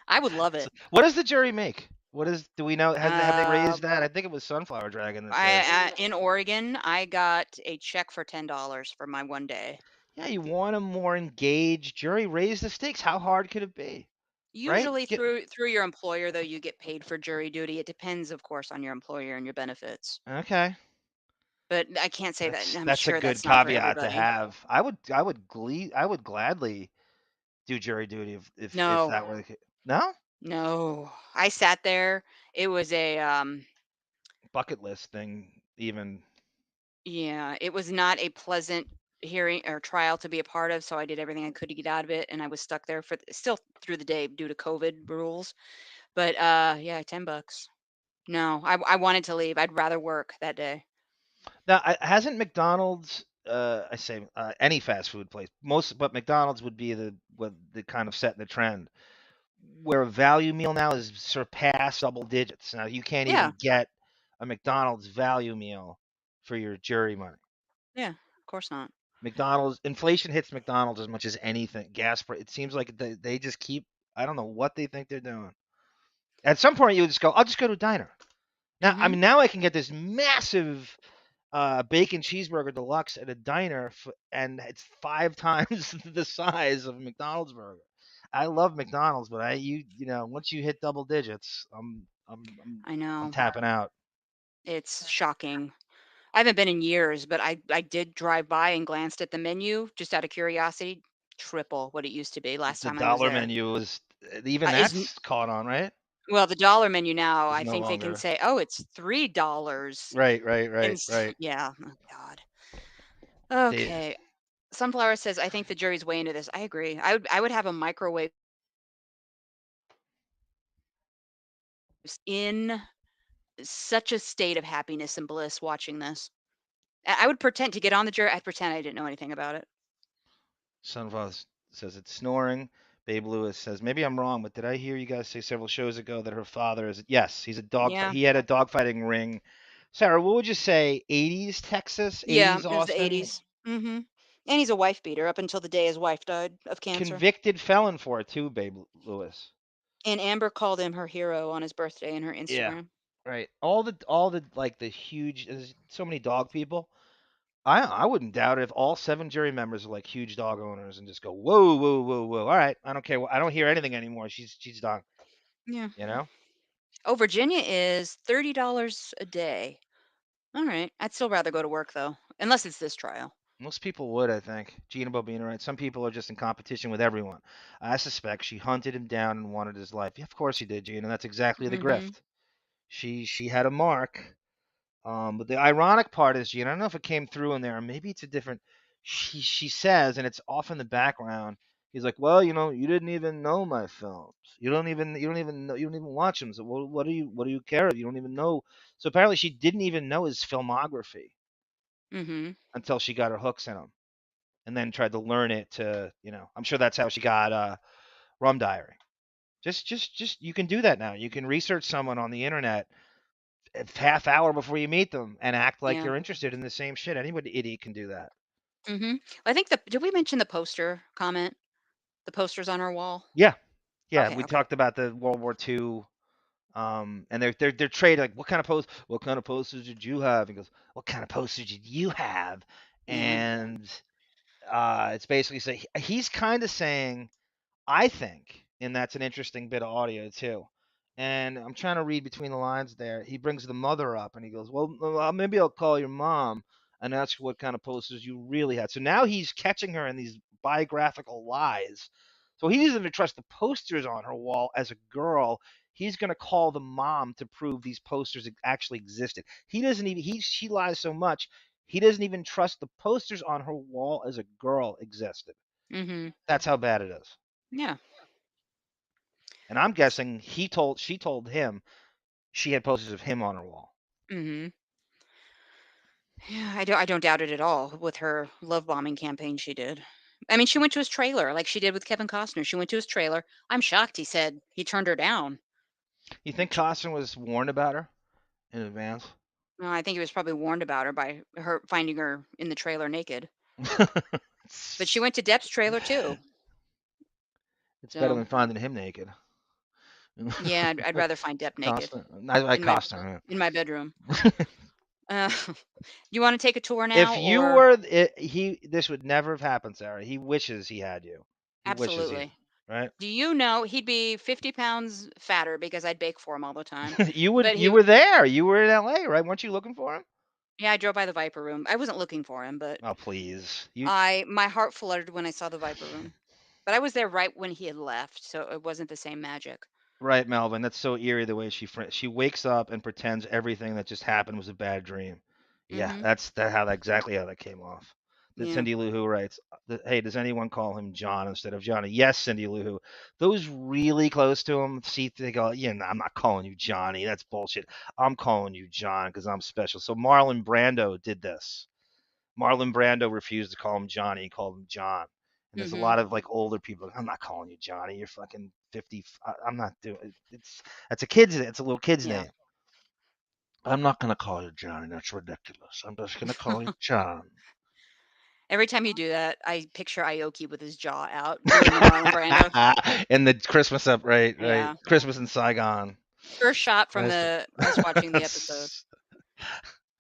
I would love it. What does the jury make? What is? Do we know? Have they Uh, raised that? I think it was Sunflower Dragon that said, I in Oregon, I got a check for $10 for my one day. "Yeah, you want a more engaged jury. Raise the stakes. How hard could it be? Right? Usually through your employer, though, you get paid for jury duty. It depends, of course, on your employer and your benefits. Okay. But I can't say that. I'm That's a sure good that's not for caveat to everybody. have. I would gladly do jury duty if No, that were the case. No? no. I sat there. It was a Bucket list thing even. yeah, it was not a pleasant hearing or trial to be a part of, so I did everything I could to get out of it, and I was stuck there for still through the day due to COVID rules. But yeah, $10. No, I wanted to leave. I'd rather work that day. Now, hasn't McDonald's I say any fast food place, but McDonald's would be the kind of setting the trend where a value meal now is surpassed double digits. Now you can't Yeah, even get a McDonald's value meal for your jury money. yeah, of course not. McDonald's inflation hits McDonald's as much as anything. It seems like they just keep. I don't know what they think they're doing. At some point, you would just go, "I'll just go to a diner." Now, I Mm-hmm. mean, now I can get this massive bacon cheeseburger deluxe at a diner, and it's 5 times the size of a McDonald's burger. I love McDonald's, but once you hit double digits, I I'm know. tapping out. It's shocking. I haven't been in years, but I did drive by and glanced at the menu just out of curiosity. Triple what it used to be last The time I was dollar there. menu is even Is that's caught on, right? Well, the dollar menu now, Is I no think they can longer say, "Oh, it's $3." right, And right. yeah, oh God. They Okay. Sunflower says, "I think the jury's way into this." I agree. I would have a microwave in such a state of happiness and bliss watching this. I would pretend to get on the jury. I'd pretend I didn't know anything about it. Sunflower says it's snoring. Babe Lewis says, maybe I'm wrong, but did I hear you guys say several shows ago that her father is? Yes, he's a dog. Yeah. He had a dogfighting ring. Sarah, what would you say? 80s Texas, Yeah, 80s it was the Austin, 80s. Mhm. And he's a wife beater up until the day his wife died of cancer. convicted felon for it too, Babe Lewis. And Amber called him her hero on his birthday in her Yeah, Instagram. right. All the like the huge. There's so many dog people. I wouldn't doubt it if all 7 jury members are like huge dog owners and just go whoa whoa whoa whoa. All right, I don't care. I don't hear anything anymore. She's dog. Yeah. You know. Oh, Virginia is $30 a day. All right. I'd still rather go to work though, unless it's this trial. Most people would, I think. Gina Bobina, right? Some people are just in competition with everyone. I suspect she hunted him down and wanted his life. Yeah, of course she did, Gina. That's exactly the Mhm. grift. She had a mark. But the ironic part is, Gina, I don't know if it came through in there, or maybe it's a different. She says, and it's off in the background. He's like, well, you didn't even know my films. You don't even watch them. So what do you care? You don't even know. So apparently she didn't even know his filmography Mhm. until she got her hooks in him, and then tried to learn it I'm sure that's how she got Rum Diary. Just you can do that now. You can research someone on the internet a half hour before you meet them and act like Yeah. you're interested in the same shit. Anybody idiot can do that. Mhm. I think did we mention the poster comment? The posters on our wall? Yeah, yeah. Okay, We okay. talked about the World War II, and they're trading like, what kind of posters did you have? He goes, what kind of posters did you have? Yeah. And it's basically saying he's kind of saying, I think, and that's an interesting bit of audio too. And I'm trying to read between the lines there. He brings the mother up and he goes, well, maybe I'll call your mom and ask what kind of posters you really had. So now he's catching her in these biographical lies. So he doesn't even trust the posters on her wall as a girl. He's going to call the mom to prove these posters actually existed. He doesn't even, she lies so much, he doesn't even trust the posters on her wall as a girl existed. Mhm. That's how bad it is. Yeah. And I'm guessing she told him she had posters of him on her wall. Mhm. Yeah, I don't doubt it at all with her love bombing campaign she did. I mean, she went to his trailer like she did with Kevin Costner. She went to his trailer. I'm shocked he said he turned her down. You think Costner was warned about her in advance? No, I think he was probably warned about her by her finding her in the trailer naked. But she went to Depp's trailer too. It's better So than finding him naked. yeah, I'd rather find Depp naked Costner. I like in my Costner. bedroom. You want to take a tour If now, you or were this would never have happened, Sarah. He wishes he had you. He wishes he, absolutely? right? Do you know he'd be 50 pounds fatter because I'd bake for him all the time? You But he, were there. You were in LA, right? Weren't you looking for him? yeah, I drove by the Viper Room. I wasn't looking for him, but Oh, please. my heart fluttered when I saw the Viper Room. But I was there right when he had left, so it wasn't the same magic. Right, Melvin. That's so eerie the way she wakes up and pretends everything that just happened was a bad dream. Yeah, Mhm. that's exactly how that came off. Yeah. Cindy Lou Who writes, "Hey, does anyone call him John instead of Johnny?" Yes, Cindy Lou Who. Those really close to him, see, they go, "Yeah, no, I'm not calling you Johnny. That's bullshit. I'm calling you John because I'm special." So Marlon Brando did this. Marlon Brando refused to call him Johnny. He called him John. And there's a lot of like older people. I'm not calling you Johnny. You're fucking 50. I'm not doing it. It's a little kid's Yeah. name. I'm not gonna call you Johnny. That's ridiculous. I'm just gonna call you John. Every time you do that, I picture Aoki with his jaw out doing the Marlon Brando. And the Christmas up, right? Yeah. Christmas in Saigon. First shot from That's us watching the episode.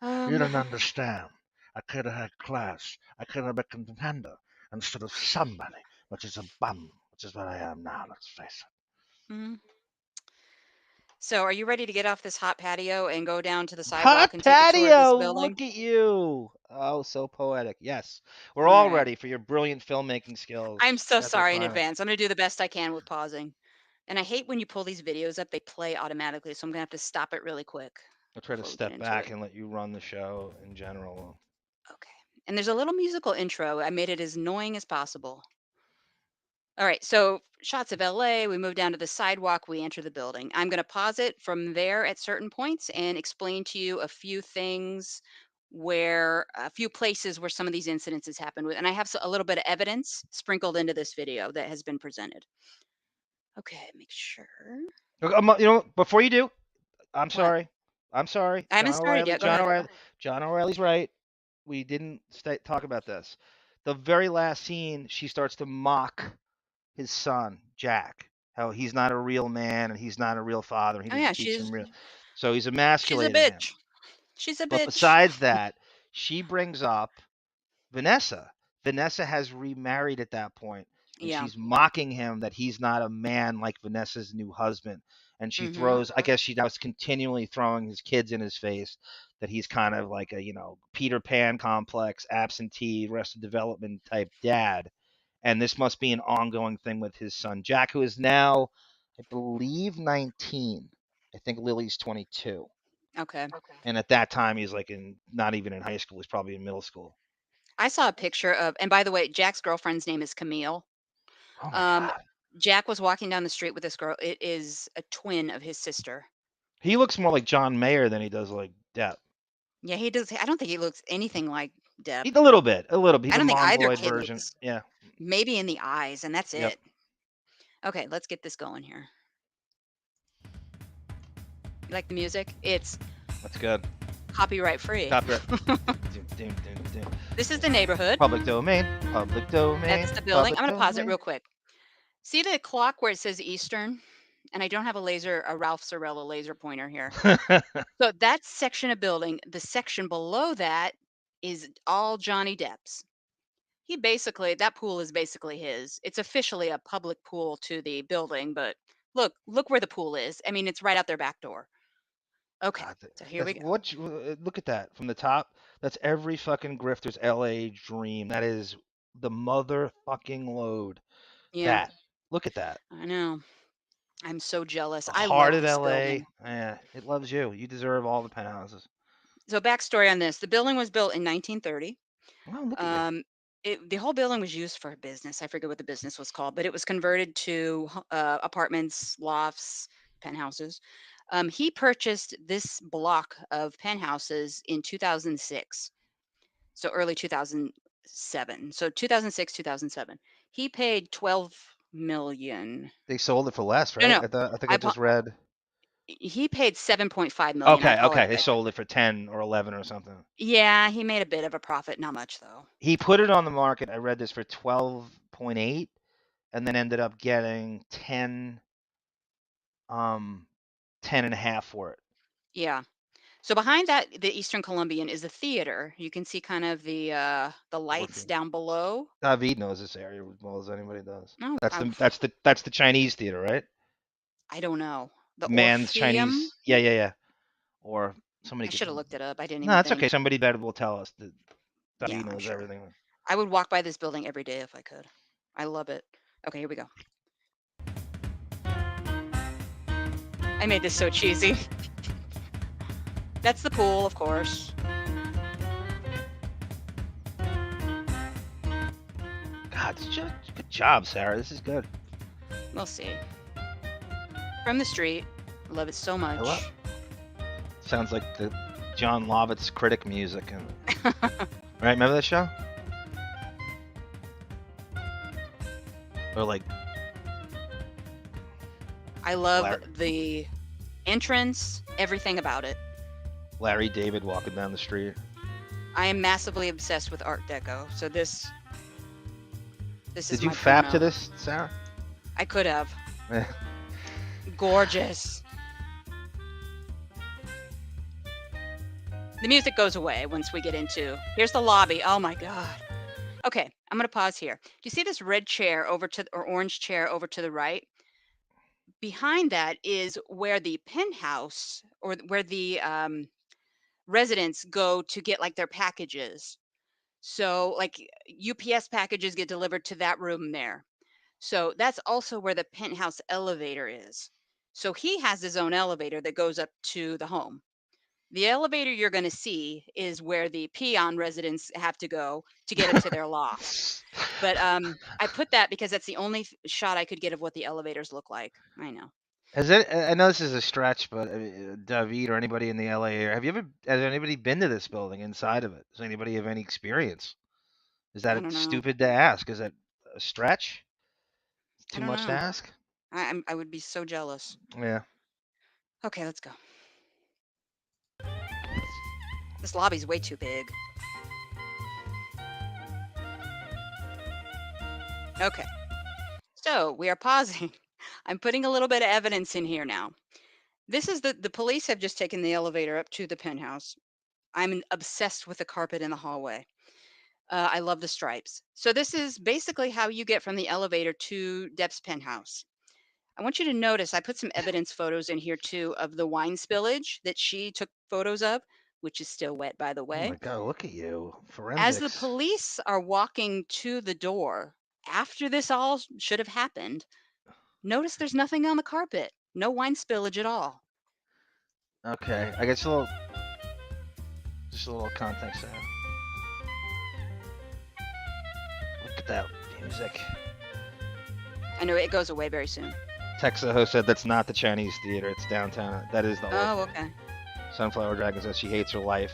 You don't understand. I could have had class. I could have been a contender instead of somebody, which is a bum, which is what I am now, let's face it. Mhm. So, are you ready to get off this hot patio and go down to the Hot sidewalk and take a tour of this patio! building? Look at you. Oh, so poetic. Yes. We're All all right. ready for your brilliant filmmaking skills. I'm so at their sorry in finest. advance. I'm going to do the best I can with pausing. And I hate when you pull these videos up, they play automatically. So I'm going to have to stop it really quick I'll try to before we get step into back it. and let you run the show in general. Okay. And there's a little musical intro. I made it as annoying as possible. All right. So shots of LA. We move down to the sidewalk. We enter the building. I'm going to pause it from there at certain points and explain to you a few things a few places where some of these incidences happened with. And I have a little bit of evidence sprinkled into this video that has been presented. Okay. Make sure. Before you do, I'm What? sorry. I'm sorry. I haven't started yet. Go ahead. John O'Reilly's right. We didn't talk about this. The very last scene, she starts to mock his son, Jack. How he's not a real man and he's not a real father. He Oh doesn't yeah, teach him she's real. So he's a emasculating him. bitch. She's a But bitch. besides that, she brings up Vanessa. Vanessa has remarried at that point, and Yeah. she's mocking him that he's not a man like Vanessa's new husband. And she throws, I guess she was continually throwing his kids in his face that he's kind of like a, Peter Pan complex, absentee, Arrested Development type dad. And this must be an ongoing thing with his son, Jack, who is now, I believe, 19. I think Lily's 22. Okay. And at that time, he's like not even in high school. He's probably in middle school. I saw a picture of, and by the way, Jack's girlfriend's name is Camille. Oh my God. Jack was walking down the street with this girl. It is a twin of his sister. He looks more like John Mayer than he does like Depp. Yeah, he does. I don't think he looks anything like Depp. A little bit. He's I a don't think either mongoloid kid version. looks. Yeah. Maybe in the eyes, and that's Yep. it. Okay, let's get this going here. You like the music? It's That's good. copyright free. Copyright. This is the neighborhood. Public domain. Public domain. That's the building. Public I'm going to pause it domain. real quick. See the clock where it says Eastern? And I don't have a Ralph Sorella laser pointer here. So that section of building, the section below that is all Johnny Depp's. That pool is basically his. It's officially a public pool to the building, but look where the pool is. I mean, it's right out their back door. Okay, so here we go. Look at that from the top. That's every fucking grifter's LA dream. That is the motherfucking load. Yeah. Look at that. I know. I'm so jealous. The I heart love of this LA. building. Yeah, it loves you. You deserve all the penthouses. So backstory on this: the building was built in 1930. Oh, look at you. the whole building was used for a business. I forget what the business was called, but it was converted to apartments, lofts, penthouses. He purchased this block of penthouses in 2006, so early 2007. So 2006, 2007. He paid 12 million. They sold it for less, No, right? no. I think I just read. He paid 7.5 million. I Okay, okay. They apologize. sold it for 10 or 11 or something. Yeah, he made a bit of a profit, not much though. He put it on the market. I read this for 12.8, and then ended up getting 10 and a half for it. Yeah. So behind that, the Eastern Colombian is a theater. You can see kind of the lights down below. David knows this area as well as anybody does. No, That's the Chinese theater, right? I don't know. The Man's Orpheum? Chinese. Yeah. Or somebody. I should have looked it up. I didn't No, even that's think. okay. Somebody better will tell us. That Yeah, David I'm knows sure. everything. I would walk by this building every day if I could. I love it. Okay, here we go. I made this so cheesy. That's the pool, of course. God, good job, Sarah. This is good. We'll see. From the street. I love it so much. Sounds like the John Lovitz critic music. Right? Remember that show? Or like. I love the entrance, everything about it. Larry David walking down the street. I am massively obsessed with Art Deco, so this is Did you my fap Bruno. to this, Sarah? I could have. Gorgeous. The music goes away once we get into. Here's the lobby. Oh my God. Okay, I'm gonna pause here. Do you see this red chair or orange chair over to the right? Behind that is where the penthouse or where the residents go to get like their packages. So like UPS packages get delivered to that room there. So that's also where the penthouse elevator is. So he has his own elevator that goes up to the home. The elevator you're going to see is where the peon residents have to go to get up to their loft. But I put that because that's the only shot I could get of what the elevators look like. I know. I know this is a stretch, but David or anybody in the LA area, has anybody been to this building inside of it? Does anybody have any experience? Is I don't that know. stupid to ask? Is that a stretch? I Too don't much know. to ask? I would be so jealous. Yeah. Okay, let's go. This lobby's way too big. Okay. So we are pausing. I'm putting a little bit of evidence in here now. This is the police have just taken the elevator up to the penthouse. I'm obsessed with the carpet in the hallway. I love the stripes. So this is basically how you get from the elevator to Depp's penthouse. I want you to notice I put some evidence photos in here too of the wine spillage that she took photos of, which is still wet, by the Oh way. my God, look at you. As the Forensics. police are walking to the door, after this all should have happened, notice there's nothing on the carpet. No wine spillage at all. Okay, I guess just a little context there. Look at that music. I know it goes away very soon. Texaho said that's not the Chinese theater. It's downtown. That is the Oh, Orpheum. okay. Sunflower Dragon says she hates her life.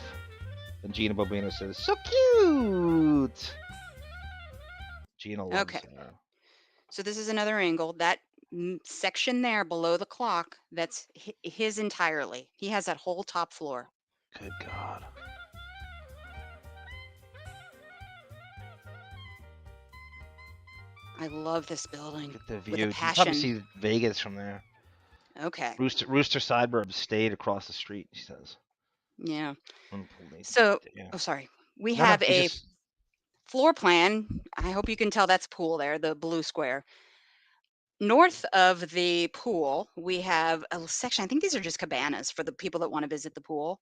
And Gina Bobino says, so cute. Gina loves Okay. So this is another angle. That section there below the clock, that's his entirely. He has that whole top floor. Good God. I love this building. The view. With You a can passion. probably see Vegas from there. Okay. Rooster Sideburbs stayed across the street, she says. Yeah. Unbelievable. So, Yeah. oh, sorry. We No, have you a just- floor plan. I hope you can tell that's pool there, the blue square. North of the pool, we have a section. I think these are just cabanas for the people that want to visit the pool.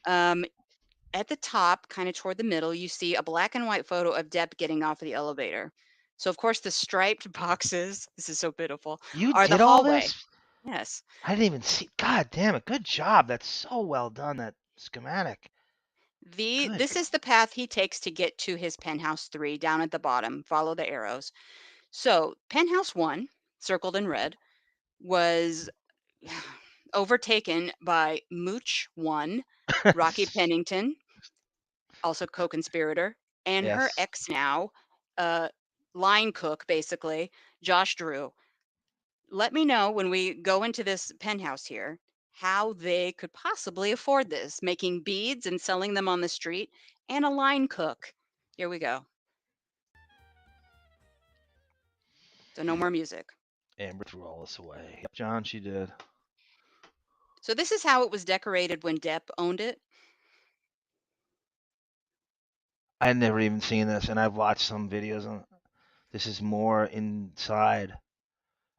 At the top, kind of toward the middle, you see a black and white photo of Depp getting off of the elevator. So, of course, the striped boxes, this is so pitiful, You are the did all hallway. this? Yes. I didn't even see. God damn it. Good job. That's so well done, that schematic. Good. This is the path he takes to get to his penthouse 3 down at the bottom. Follow the arrows. So penthouse 1, circled in red, was overtaken by Mooch 1, Rocky Pennington, also co-conspirator, and her Yes. ex now, uh, line cook, basically, Josh Drew. Let me know when we go into this penthouse here how they could possibly afford this, making beads and selling them on the street, and a line cook. Here we go. So no more music. Amber threw all this away. Yep, John, she did. So this is how it was decorated when Depp owned it. I'd never even seen this, and I've watched some videos on it. This is more inside.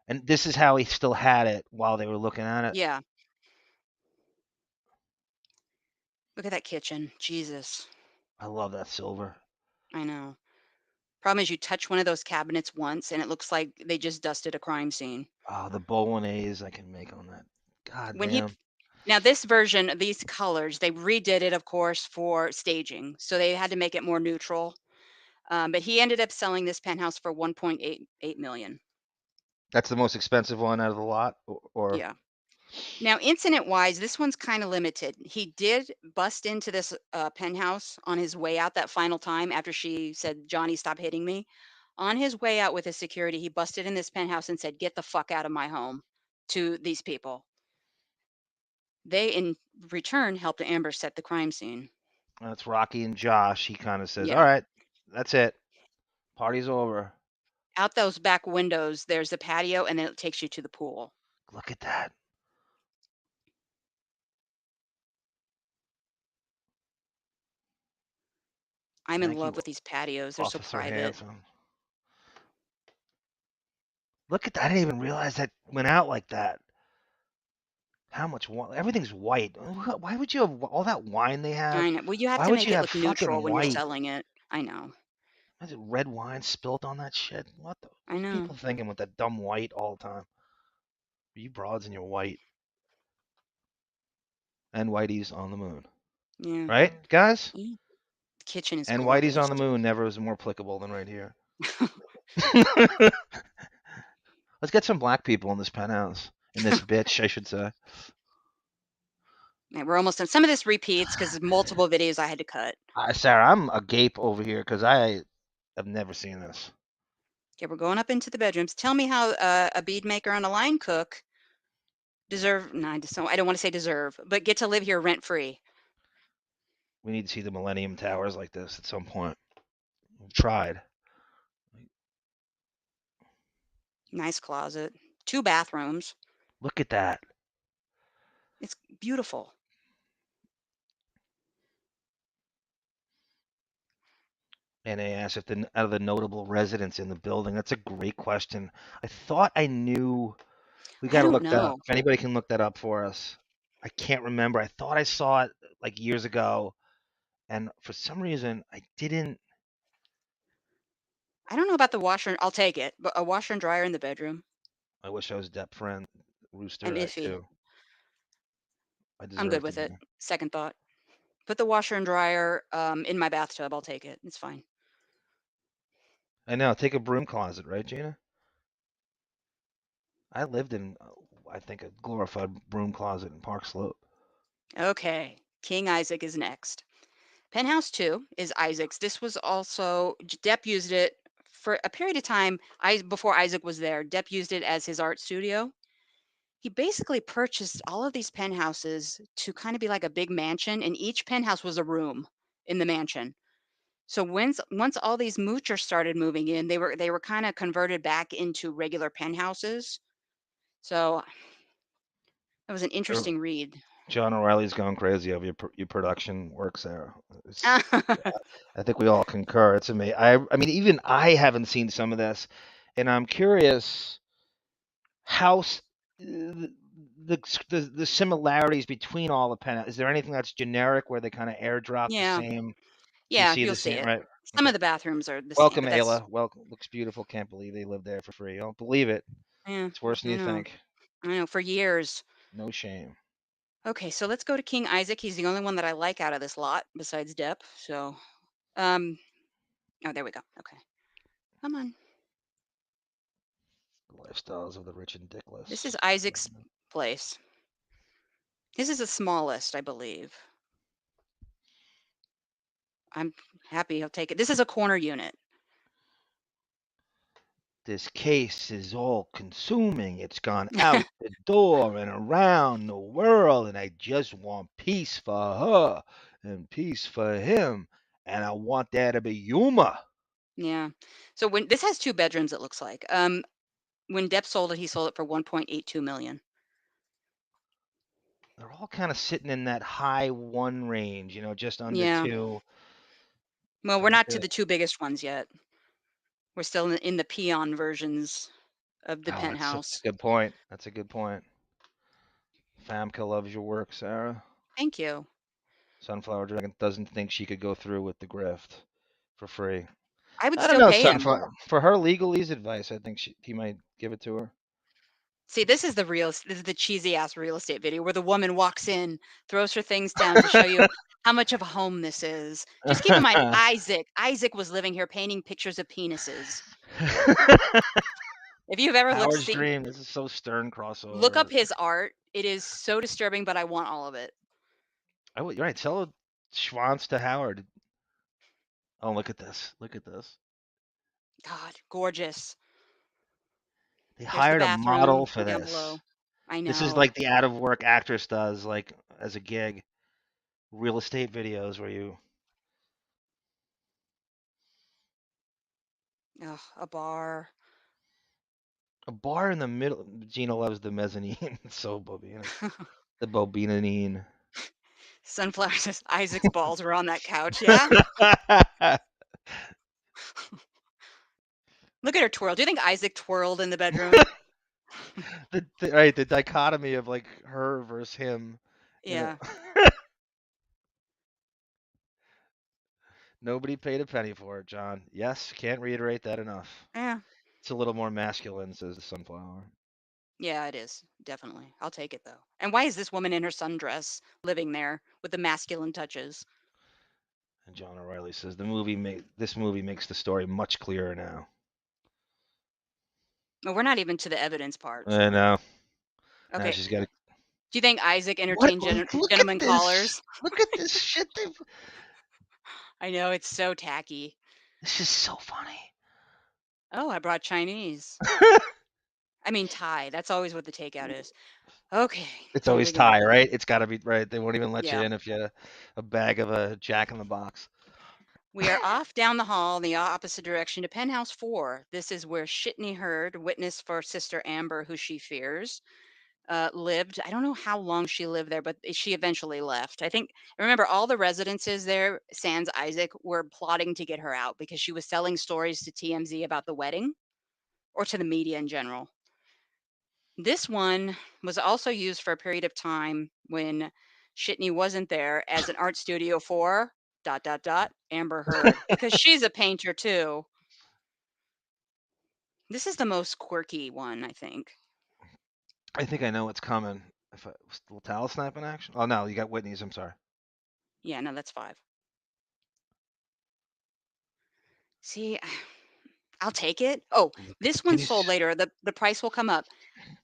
And this is how he still had it while they were looking at it. Yeah. Look at that kitchen. Jesus. I love that silver. I know. Problem is you touch one of those cabinets once and it looks like they just dusted a crime scene. Oh, the bolognese I can make on that. God When damn. now this version of these colors, they redid it, of course, for staging. So they had to make it more neutral. But he ended up selling this penthouse for 1.88 million. That's the most expensive one out of the lot? Or Yeah. Now, incident-wise, this one's kind of limited. He did bust into this penthouse on his way out that final time after she said, "Johnny, stop hitting me." On his way out with his security, he busted in this penthouse and said, "Get the fuck out of my home," to these people. They, in return, helped Amber set the crime scene. That's Rocky and Josh. He kind of says, Yeah. all right, that's it. Party's over. Out those back windows, there's the patio, and then it takes you to the pool. Look at that. I'm in Thank love you, with these patios. They're so Officer private. Hanson. Look at that. I didn't even realize that went out like that. How much wine? Everything's white. Why would you have all that wine they have? I know. Well, you have Why to would make you it have look neutral fucking when you're white? selling it. I know. Is it red wine spilt on that shit? What the? I know. People thinking with that dumb white all the time. You broads in your white. And Whitey's on the moon. Yeah. Right, guys? The kitchen is And gorgeous. Whitey's on the moon never was more applicable than right here. Let's get some black people in this penthouse. In this bitch, I should say. Yeah, we're almost done. Some of this repeats because multiple videos I had to cut. Sarah, I'm agape over here because I have never seen this. Okay, we're going up into the bedrooms. Tell me how a bead maker and a line cook deserve, no, I don't want to say deserve, but get to live here rent free. We need to see the Millennium Towers like this at some point. We've tried. Nice closet. 2 bathrooms. Look at that. It's beautiful. And they asked if out of the notable residents in the building. That's a great question. I thought I knew. We got to don't look that up. know. If anybody can look that up for us. I can't remember. I thought I saw it like years ago. And for some reason, I didn't. I don't know about the washer. I'll take it, but a washer and dryer in the bedroom. I wish I was Depp friend. Rooster, I'm I iffy. too. I'm good with it. Second thought. Put the washer and dryer in my bathtub. I'll take it. It's fine. I know. Take a broom closet, right, Gina? I lived in, I think, a glorified broom closet in Park Slope. Okay. King Isaac is next. Penthouse 2 is Isaac's. This was also, Depp used it for a period of time before Isaac was there. Depp used it as his art studio. He basically purchased all of these penthouses to kind of be like a big mansion, and each penthouse was a room in the mansion. So once all these moochers started moving in, they were kind of converted back into regular penthouses. So that was an interesting read. John O'Reilly's going crazy over your production work, Sarah. I think we all concur. It's amazing. I mean, even I haven't seen some of this, and I'm curious how the similarities between all the pen. Is there anything that's generic where they kind of airdrop the Yeah. same? Yeah, You see you'll the see same, it. right? Some Okay. of the bathrooms are the same, Welcome, but that's Ayla. Welcome. Looks beautiful. Can't believe they live there for free. I don't believe it. yeah, It's worse than I you know. think. I know for years. No shame. Okay, so let's go to King Isaac. He's the only one that I like out of this lot besides Depp. So, oh, there we go. Okay, come on. Lifestyles of the rich and dickless. This is Isaac's place. This is the smallest, I believe. I'm happy he'll take it. This is a corner unit. This case is all consuming. It's gone out the door and around the world, and I just want peace for her and peace for him, and I want there to be humor. Yeah. So when this has 2 bedrooms, it looks like. When Depp sold it, he sold it for 1.82 million. They're all kind of sitting in that high 1 range, just under Yeah. 2. Well, So we're not the- to the 2 biggest ones yet. We're still in the peon versions of the That's penthouse. a good point. That's a good point. Famke loves your work, Sarah. Thank you. Sunflower Dragon doesn't think she could go through with the grift for free. I would I don't still know, pay him. Sunflower. For her legalese advice, I think he might give it to her. See, this is the cheesy ass real estate video where the woman walks in, throws her things down to show you how much of a home this is. Just keep in mind, Isaac was living here painting pictures of penises. If you've ever Howard's Dream. This is so Stern crossover. look up his art. It is so disturbing, but I want all of it. You're right. Tell Schwanz to Howard. Oh, look at this. Look at this. God, gorgeous. They There's hired the a bathroom model for down this. below. I know. This is like the out of work actress does, like as a gig. Real estate videos where you. Ugh, a bar. A bar in the middle. Gina loves the mezzanine. It's so bobina. The bobinanine. Sunflower says Isaac's balls were on that couch. Yeah. Look at her twirl. Do you think Isaac twirled in the bedroom? the dichotomy of like her versus him. Yeah. Nobody paid a penny for it, John. Yes, can't reiterate that enough. Yeah. It's a little more masculine, says the Sunflower. Yeah, it is. Definitely. I'll take it though. And why is this woman in her sundress living there with the masculine touches? And John O'Reilly says this movie makes the story much clearer now. Well, we're not even to the evidence part. I know. Okay. Now she's got to. Do you think Isaac entertained gentlemen callers? Look at this shit. I know, it's so tacky. This is so funny. Oh, I brought Chinese. I mean Thai. That's always what the takeout is. Okay. It's always Thai, right? It's got to be right. They won't even let you Yeah. in if you have a bag of a Jack in the Box. We are off down the hall in the opposite direction to Penthouse 4. This is where Shitney Heard, witness for Sister Amber, who she fears, lived. I don't know how long she lived there, but she eventually left. Remember, all the residences there, sans Isaac, were plotting to get her out because she was selling stories to TMZ about the wedding or to the media in general. This one was also used for a period of time when Shitney wasn't there as an art studio for ... Amber Heard, because she's a painter too. This is the most quirky one, I think. I think I know what's coming. If was the towel snap in action? Oh no, you got Whitney's. I'm sorry. Yeah, no, that's 5. See, I'll take it. Oh, this one sold later. The price will come up.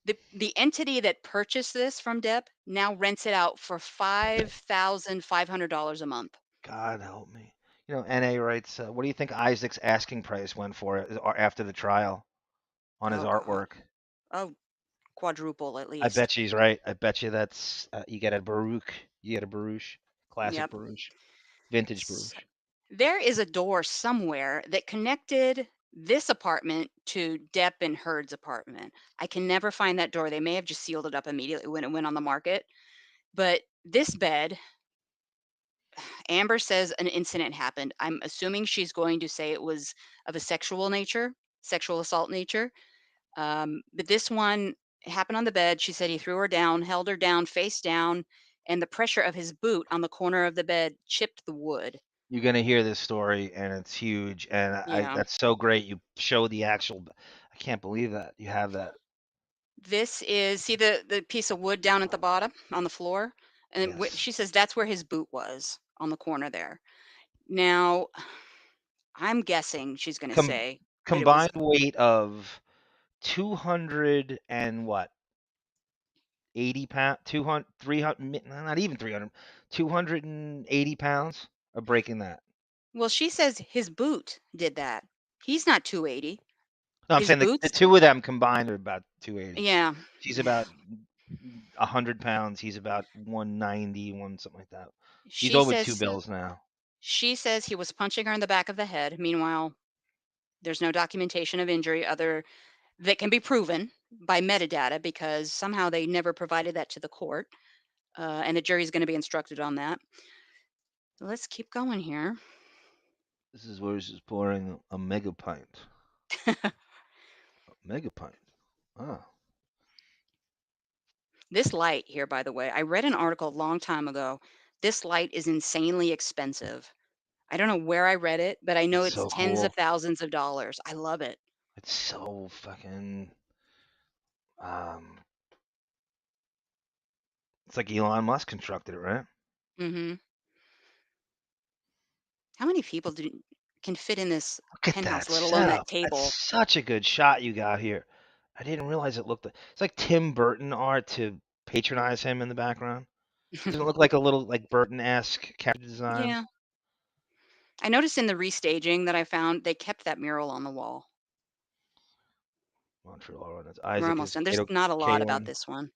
The entity that purchased this from Depp now rents it out for $5,500 a month. God help me. NA writes, what do you think Isaac's asking price went for it after the trial on his artwork? Oh, quadruple at least. I bet she's right. I bet you that's you get a Baruch. You get a Baruch, classic Baruch, vintage Baruch. There is a door somewhere that connected this apartment to Depp and Heard's apartment. I can never find that door. They may have just sealed it up immediately when it went on the market. But this bed, Amber says an incident happened. I'm assuming she's going to say it was of a sexual assault nature. But this one happened on the bed. She said he threw her down, held her down, face down, and the pressure of his boot on the corner of the bed chipped the wood. You're gonna hear this story, and it's huge, and that's so great. You show the actual. I can't believe that you have that. This is, see the piece of wood down at the bottom on the floor? And Yes. she says that's where his boot was, on the corner there. Now, I'm guessing she's going to say that it was. Combined weight of 200 and what? 80 pounds, 200, 300, not even 300, 280 pounds of breaking that. Well, she says his boot did that. He's not 280. No, I'm His saying the boots. two of them combined are about 280. Yeah. She's about 100 pounds. He's about 190, something like that. He's She over 2 says bills now. she says he was punching her in the back of the head. Meanwhile, there's no documentation of injury other that can be proven by metadata because somehow they never provided that to the court, and the jury's going to be instructed on that. Let's keep going here. This is where she's pouring a mega pint. A mega pint. Ah. This light here, by the way, I read an article a long time ago. This light is insanely expensive. I don't know where I read it, but I know It's it's so tens of cool. thousands of dollars. I love it. It's so fucking it's like Elon Musk constructed it, right? Mm-hmm. How many people can fit in this Look at penthouse, that let alone that setup. That's table? such a good shot you got here. I didn't realize it looked like it's like Tim Burton art to patronize him in the background. Doesn't it look like a little like Burton-esque character design? Yeah. I noticed in the restaging that I found, they kept that mural on the wall. Montreal. That's We're Isaac almost is done. There's Kato not a lot about Kalin. this one.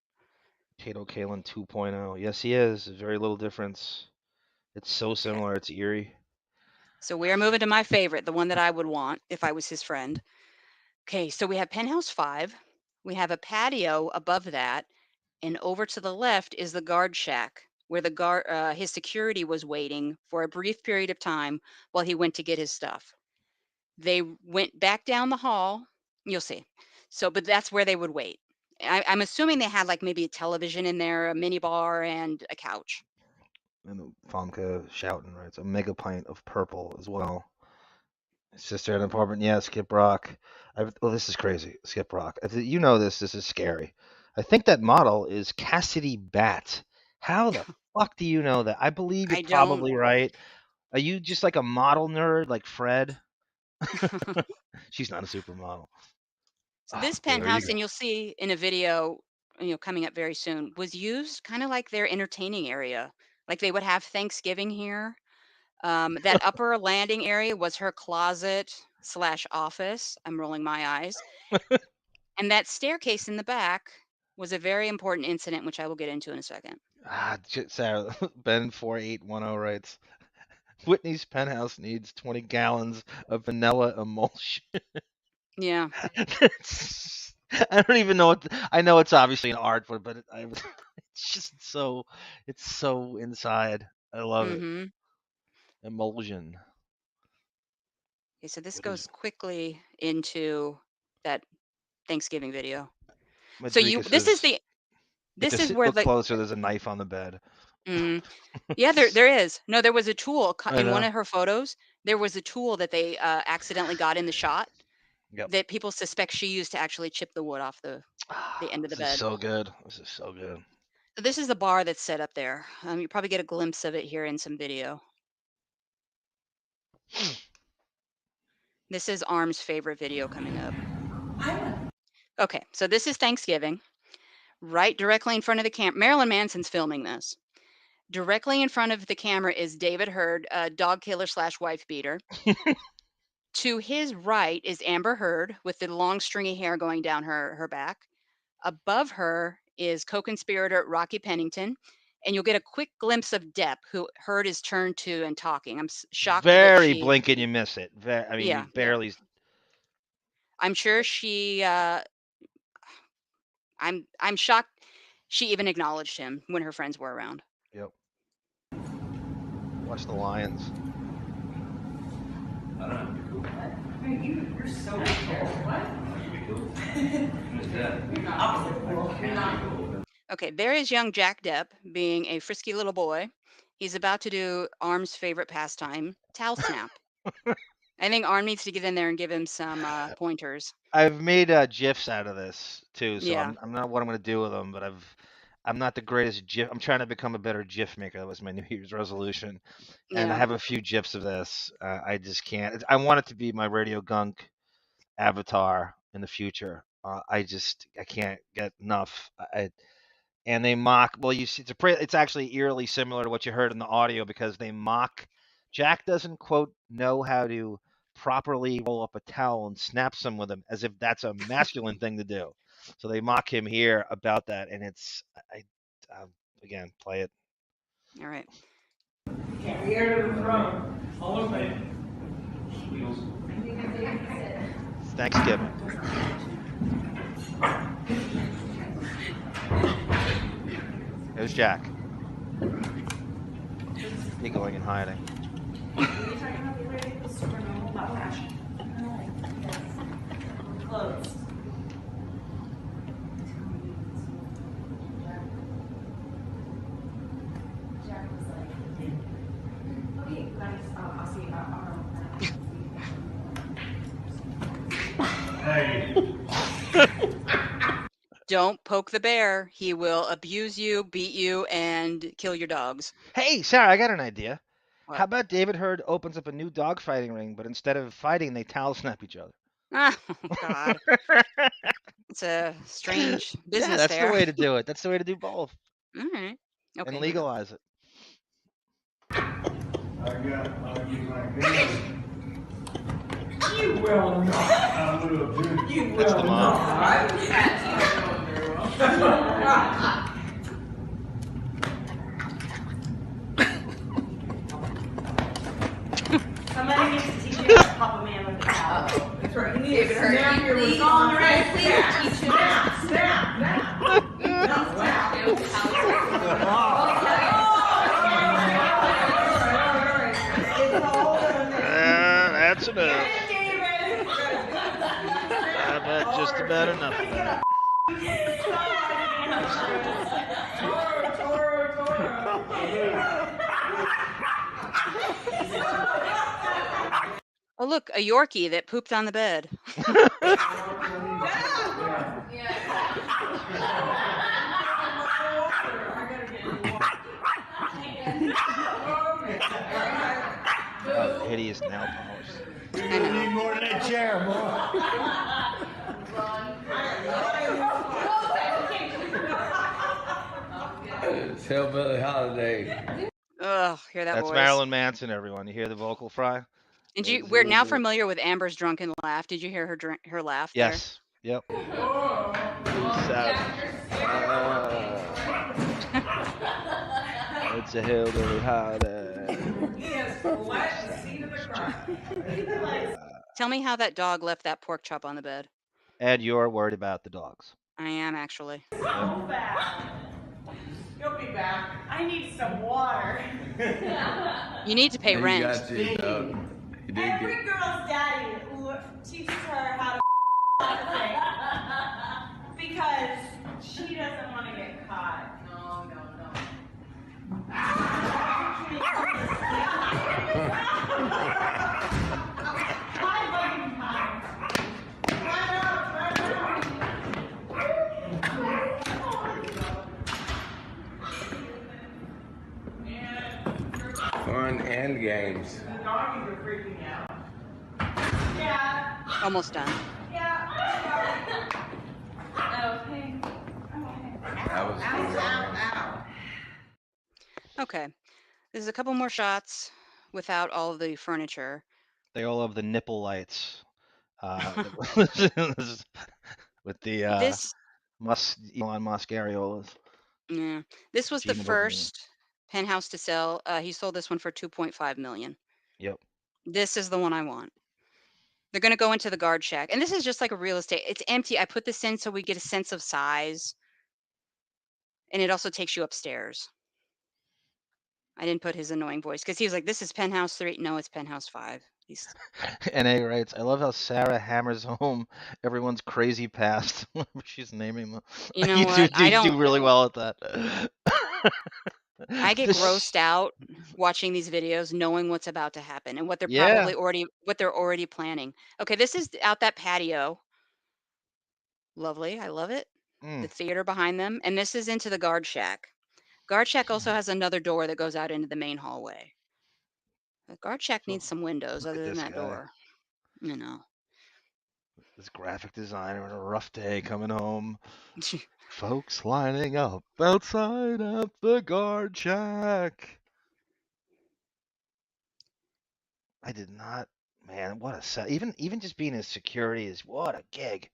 Kato Kalin 2.0. Yes, he is. There's very little difference. It's so Okay. similar. It's eerie. So we are moving to my favorite, the one that I would want if I was his friend. Okay, so we have penthouse 5. We have a patio above that, and over to the left is the guard shack where the guard his security was waiting for a brief period of time while he went to get his stuff. They went back down the hall. You'll see. So, but that's where they would wait. I'm assuming they had like maybe a television in there, a mini bar, and a couch. And Famke shouting, right? It's a mega pint of purple as well. Sister in an apartment. Yeah, Skip Rock. Oh, this is crazy. Skip Rock. You know this. This is scary. I think that model is Cassidy Bat. How the fuck do you know that? I believe you're I don't. probably right. Are you just like a model nerd like Fred? She's not a supermodel. So this Okay, there you penthouse, go. and you'll see in a video, coming up very soon, was used kind of like their entertaining area. Like they would have Thanksgiving here. That upper landing area was her closet slash office. I'm rolling my eyes. And that staircase in the back was a very important incident, which I will get into in a second. Sarah, Ben4810 writes, Whitney's penthouse needs 20 gallons of vanilla emulsion. Yeah. I don't even know what. I know it's obviously an art, but it's just it's so inside. I love it. Mm-hmm. Emulsion. Okay, so this What is goes quickly into that Thanksgiving video. So Madrika this is says? the If this to is sit where look the closer, there's a knife on the bed. yeah, there is. No, there was a tool I in one know. of her photos. There was a tool that they accidentally got in the shot Yep. that people suspect she used to actually chip the wood off the end of the This is bed. so good. This is so good. So this is the bar that's set up there. You probably get a glimpse of it here in some video. This is Arm's favorite video coming up. Okay, so this is Thanksgiving. Right directly in front of the camera. Marilyn Manson's filming this. Directly in front of the camera is David Heard, dog killer slash wife beater. To his right is Amber Heard with the long stringy hair going down her back. Above her is co-conspirator Rocky Pennington, and you'll get a quick glimpse of Depp, who Heard is turned to and talking. I'm shocked that Very she. blink and you miss it. I mean, Yeah, you barely. I'm sure she. I'm shocked she even acknowledged him when her friends were around. Yep. Watch the Lions. I don't know. Cool. You're so cool. What? Okay, there is young Jack Depp being a frisky little boy. He's about to do Arm's favorite pastime, towel snap. I think Arm needs to get in there and give him some pointers. I've made GIFs out of this too, so Yeah. I'm not what I'm going to do with them, but I'm not the greatest GIF. I'm trying to become a better GIF maker. That was my New Year's resolution, and I Yeah. have a few GIFs of this. I just can't. I want it to be my Radio Gunk avatar in the future. I can't get enough. And they mock. Well, you see, it's actually eerily similar to what you heard in the audio because they mock. Jack doesn't quote know how to properly roll up a towel and snap some with him as if that's a masculine thing to do. So they mock him here about that, and it's again play it. All right. It's Thanksgiving. There's Jack. Giggling and hiding. Closed. Jack was like, okay, guys, I'll see you about Hey. Don't poke the bear. He will abuse you, beat you, and kill your dogs. Hey, Sarah, I got an idea. What? How about David Hurd opens up a new dog fighting ring, but instead of fighting, they towel snap each other? Oh, God. It's a strange business Yeah, that's there. the way to do it. That's the way to do both. All right. Okay. And legalize it. You will not. You will That's the mom. Somebody needs to teach you how to pop a man with a towel. That's right. You need to snap your response. Snap, snap, That's enough. That's just about enough of that. Oh, look, a Yorkie that pooped on the bed. Oh, hideous nail polish. I know. Need more than that chair, boy. It's Hillbilly Holiday. Ugh, hear that That's voice. Marilyn Manson, everyone. You hear the vocal fry? And we're now familiar with Amber's drunken laugh. Did you hear her laugh there? Yes. Yep. It's a hillbilly holiday. Tell me how that dog left that pork chop on the bed. And you're worried about the dogs. I am actually. So bad. You'll be back. I need some water. You need to pay rent. Every girl's daddy teaches her how to because she doesn't want to get caught. No. Fun and games. The doggies are freaking out. Yeah. Almost done. Yeah. Okay. That was Okay. There's a couple more shots without all of the furniture. They all have the nipple lights. With the Elon Musk areolas. Yeah. This was the Gina Boldini. first penthouse to sell. He sold this one for $2.5 million. Yep. This is the one I want. They're going to go into the guard shack. And this is just like a real estate. It's empty. I put this in so we get a sense of size. And it also takes you upstairs. I didn't put his annoying voice because he was like, this is penthouse 3. No, it's penthouse 5. NA writes, I love how Sarah hammers home everyone's crazy past. She's naming them. You know what? I do really well at that. I get grossed out watching these videos, knowing what's about to happen and what they're Yeah. probably already planning. Okay, this is out that patio. Lovely. I love it. the theater behind them, and this is into the guard shack. Guard shack also has another door that goes out into the main hallway. The guard shack So, needs some windows look other at than this that guy. door. You know. This graphic designer on a rough day coming home. Folks lining up outside at the guard shack. I did not, man. What a set! Even just being as security is what a gig.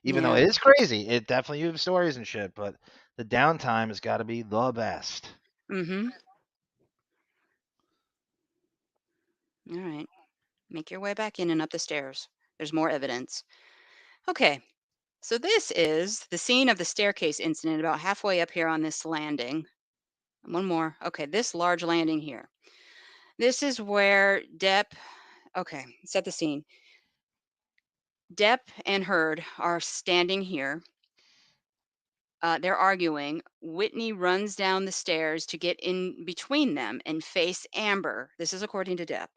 Even though Yeah. it is crazy, it definitely you have stories and shit. But the downtime has got to be the best. Mm-hmm. All right. Make your way back in and up the stairs. There's more evidence. Okay. So this is the scene of the staircase incident about halfway up here on this landing. One more. Okay, this large landing here. This is where Depp. Okay, set the scene. Depp and Heard are standing here. They're arguing. Whitney runs down the stairs to get in between them and face Amber. This is according to Depp.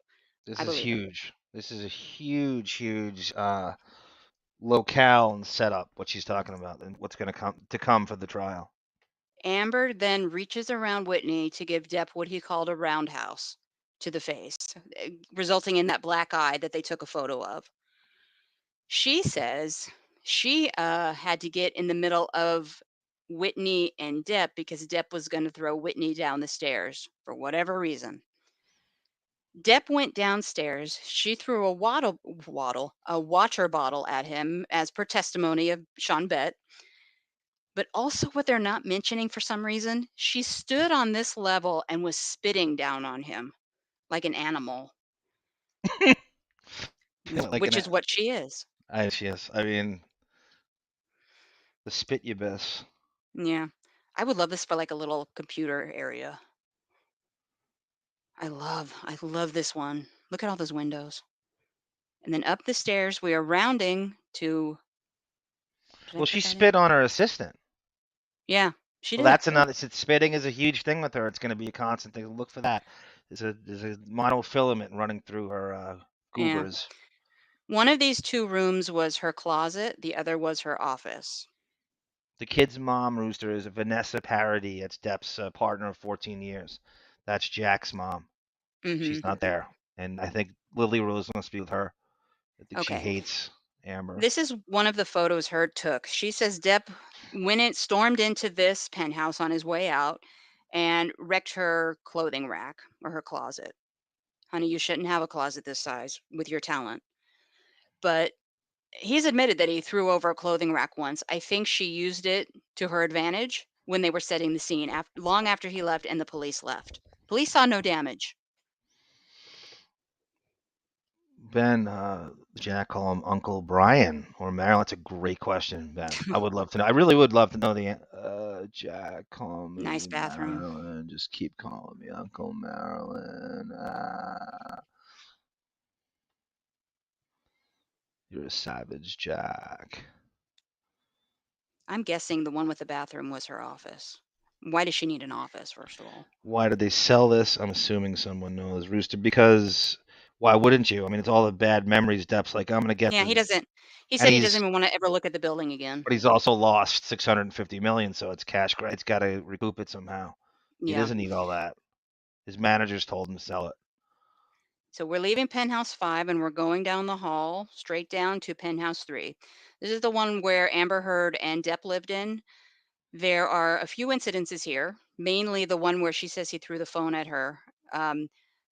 This I is believe him. huge. This is a huge locale and setup. What she's talking about and what's going to come for the trial. Amber then reaches around Whitney to give Depp what he called a roundhouse to the face, resulting in that black eye that they took a photo of. She says she had to get in the middle of Whitney and Depp because Depp was going to throw Whitney down the stairs for whatever reason. Depp went downstairs. She threw a water bottle at him, as per testimony of Sean Bett. But also, what they're not mentioning for some reason, she stood on this level and was spitting down on him like an animal, Like which is what she is. yes. I mean, the spit abyss. Yeah. I would love this for like a little computer area. I love this one. Look at all those windows. And then up the stairs, we are rounding to. Did I Well, put she that in? spit on her assistant. Yeah, she Well, did. that's another. Spitting is a huge thing with her. It's going to be a constant thing. Look for that. There's a monofilament running through her Yeah. goobers. One of these two rooms was her closet. The other was her office. The kid's mom, Rooster, is a Vanessa Paradis. It's Depp's partner of 14 years. That's Jack's mom. Mm-hmm. She's not there. And I think Lily Rose must be with her. I think she Okay. hates Amber. This is one of the photos Heard took. She says Depp stormed into this penthouse on his way out and wrecked her clothing rack or her closet. Honey, you shouldn't have a closet this size with your talent. But he's admitted that he threw over a clothing rack once. I think she used it to her advantage when they were setting the scene long after he left and the police left. Police saw no damage. Ben, Jack call him Uncle Brian or Marilyn? That's a great question, Ben. I would love to know. I really would love to know the Jack, call me Nice bathroom. Marilyn. Just keep calling me Uncle Marilyn. You're a savage, Jack. I'm guessing the one with the bathroom was her office. Why does she need an office, first of all? Why did they sell this? I'm assuming someone knows, Rooster, because why wouldn't you? I mean, it's all the bad memories. Depp's like, I'm going to get Yeah, the. he doesn't. He And said he doesn't even want to ever look at the building again. But he's also lost 650 million, so it's cash. It's got to recoup it somehow. He Yeah. doesn't need all that. His managers told him to sell it. So we're leaving penthouse 5 and we're going down the hall straight down to penthouse 3. This is the one where Amber Heard and Depp lived in. There are a few incidences here, mainly the one where she says he threw the phone at her.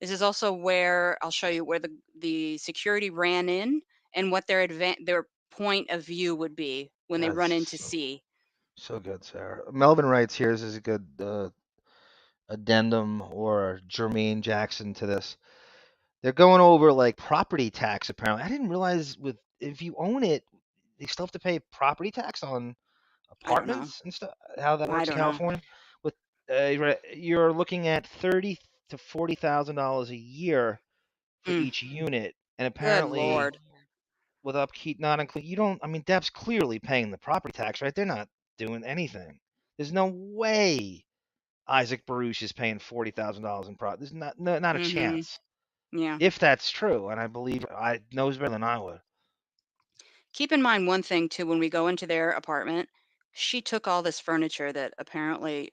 This is also where I'll show you where the security ran in and what their point of view would be when they run in to see. So good, Sarah. Melvin writes, here's a good addendum or Jermaine Jackson to this. They're going over like property tax, apparently. I didn't realize if you own it, you still have to pay property tax on apartments and stuff. How that works in California. With you're looking at $30,000 to $40,000 a year for each unit, and apparently, Good Lord. with upkeep not included, you don't. I mean, Depp's clearly paying the property tax, right? They're not doing anything. There's no way Isaac Baruch is paying $40,000 in property. There's not a chance. Yeah. If that's true, and I believe I knows better than I would. Keep in mind one thing too when we go into their apartment. She took all this furniture that apparently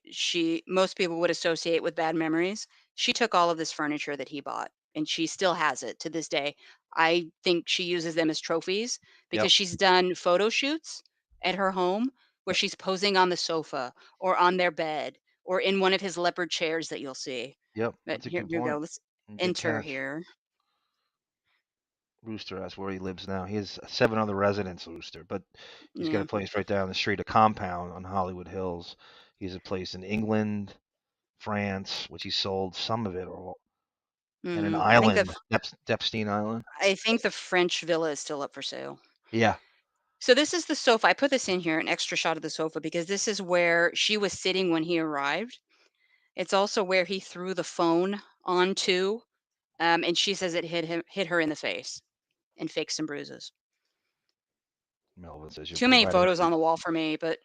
most people would associate with bad memories. She took all of this furniture that he bought, and she still has it to this day. I think she uses them as trophies because Yep. she's done photo shoots at her home where Yep. she's posing on the sofa or on their bed or in one of his leopard chairs that you'll see. Yep. But That's a here good you go. point. Let's Good enter catch. here. Rooster, that's where he lives now. He has 7 other residents, Rooster, but he's got Yeah. a place right down the street, a compound on Hollywood Hills. He has a place in England, France, which he sold some of it, and an I think island, Deppstein Island. I think the French villa is still up for sale. Yeah. So this is the sofa. I put this in here, an extra shot of the sofa, because this is where she was sitting when he arrived. It's also where he threw the phone onto, and she says it hit her in the face and faked some bruises. Melvin says you're Too many providing photos on the wall for me, but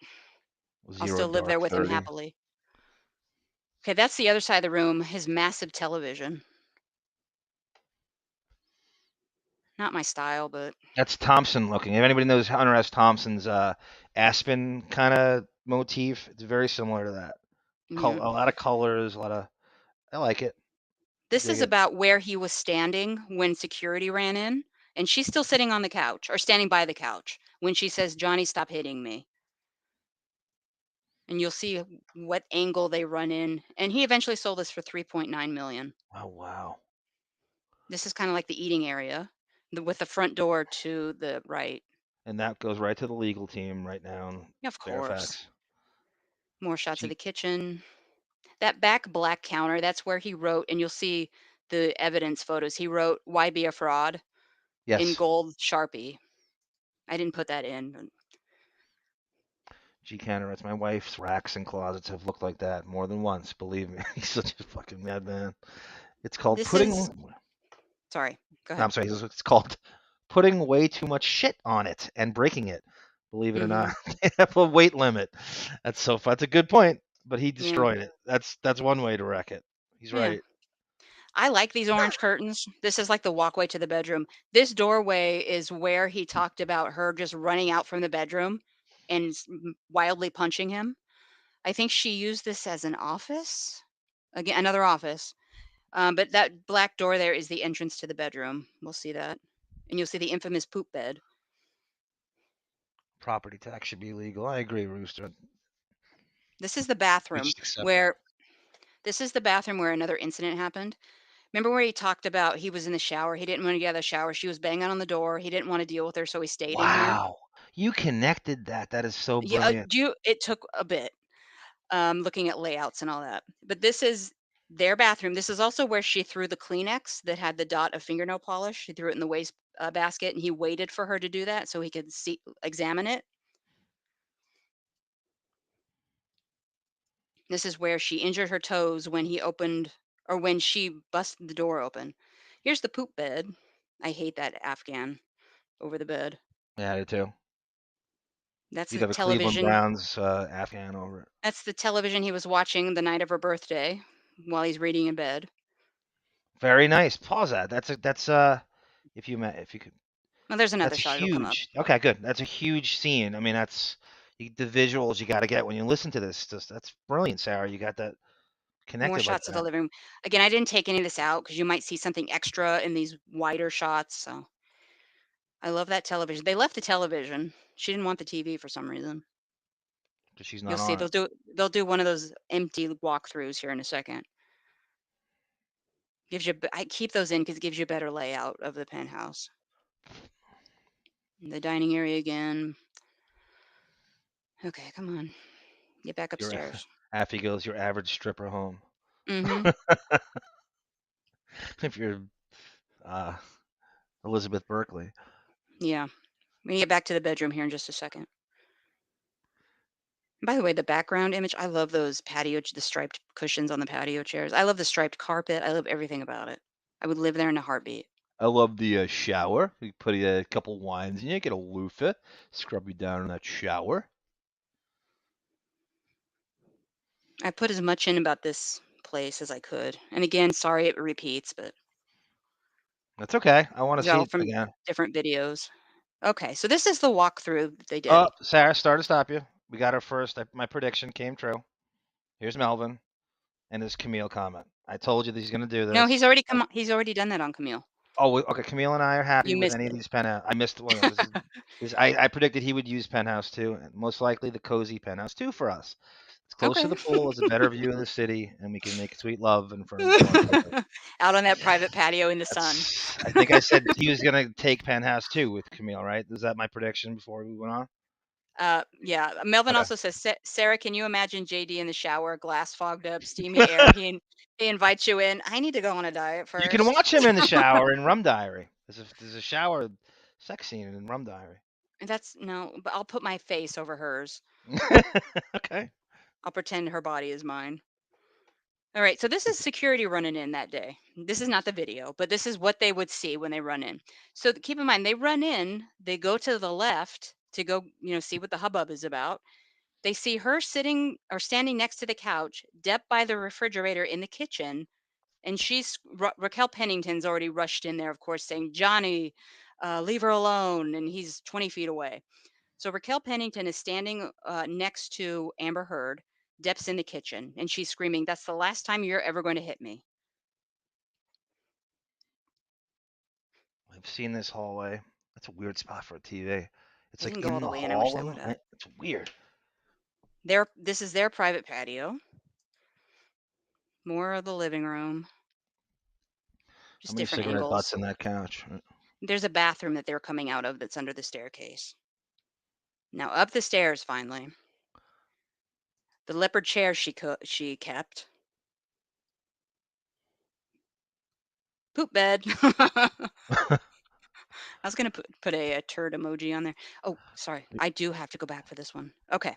I'll 0 still live there dark with him 30. happily. Okay, that's the other side of the room, his massive television. Not my style, but That's Thompson looking. If anybody knows Hunter S. Thompson's Aspen kind of motif, it's very similar to that. yeah. A lot of colors, I like it. This Dig is it. about where he was standing when security ran in, and she's still sitting on the couch or standing by the couch when she says, "Johnny, stop hitting me." And you'll see what angle they run in. And he eventually sold this for 3.9 million. Oh, wow. This is kind of like the eating area with the front door to the right. And that goes right to the legal team right now in Yeah, of course. Fairfax. More shots of the kitchen. That back black counter, that's where he wrote, and you'll see the evidence photos. He wrote, "Why be a fraud?" in Yes. gold Sharpie. I didn't put that in. But G counter. My wife's racks and closets have looked like that more than once. Believe me, he's such a fucking madman. It's called this putting. is, sorry, go No, ahead. I'm sorry. It's called putting way too much shit on it and breaking it. Believe it or not, they have a weight limit. That's so fun. That's a good point. But he destroyed it. That's one way to wreck it. He's Yeah. right. I like these orange curtains. This is like the walkway to the bedroom. This doorway is where he talked about her just running out from the bedroom and wildly punching him. I think she used this as an office. Again, another office. But that black door there is the entrance to the bedroom. We'll see that. And you'll see the infamous poop bed. Property tax should be legal. I agree, Rooster. This is the bathroom Just accept it. where another incident happened. Remember where he talked about he was in the shower? He didn't want to get out of the shower. She was banging on the door. He didn't want to deal with her, so he stayed in here. Wow. You connected that. That is so Yeah, brilliant. it took a bit, looking at layouts and all that. But this is their bathroom. This is also where she threw the Kleenex that had the dot of fingernail polish. She threw it in the waste basket, and he waited for her to do that so he could examine it. This is where she injured her toes when when she busted the door open. Here's the poop bed. I hate that Afghan over the bed. Yeah, I do too. That's You'd the have a Cleveland television. Browns Afghan over it. That's the television he was watching the night of her birthday while he's reading in bed. Very nice. Pause that. That's if you could. Well, there's another That's shot. It'll come up. huge. Okay, good. That's a huge scene. I mean, that's the visuals you got to get when you listen to this. That's brilliant, Sarah. You got that connected More like shots of the that. living room. Again, I didn't take any of this out because you might see something extra in these wider shots. So I love that television. They left the television. She didn't want the TV for some reason. Because she's You'll not see on it. they'll do one of those empty walkthroughs here in a second. I keep those in because it gives you a better layout of the penthouse. The dining area again. Okay, come on. Get back upstairs. After he goes, your average stripper home. Mm-hmm. If you're Elizabeth Berkley. Yeah. We're going to get back to the bedroom here in just a second. By the way, the background image, I love those the striped cushions on the patio chairs. I love the striped carpet. I love everything about it. I would live there in a heartbeat. I love the shower. You put a couple wines in you, get a loofah, scrub you down in that shower. I put as much in about this place as I could. And again, sorry it repeats, but That's okay. I want to see all it from again. different videos. Okay, so this is the walkthrough that they did. Oh, Sarah, start to stop you. We got our first. My prediction came true. Here's Melvin and his Camille comment. I told you that he's going to do this. No, he's already come. He's already done that on Camille. Oh, okay. Camille and I are happy You with missed any of it. these penthouse. I missed one. I predicted he would use penthouse 2, and most likely the cozy penthouse 2 for us. It's close to Okay. the pool. It's a better view of the city, and we can make sweet love in front of the bar. Out on that private patio in the sun. I think I said he was going to take penthouse 2 with Camille, right? Is that my prediction before we went on? Yeah. Melvin Okay. also says, Sarah, can you imagine JD in the shower, glass fogged up, steamy air? He invites you in. I need to go on a diet first. You can watch him in the shower in Rum Diary. There's a shower sex scene in Rum Diary. That's no, but I'll put my face over hers. Okay. I'll pretend her body is mine. All right, so this is security running in that day. This is not the video, but this is what they would see when they run in. So keep in mind, they run in, they go to the left to go, see what the hubbub is about. They see her sitting or standing next to the couch, Depp by the refrigerator in the kitchen, and Raquel Pennington's already rushed in there, of course, saying, Johnny, leave her alone, and he's 20 feet away. So Raquel Pennington is standing next to Amber Heard. Depp's in the kitchen, and she's screaming, that's the last time you're ever going to hit me. I've seen this hallway. That's a weird spot for a TV. It's They like didn't go all in the the way in. I wish they hall. would have. It's weird. This is their private patio. More of the living room. Just How many different cigarette butts angles. in that couch? There's a bathroom that they're coming out of that's under the staircase. Now up the stairs, finally. The leopard chair she kept. Poop bed. I was going to put a turd emoji on there. Oh, sorry. I do have to go back for this one. Okay.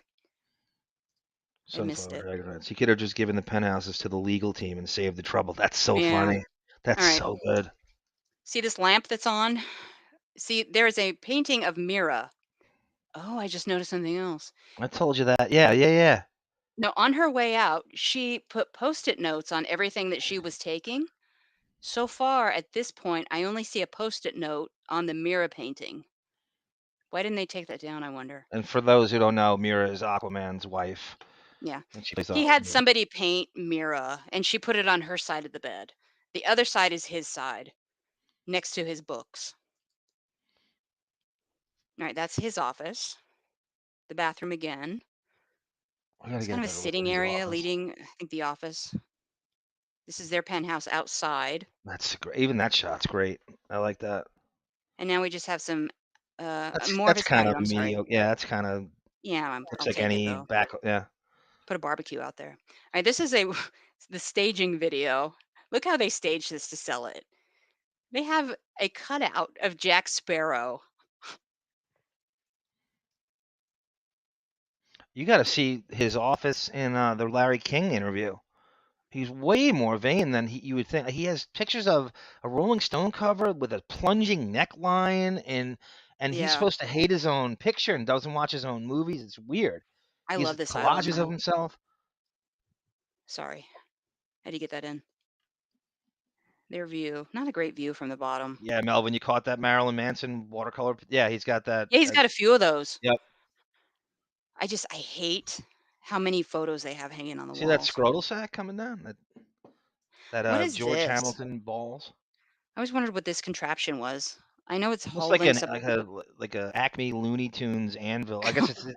I missed it. He could have just given the penthouses to the legal team and saved the trouble. That's so Yeah. funny. That's All right. so good. See this lamp that's on? See, there's a painting of Mira. Oh, I just noticed something else. I told you that. Yeah. No, on her way out, she put Post-it notes on everything that she was taking. So far, at this point, I only see a Post-it note on the Mira painting. Why didn't they take that down, I wonder? And for those who don't know, Mira is Aquaman's wife. Yeah. And she plays He had Aquaman. somebody paint Mira, and she put it on her side of the bed. The other side is his side, next to his books. All right, that's his office. The bathroom again. It's kind of a sitting area leading, I think, the office. This is their penthouse outside. That's great. Even that shot's great. I like that. And now we just have some more of That's his kind patio. of I'm sorry. mediocre. Yeah, that's kind of. Yeah, looks I'll like take any it, though. back. Yeah. Put a barbecue out there. All right, this is the staging video. Look how they staged this to sell it. They have a cutout of Jack Sparrow. You got to see his office in the Larry King interview. He's way more vain than you would think. He has pictures of a Rolling Stone cover with a plunging neckline, and he's Yeah. supposed to hate his own picture and doesn't watch his own movies. It's weird. I He love has this island, collages though. of himself. Sorry. How do you get that in? Their view. Not a great view from the bottom. Yeah, Melvin, you caught that Marilyn Manson watercolor? Yeah, he's got that. Yeah, he's got a few of those. Yep. I hate how many photos they have hanging on the See walls. that scrotal sack coming down? That What is George this? Hamilton balls. I always wondered what this contraption was. I know it's Almost holding like a Acme Looney Tunes anvil. I guess it's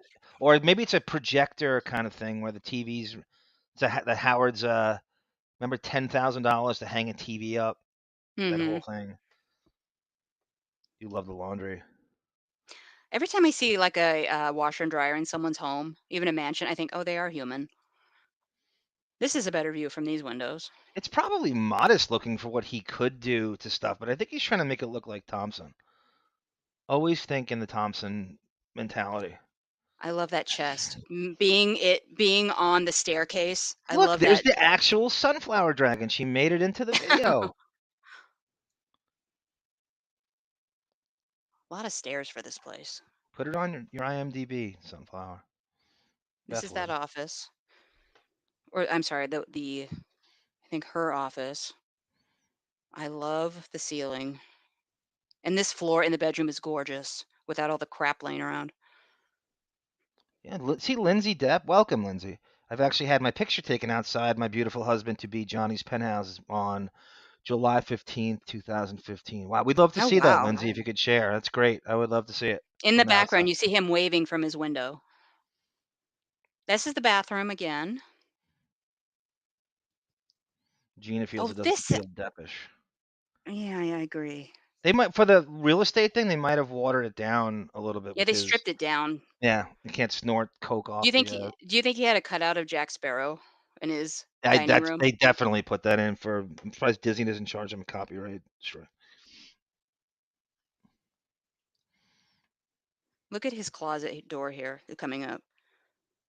or maybe it's a projector kind of thing where the TV's the Howard's remember $10,000 to hang a TV up. That whole thing. You love the laundry. Every time I see like a washer and dryer in someone's home, even a mansion, I think, oh, they are human. This is a better view from these windows. It's probably modest looking for what he could do to stuff, but I think he's trying to make it look like Thompson. Always think in the Thompson mentality. I love that chest. Being on the staircase. I Look, love there's that. the actual sunflower dragon. She made it into the video. A lot of stairs for this place. Put it on your IMDb, sunflower. This is that office. Or I'm sorry, I think her office. I love the ceiling. And this floor in the bedroom is gorgeous without all the crap laying around. Yeah, see Lindsay Depp. Welcome, Lindsay. I've actually had my picture taken outside my beautiful husband to be Johnny's penthouse on July 15th, 2015. Wow, we'd love to Oh, see that, wow. Lindsay, if you could share. That's great. I would love to see it. In the From outside. background, you see him waving from his window. This is the bathroom again. Gina feels Oh, it doesn't this. feel Deppish. Yeah, I agree. They might, for the real estate thing, they might have watered it down a little bit. Yeah, they stripped it down. Yeah, you can't snort coke off. Do you think he had a cutout of Jack Sparrow in his They dining room? definitely put that in for. I'm surprised Disney doesn't charge them a copyright. Sure. Look at his closet door here coming up.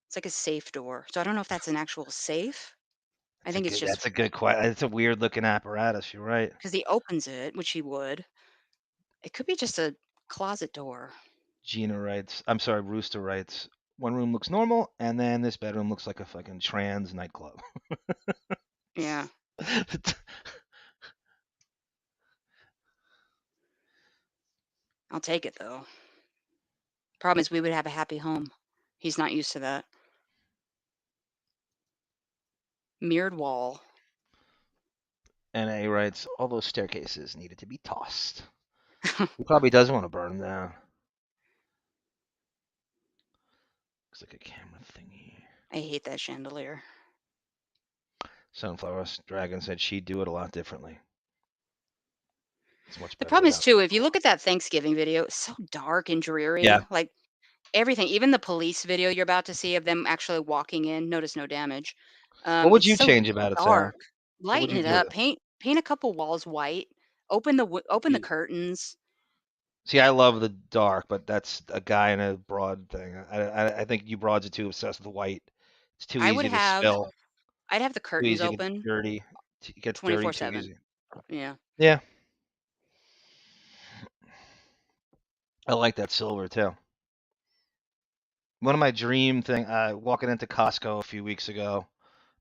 It's like a safe door. So I don't know if that's an actual safe. I think it's just That's a good question. It's a weird looking apparatus. You're right. because he opens it, which he would. It could be just a closet door. Gina writes. I'm sorry, Rooster writes. One room looks normal, and then this bedroom looks like a fucking trans nightclub. Yeah. I'll take it though. Problem is we would have a happy home. He's not used to that. Mirrored wall. NA writes, all those staircases needed to be tossed. He probably doesn't want to burn them down. Looks like a camera thingy. I hate that chandelier. Sunflower Dragon said she'd do it a lot differently. It's much The better. problem is too, if you look at that Thanksgiving video, it's so dark and dreary. Yeah. Like everything, even the police video you're about to see of them actually walking in. Notice no damage. What would It's you so change about it, Sarah? dark. Lighten you it do? up. Paint a couple walls white. Open the curtains. See, I love the dark, but that's a guy in a broad thing. I think you broads are too obsessed with white. It's too I would easy to have. spill. I'd have the Too curtains easy to get open dirty. It gets dirty too 24/7. easy. Yeah. Yeah. I like that silver too. One of my dream thing, walking into Costco a few weeks ago,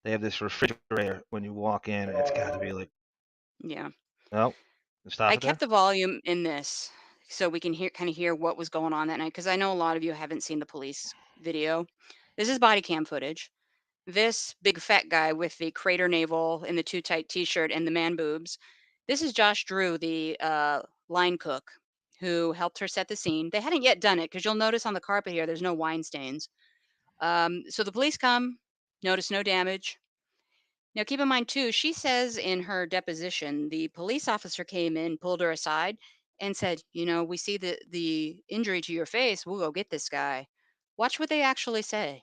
they have this refrigerator when you walk in. It's got to be like, Yeah. oh, stop I it there. kept the volume in this so we can kind of hear what was going on that night because I know a lot of you haven't seen the police video. This is body cam footage. This big fat guy with the crater navel and the too tight t-shirt and the man boobs. This is Josh Drew, the line cook who helped her set the scene. They hadn't yet done it because you'll notice on the carpet here there's no wine stains. So the police come, notice no damage. Now, keep in mind, too, she says in her deposition, the police officer came in, pulled her aside, and said, we see the injury to your face. We'll go get this guy. Watch what they actually say.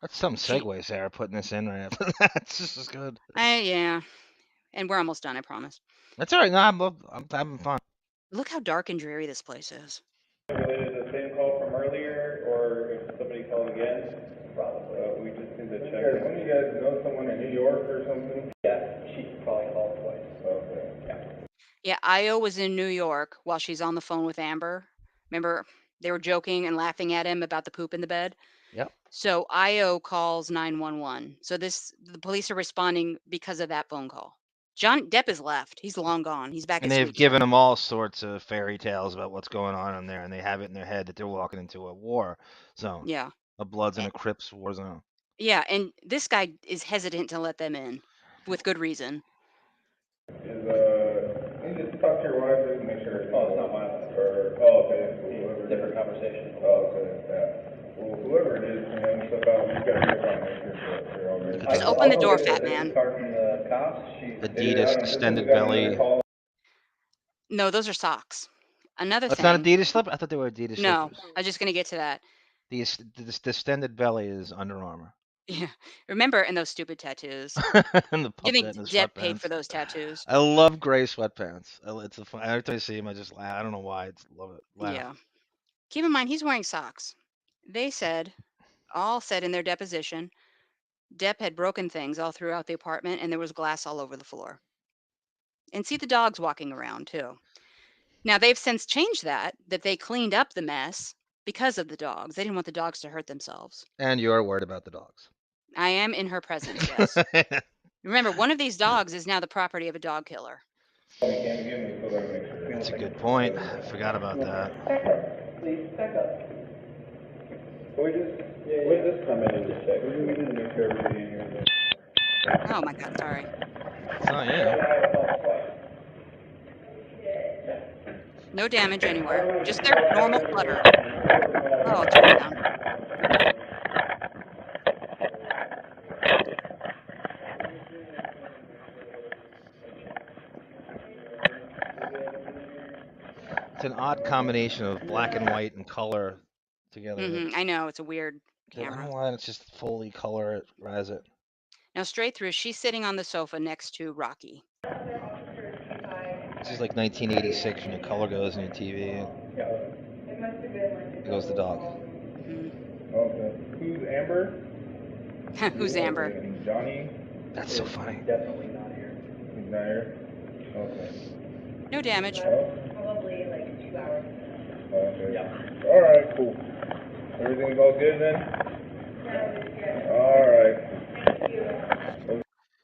That's some segue, Sarah, putting this in right after that. This is good. Yeah. And we're almost done, I promise. That's all right. No, I'm having fun. Look how dark and dreary this place is. Related to the same call from earlier, or if somebody called again? Probably. We just need to check. One of you guys know someone in New York or something? Yeah, she probably called twice. Okay. Yeah. Yeah, Io was in New York while she's on the phone with Amber. Remember, they were joking and laughing at him about the poop in the bed? Yep. So Io calls 911. So the police are responding because of that phone call. Johnny Depp is left. He's long gone. He's back And at they've Sweet given them all sorts of fairy tales about what's going on in there, and they have it in their head that they're walking into a war zone. Yeah. A Bloods and a Crips war zone. Yeah, and this guy is hesitant to let them in with good reason. Can you just talk to your wife and make sure? Oh, it's not my wife. Okay. Different conversation. Oh, okay. Yeah. Well, whoever it is, step out. You gotta get on make sure all good. Just open the door, fat man. Adidas extended belly. No, those are socks. Another That's thing. not Adidas slip? I thought they were Adidas No, slippers. I was just going to get to that. The extended belly is Under Armour. Yeah. Remember, and those stupid tattoos. And the You think puppet and the Depp paid sweatpants. for those tattoos? I love gray sweatpants. It's a fun. Every time I see him, I just laugh. I don't know why. I love it. Laugh. Yeah. Keep in mind, he's wearing socks. They all said in their deposition, Depp had broken things all throughout the apartment and there was glass all over the floor. And see the dogs walking around too. Now they've since changed that they cleaned up the mess because of the dogs. They didn't want the dogs to hurt themselves. And you're worried about the dogs. I am in her presence, yes. Remember, one of these dogs is now the property of a dog killer. That's a good point. I forgot about that. Back up. Please, back up. We just, we'll just come in and just check. We need to make sure everybody in here is Oh my God, sorry. It's not you. No damage anywhere. Just their normal flutter. Oh, I'll turn it down. It's an odd combination of black and white and color together. I know, it's a weird I don't know camera. why it's just fully color as it. Now straight through, she's sitting on the sofa next to Rocky. This is like 1986 when your color goes in your TV. And there goes the dog. Okay. Who's Amber? Who's Amber? And Johnny? That's so funny. Definitely not here. He's not here? Okay. No damage. Probably like 2 hours. Okay. Yeah. All right, cool. Everything's all good then? All right.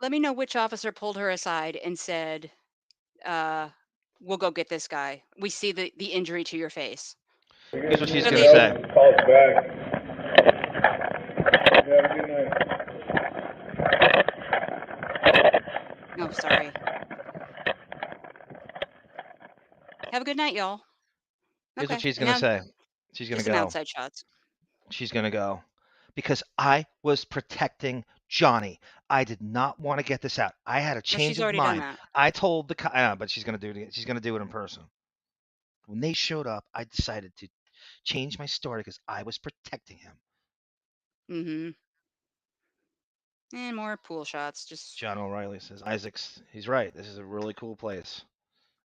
Let me know which officer pulled her aside and said, we'll go get this guy. We see the injury to your face. Here's what she's So going they- to say. Call us back. Have a good night. Oh, sorry. Have a good night, y'all. Here's Okay. what she's and going to now say. She's going just to some go. outside shots. She's going to go. Because I was protecting Johnny. I did not want to get this out. I had a change she's of already done mind. that. I told the but she's going to do it. She's going to do it in person. When they showed up, I decided to change my story because I was protecting him. And more pool shots. Just John O'Reilly says, Isaac's, he's right. This is a really cool place.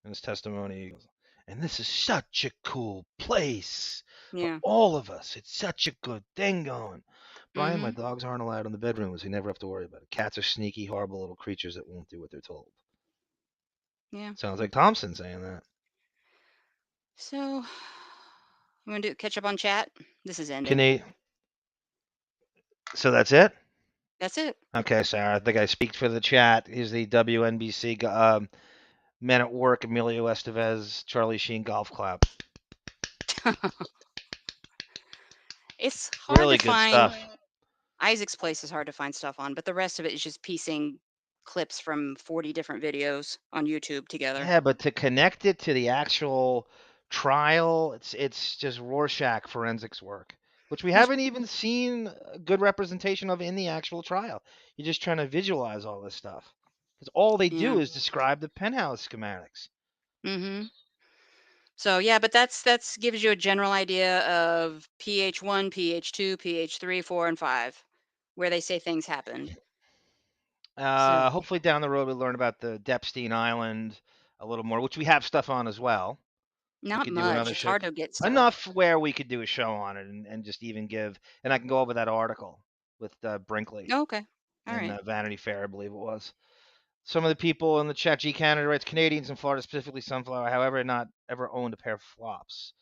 In his testimony, he goes, and this is such a cool place yeah. for all of us. It's such a good thing going. Brian, my dogs aren't allowed in the bedroom, so you never have to worry about it. Cats are sneaky, horrible little creatures that won't do what they're told. Yeah. Sounds like Thompson saying that. So, you want to catch up on chat? This is ending. Can he? So that's it? That's it. Okay, Sarah. I think I speak for the chat. Here's the WNBC Men at Work, Emilio Estevez, Charlie Sheen golf clap. It's hard Really to good find. stuff. Isaac's place is hard to find stuff on, but the rest of it is just piecing clips from 40 different videos on YouTube together. Yeah, but to connect it to the actual trial, it's just Rorschach forensics work, which we haven't even seen a good representation of in the actual trial. You're just trying to visualize all this stuff. Because all they do is describe the penthouse schematics. So yeah, but that's gives you a general idea of PH1, PH2, PH3, 4, and 5, where they say things happened. Hopefully down the road we'll learn about the Deppstein Island a little more, which we have stuff on as well. Not much. It's hard to get stuff. Enough where we could do a show on it and just even give, and I can go over that article with Brinkley. Oh, okay. All in right. Vanity Fair, I believe it was. Some of the people in the chat, G Canada writes, Canadians in Florida, specifically Sunflower, however, not ever owned a pair of flops.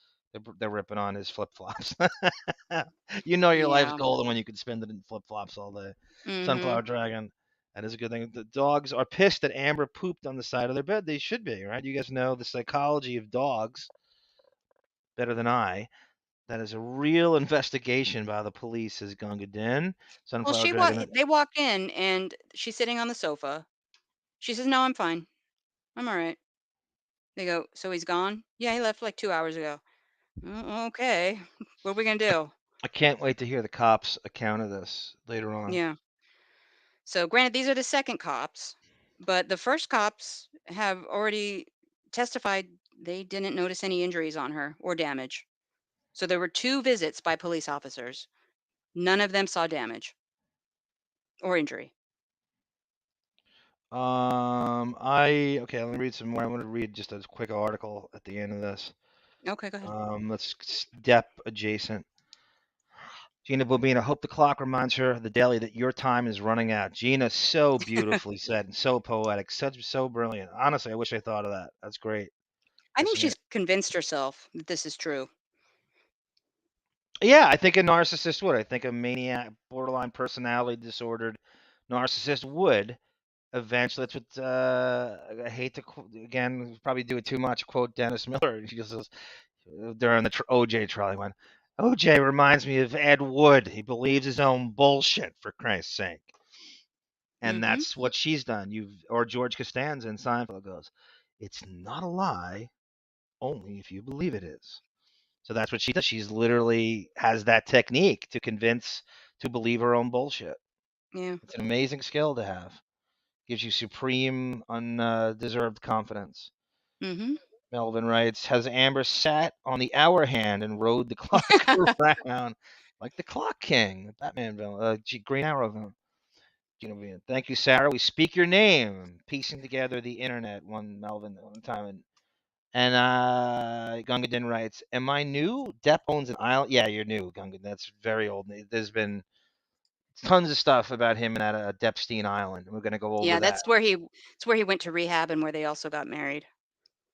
They're ripping on his flip-flops. You know your life's golden when you can spend it in flip-flops all day. Sunflower Dragon. That is a good thing. The dogs are pissed that Amber pooped on the side of their bed. They should be, right? You guys know the psychology of dogs better than I. That is a real investigation by the police, says Gunga Din. Well, they walked in and she's sitting on the sofa. She says, "No, I'm fine. I'm all right." They go, "So he's gone?" "Yeah, he left like 2 hours ago." Okay. What are we going to do? I can't wait to hear the cops' account of this later on. Yeah. So granted, these are the second cops, but the first cops have already testified they didn't notice any injuries on her or damage. So there were 2 visits by police officers. None of them saw damage or injury. Okay, let me read some more. I want to read just a quick article at the end of this. Okay, go ahead. Let's step adjacent. Gina Bobina, hope the clock reminds her the daily that your time is running out. Gina, so beautifully said and so poetic, so brilliant. Honestly, I wish I thought of that. That's great. I think she's convinced herself that this is true. Yeah, I think a narcissist would. I think a maniac, borderline personality disordered narcissist would eventually. That's what I hate to again probably do it too much. Quote Dennis Miller. He just says during the OJ trial, he went, OJ reminds me of Ed Wood. He believes his own bullshit, for Christ's sake. And that's what she's done. Or George Costanza in Seinfeld goes, it's not a lie, only if you believe it is. So that's what she does. She's literally has that technique to believe her own bullshit. Yeah. It's an amazing skill to have. Gives you supreme, undeserved confidence. Mm-hmm. Melvin writes, has Amber sat on the hour hand and rode the clock around like the Clock King, the Batman villain, Green Arrow villain. Thank you, Sarah. We speak your name. Piecing together the internet, Melvin one time. And Gunga Din writes, am I new? Depp owns an island. Yeah, you're new, Gunga. That's very old. There's been tons of stuff about him at Deppstein Island. We're going to go over Yeah, that. that's where he went to rehab and where they also got married.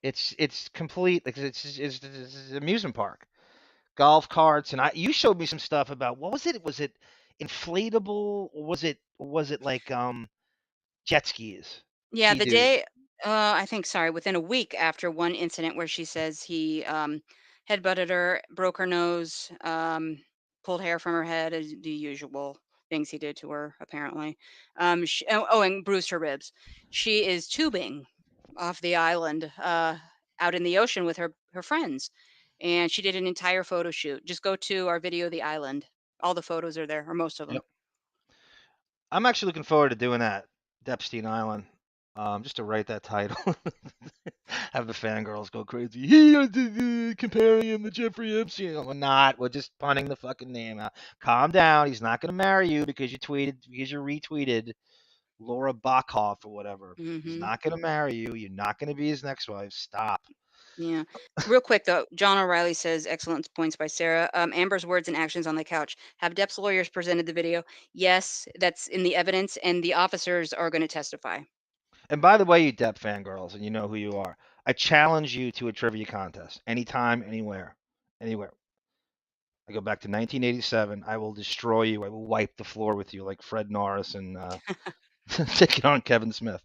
It's complete. It's an amusement park, golf carts, and you showed me some stuff about what was it? Was it inflatable, or was it like jet skis? Yeah, the Ski-Doo. day, I think, sorry, within a week after one incident where she says he headbutted her, broke her nose, pulled hair from her head, as the usual things he did to her, apparently. And bruised her ribs. She is tubing off the island, out in the ocean with her friends, and she did an entire photo shoot. Just go to our video, The Island. All the photos are there, or most of them. Yep. I'm actually looking forward to doing that, Deppstein Island. Just to write that title. Have the fangirls go crazy. Comparing him to Jeffrey Epstein. We're not. We're just punning the fucking name out. Calm down. He's not going to marry you because you retweeted Laura Bachhoff or whatever. He's not going to marry you. You're not going to be his next wife. Stop. Yeah. Real quick, though, John O'Reilly says, excellent points by Sarah. Amber's words and actions on the couch. Have Depp's lawyers presented the video? Yes, that's in the evidence, and the officers are going to testify. And by the way, you Depp fangirls, and you know who you are, I challenge you to a trivia contest. Anytime, anywhere. Anywhere. I go back to 1987. I will destroy you. I will wipe the floor with you like Fred Norris and taking on Kevin Smith.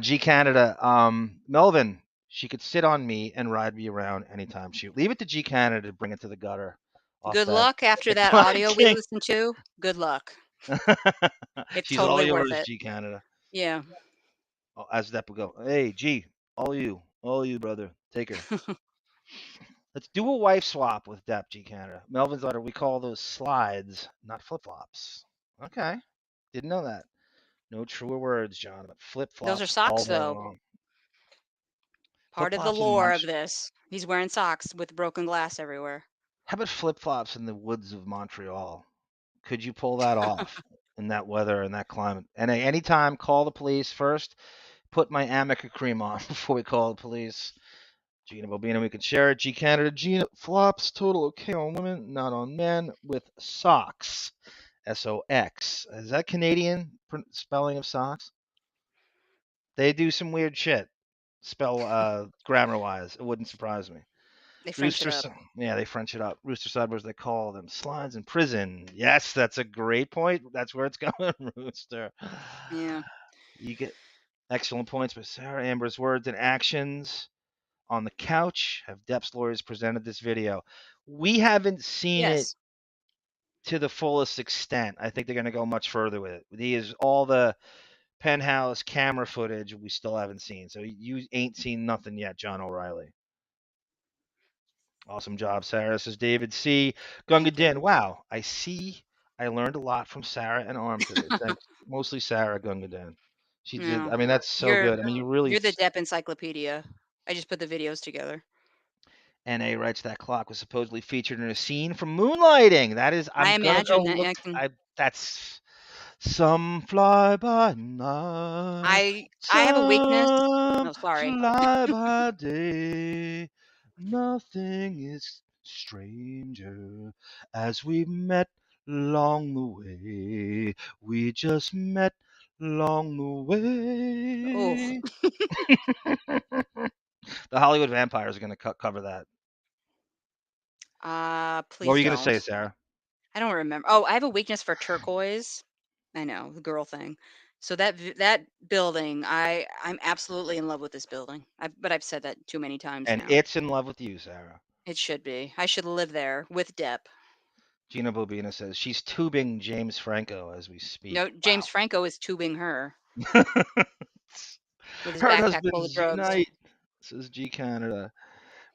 G Canada, Melvin, she could sit on me and ride me around anytime she. Leave it to G Canada to bring it to the gutter. Good luck after that audio we listened to. Good luck. It's She's totally all worth yours, it. G Canada. Yeah. Oh, as Depp would go, hey, G, all you, brother. Take her. Let's do a wife swap with Depp, G Canada. Melvin's letter, we call those slides, not flip-flops. Okay. Didn't know that. No truer words, John, but flip-flops. Those are socks, all day though. long. Part of the lore of this. He's wearing socks with broken glass everywhere. How about flip-flops in the woods of Montreal? Could you pull that off in that weather and that climate? And anytime, call the police first. Put my Amica cream on before we call the police. Gina Bobina, we can share it. G Canada, Gina, flops, total okay on women, not on men, with socks. SOX. Is that Canadian spelling of socks? They do some weird shit, grammar-wise. It wouldn't surprise me. They French it up. Yeah, they French it up. Rooster Sidebars, they call them slides in prison. Yes, that's a great point. That's where it's going, Rooster. Yeah. You get excellent points by Sarah. Amber's words and actions on the couch. Have Depp's lawyers presented this video? We haven't seen it to the fullest extent. I think they're going to go much further with it. These all the penthouse camera footage we still haven't seen. So you ain't seen nothing yet, John O'Reilly. Awesome job, Sarah. Says David C. Gunga Din. Wow, I see. I learned a lot from Sarah and Arm today. Thanks. Mostly Sarah Gunga Din. She did. I mean, that's so good. I mean, you're the Depp encyclopedia. I just put the videos together. NA writes that clock was supposedly featured in a scene from Moonlighting. That is, I imagine that. That's some fly by night. I have a weakness. No, sorry. Fly by day. Nothing is stranger as we met along the way. We just met along the way. The Hollywood Vampires are going to cover that. Please. What were you going to say, Sarah? I don't remember. Oh, I have a weakness for turquoise. I know, the girl thing. So that building, I'm absolutely in love with this building. But I've said that too many times and now. It's in love with you, Sarah. It should be. I should live there with Depp. Gina Bobina says she's tubing James Franco as we speak. No, James Franco is tubing her Wow. with his Her backpack full of husbands drugs. unite, says G Canada.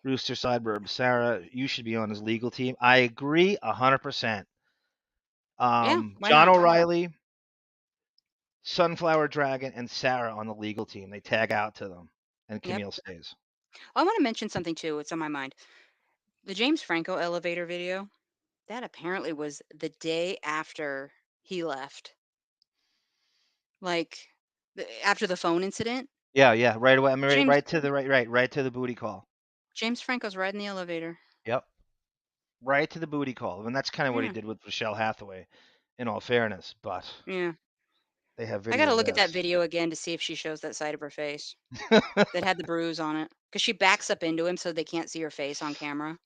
Rooster Sideburb. Sarah, you should be on his legal team. I agree 100%. Yeah, why John not? O'Reilly, Sunflower Dragon, and Sarah on the legal team. They tag out to them, and Yep. Camille stays. I want to mention something too. It's on my mind. The James Franco elevator video, that apparently was the day after he left. Like after the phone incident. Yeah, right away. I mean, James right to the right to the booty call. James Franco's riding the elevator. Yep, right to the booty call, and that's kind of what he Yeah. did with Rochelle Hathaway. In all fairness, but Yeah. they have I video. gotta of look at that this. video again to see if she shows that side of her face that had the bruise on it. Because she backs up into him so they can't see her face on camera.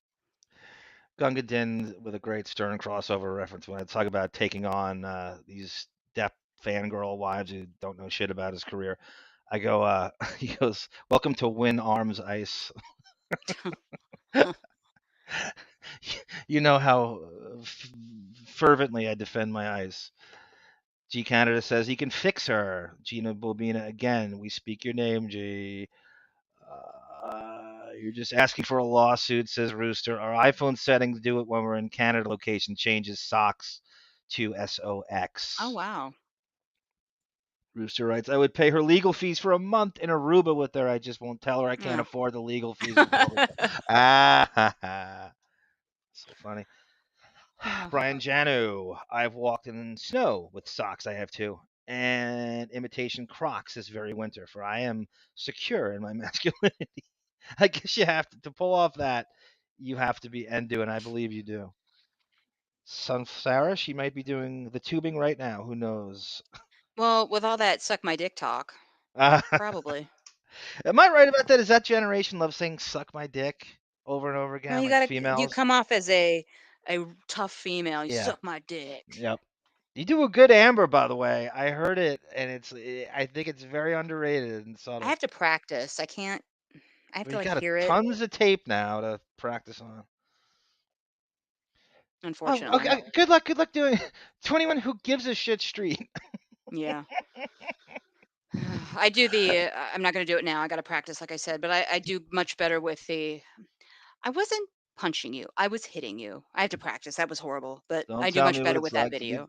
Gunga Din with a great Stern crossover reference when I talk about taking on these Depp fangirl wives who don't know shit about his career. I go, he goes, "Welcome to Win Arms Ice." You know how fervently I defend my ice. G Canada says he can fix her. Gina Bobina again. We speak your name, G. You're just asking for a lawsuit, says Rooster. Our iPhone settings do it when we're in Canada location, changes socks to SOX. Oh, wow. Rooster writes, I would pay her legal fees for a month in Aruba with her. I just won't tell her I can't Yeah. afford the legal fees. Ah, so funny. Brian Janu, I've walked in snow with socks. I have too. And imitation Crocs this very winter, for I am secure in my masculinity. I guess you have to pull off that. You have to be and do, and I believe you do. Sarah, she might be doing the tubing right now. Who knows? Well, with all that suck my dick talk, probably. Am I right about that? Is that generation love saying "suck my dick" over and over again, Well, like you females? come off as a tough female. You Yeah. suck my dick. Yep. You do a good Amber, by the way. I heard it, and I think it's very underrated and subtle. I have to practice. I can't. I have to You like got hear it. tons of tape now to practice on. Unfortunately. Oh, okay. Good luck doing 21 Who Gives a Shit Street. Yeah. I do the. I'm not going to do it now. I got to practice, like I said. But I do much better with the. I wasn't punching you. I was hitting you. I have to practice. That was horrible. But Don't I do tell much me what better it's with that like to be video.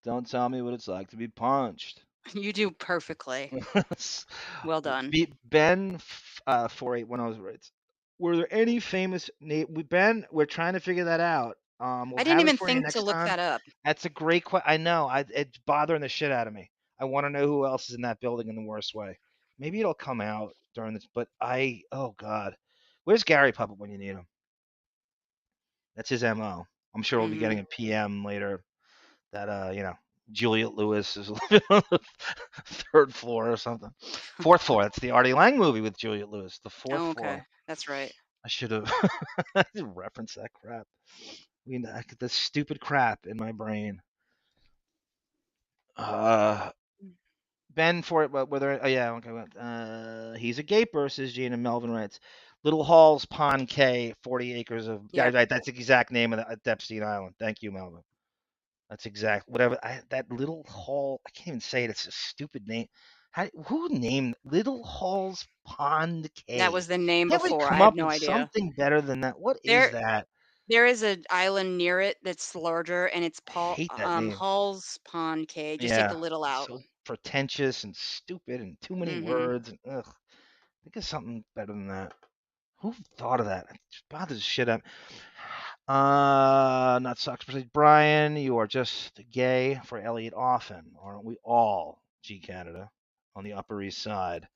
Don't tell me what it's like to be punched. You do perfectly. Well done. Ben 4810 writes, were there any famous Ben, we're trying to figure that out. We'll I didn't have it even for you think to next look time. that up. That's a great question. I know. It's bothering the shit out of me. I want to know who else is in that building in the worst way. Maybe it'll come out during this, but oh God. Where's Gary Puppet when you need him? That's his MO. I'm sure we'll be getting a PM later that, Juliet Lewis is living on the third floor or something. Fourth floor. That's the Artie Lang movie with Juliet Lewis. The fourth Oh, okay. floor. That's right. I should have referenced that crap. I get this stupid crap in my brain. Ben for it, whether yeah, okay. He's a gaper, says Gina. Melvin writes. Little Halls Pond K, 40 acres of. Yep. Right, that's the exact name of Epstein Island. Thank you, Melvin. That's exact. Whatever. That Little Hall. I can't even say it. It's a stupid name. Who named Little Halls Pond K? That was the name Can't we before. come I up have no with idea. something better than that? What is that? There is an island near it that's larger, and it's hate that name. Hall's Pond K. Just take the little out. So pretentious and stupid and too many words. And ugh. Think of something better than that. Who thought of that? It bothers the shit out. Not sucks. Brian, you are just gay for Elliot often, aren't we all? G Canada on the Upper East Side.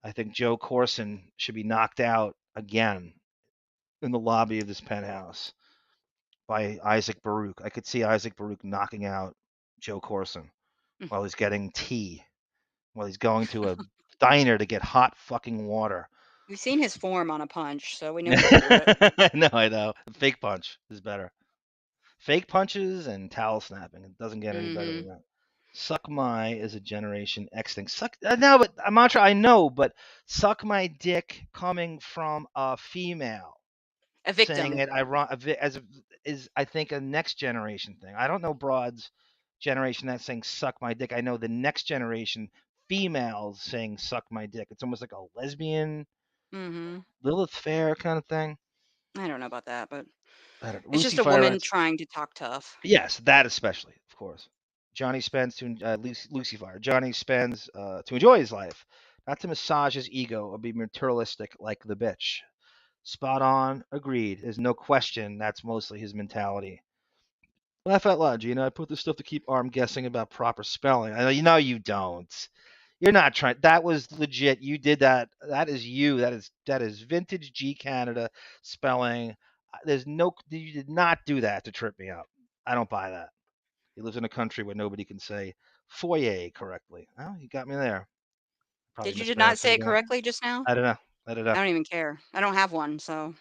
I think Joe Corson should be knocked out again in the lobby of this penthouse by Isaac Baruch. I could see Isaac Baruch knocking out Joe Corson while he's getting tea, while he's going to a diner to get hot fucking water. We've seen his form on a punch, so we know he can do it. I know. Fake punch is better. Fake punches and towel snapping. It doesn't get any better than that. Suck my is a Generation X thing. No, but Mantra, I know, but suck my dick coming from a female. A saying victim. it is I think a next generation thing. I don't know broads generation that's saying suck my dick. I know the next generation females saying suck my dick. It's almost like a lesbian Mm-hmm. Lilith Fair kind of thing. I don't know about that, but I don't, it's Lucy just a Fire woman writes, trying to talk tough. yes, that especially, of course. Johnny spends to Lucy Fire. Johnny spends to enjoy his life, not to massage his ego or be materialistic like the bitch. Spot on, agreed. There's no question that's mostly his mentality. Laugh out loud, Gina. I put this stuff to keep Arm guessing about proper spelling. I know you don't. You're not trying. That was legit. You did that. That is you. That is vintage G Canada spelling. There's no. You did not do that to trip me up. I don't buy that. He lives in a country where nobody can say foyer correctly. Oh, you got me there. Probably Did you not mispronounced it say it again. correctly just now? I don't know. I don't know. I don't even care. I don't have one, so.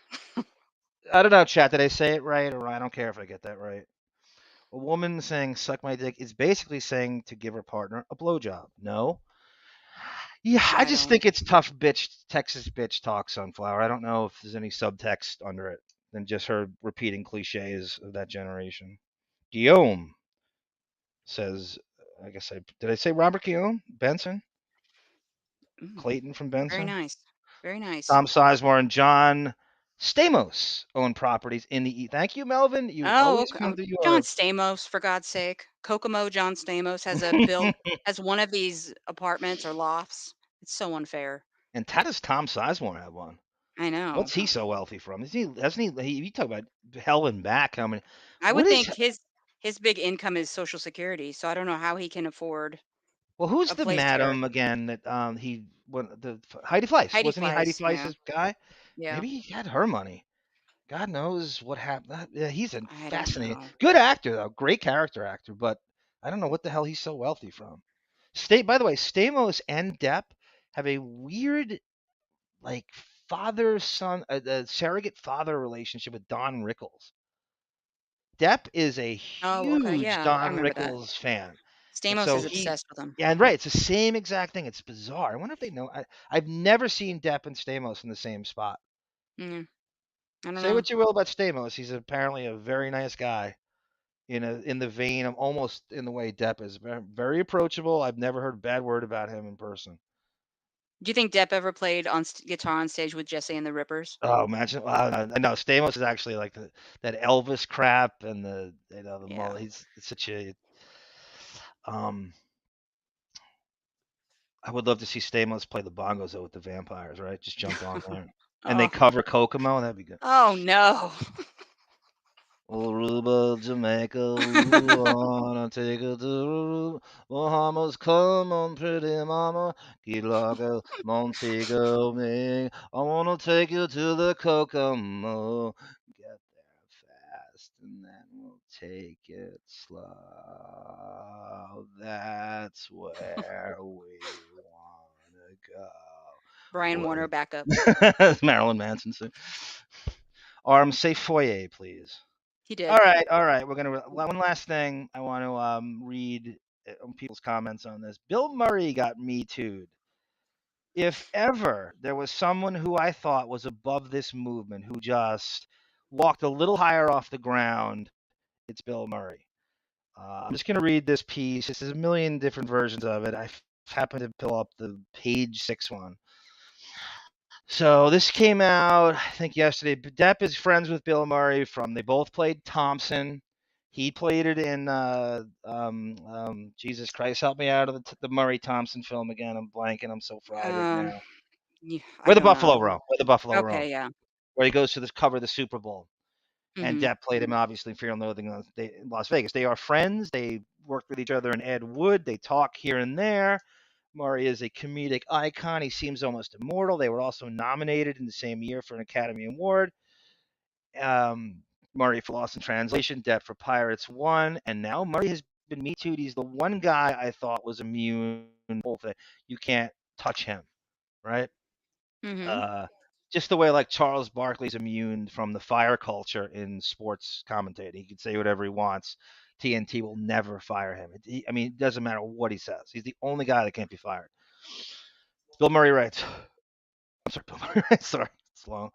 I don't know, chat. Did I say it right, or I don't care if I get that right. A woman saying "suck my dick" is basically saying to give her partner a blowjob. No. Yeah, I just think it's tough bitch Texas bitch talk, Sunflower. I don't know if there's any subtext under it than just her repeating cliches of that generation. Guillaume says, I guess did I say Robert Guillaume? Benson? Clayton from Very Benson? nice. Very nice. Tom Sizemore and John Stamos own properties in the Thank you, Melvin. You Oh, always okay. come to John your Stamos, for God's sake. Kokomo John Stamos has one of these apartments or lofts. It's so unfair. And how does Tom Sizemore have one? I know. What's he so wealthy from? Is he hasn't he? You talk about hell and back. How many? I What would is? think his big income is Social Security, so I don't know how he can afford Well, who's a the place here. madam again that he when the Heidi Fleiss Heidi wasn't he Heidi Fleiss, yeah. Fleiss's guy? Yeah. Maybe he had her money. God knows what happened. Yeah, he's a I don't fascinating, know. good actor though, great character actor. But I don't know what the hell he's so wealthy from. By the way, Stamos and Depp have a weird like father son, surrogate father relationship with Don Rickles. Depp is a Oh, okay, huge yeah, I Don remember that. Rickles fan. And Stamos so is obsessed with him. yeah, and right, it's the same exact thing. It's bizarre. I wonder if they know. I've never seen Depp and Stamos in the same spot. Mm, I don't Say know. what you will about Stamos, he's apparently a very nice guy. In the vein of almost in the way Depp is very, very approachable. I've never heard a bad word about him in person. Do you think Depp ever played on guitar on stage with Jesse and the Rippers? Oh, imagine! No, Stamos is actually like that Elvis crap and the Yeah. He's such a I would love to see Stamos play the bongos though with the vampires, right? Just jump on there. And they Oh. cover Kokomo, that'd be good. Oh no. Aruba, Jamaica, ooh, I wanna take her to Aruba. Bahamas, come on, pretty mama. Key Largo, Montego Bay. I wanna take you to the Kokomo. Get there fast, and then we'll take it slow. That's where we wanna go. Brian Warner backup. Marilyn Manson. Arm, say foyer, please. He did. All right, all right. We're gonna one last thing. I want to read people's comments on this. Bill Murray got me too'd. If ever there was someone who I thought was above this movement, who just walked a little higher off the ground, it's Bill Murray. I'm just gonna read this piece. There's a million different versions of it. I happened to pull up the page 6 one. So this came out, I think, yesterday. Depp is friends with Bill Murray they both played Thompson. He played it in Jesus Christ, help me out of the Murray Thompson film again. I'm blanking. I'm so fried right now. Yeah, I Where the don't know. Buffalo Row. Where the Buffalo Row. Okay, yeah. Where he goes to cover the Super Bowl. And Mhm. Depp played him, obviously, in Fear and Loathing in Las Vegas. They are friends. They worked with each other in Ed Wood. They talk here and there. Murray is a comedic icon. He seems almost immortal. They were also nominated in the same year for an Academy Award. Murray for Lost in Translation, Depp for Pirates 1, and now Murray has been Me Too'd. He's the one guy I thought was immune to the whole thing. You can't touch him, right? Mhm. Just the way like Charles Barkley's immune from the fire culture in sports commentating. He can say whatever he wants. TNT will never fire him. It doesn't matter what he says. He's the only guy that can't be fired. Bill Murray writes. I'm sorry, Bill Murray writes. Sorry, it's long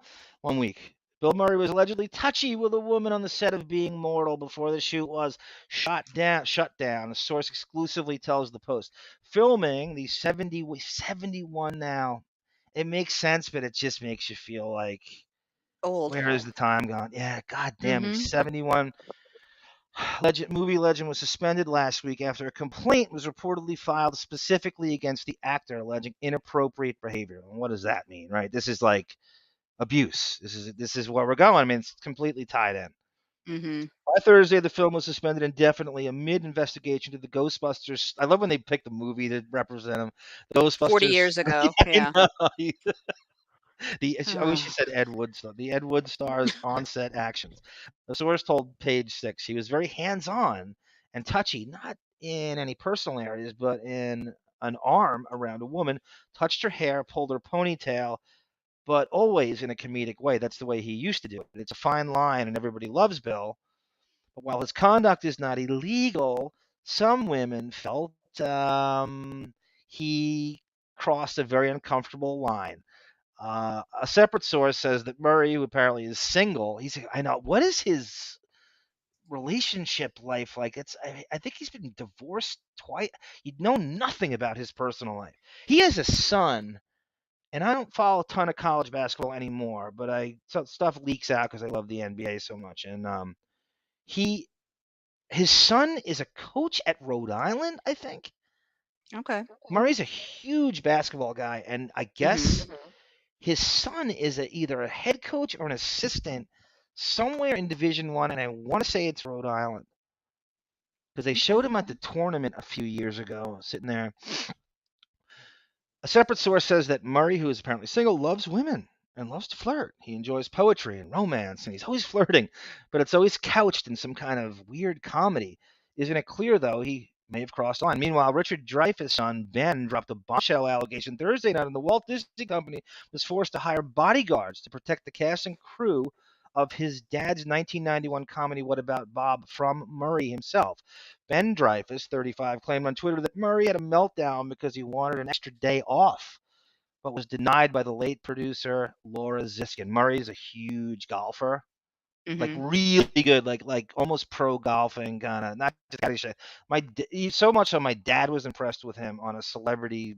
week. Bill Murray was allegedly touchy with a woman on the set of Being Mortal before the shoot was shut down. A source exclusively tells the Post. Filming the 71 now. It makes sense, but it just makes you feel like, Old. where is the time gone? Yeah, goddamn, he's Mm-hmm. 71. Movie legend was suspended last week after a complaint was reportedly filed specifically against the actor alleging inappropriate behavior. And what does that mean, right? This is like abuse. This is where we're going. I mean, it's completely tied in. Mm-hmm. By Thursday, the film was suspended indefinitely amid investigation to the Ghostbusters. I love when they pick the movie to represent them. The 40 Ghostbusters. years ago. Yeah, Yeah. I know. I wish he said Ed Wood stuff. The Ed Wood star's on-set actions. The source told Page Six he was very hands-on and touchy, not in any personal areas, but in an arm around a woman, touched her hair, pulled her ponytail, but always in a comedic way. That's the way he used to do it. It's a fine line, and everybody loves Bill. But while his conduct is not illegal, some women felt he crossed a very uncomfortable line. A separate source says that Murray, who apparently is single, I know, what is his relationship life like? I think he's been divorced twice. You know nothing about his personal life. He has a son, and I don't follow a ton of college basketball anymore, but stuff leaks out because I love the NBA so much. And his son is a coach at Rhode Island, I think. Okay. Murray's a huge basketball guy, and I guess Mm-hmm. his son is either a head coach or an assistant somewhere in Division One, and I want to say it's Rhode Island because they showed him at the tournament a few years ago, sitting there. A separate source says that Murray, who is apparently single, loves women and loves to flirt. He enjoys poetry and romance, and he's always flirting, but it's always couched in some kind of weird comedy. Isn't it clear, though, he may have crossed the line? Meanwhile, Richard Dreyfuss' son, Ben, dropped a bombshell allegation Thursday night, and the Walt Disney Company was forced to hire bodyguards to protect the cast and crew of his dad's 1991 comedy What About Bob from Murray himself. Ben Dreyfuss, 35, claimed on Twitter that Murray had a meltdown because he wanted an extra day off, but was denied by the late producer Laura Ziskin. Murray's a huge golfer, like Mm-hmm. really good, like almost pro golfing kind of. Not just caddy shit. So much so, my dad was impressed with him on a celebrity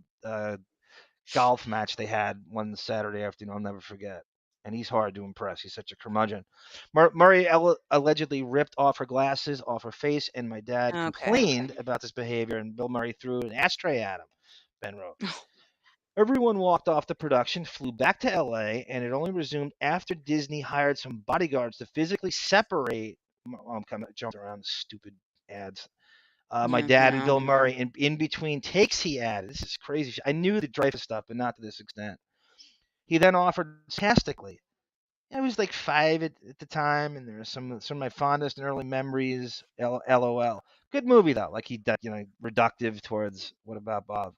golf match they had one Saturday afternoon. I'll never forget. And he's hard to impress. He's such a curmudgeon. Murray allegedly ripped off her glasses, off her face, and my dad Okay. complained about this behavior, and Bill Murray threw an ashtray at him, Ben wrote. Everyone walked off the production, flew back to LA, and it only resumed after Disney hired some bodyguards to physically separate. I'm kind of jumping around the stupid ads. My dad and No. Bill Murray in between takes, he added. This is crazy. I knew the Dreyfus stuff, but not to this extent. He then offered sarcastically. I was like 5 at the time, and there are some of my fondest and early memories. LOL. Good movie though. Like reductive towards What About Bob.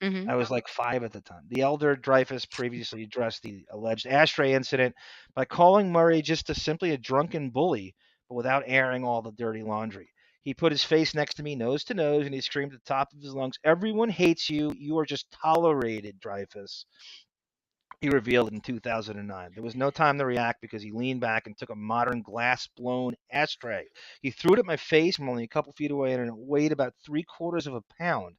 Mm-hmm. I was like 5 at the time. The elder Dreyfus previously addressed the alleged ashtray incident by calling Murray just simply a drunken bully, but without airing all the dirty laundry. He put his face next to me, nose to nose, and he screamed at the top of his lungs, "Everyone hates you. You are just tolerated, Dreyfus." He revealed in 2009. There was no time to react because he leaned back and took a modern glass-blown ashtray. He threw it at my face from only a couple feet away, and it weighed about 3/4 of a pound.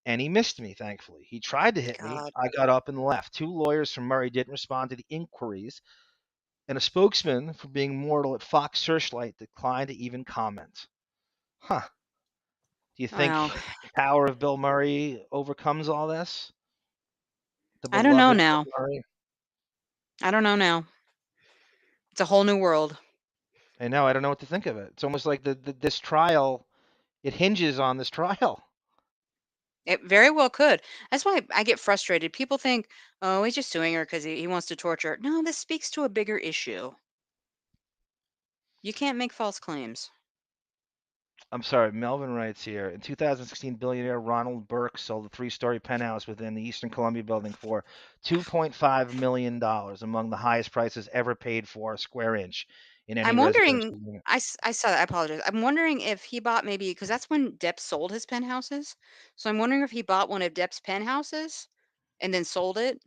And he missed me, thankfully. He tried to hit me. God. I got up and left. 2 lawyers from Murray didn't respond to the inquiries, and a spokesman for Being Mortal at Fox Searchlight declined to even comment. Huh. Do you think Wow. the power of Bill Murray overcomes all this? The I don't know beloved now. Bill Murray? I don't know now. It's a whole new world. I know. I don't know what to think of it. It's almost like this trial, it hinges on this trial. It very well could. That's why I get frustrated. People think, oh, he's just suing her because he wants to torture her. No, this speaks to a bigger issue. You can't make false claims. I'm sorry, Melvin writes here. In 2016, billionaire Ronald Burke sold a 3-story penthouse within the Eastern Columbia building for $2.5 million, among the highest prices ever paid for a square inch in any I'm residential wondering, unit. I saw that. I apologize. I'm wondering if he bought maybe, because that's when Depp sold his penthouses. So I'm wondering if he bought one of Depp's penthouses and then sold it.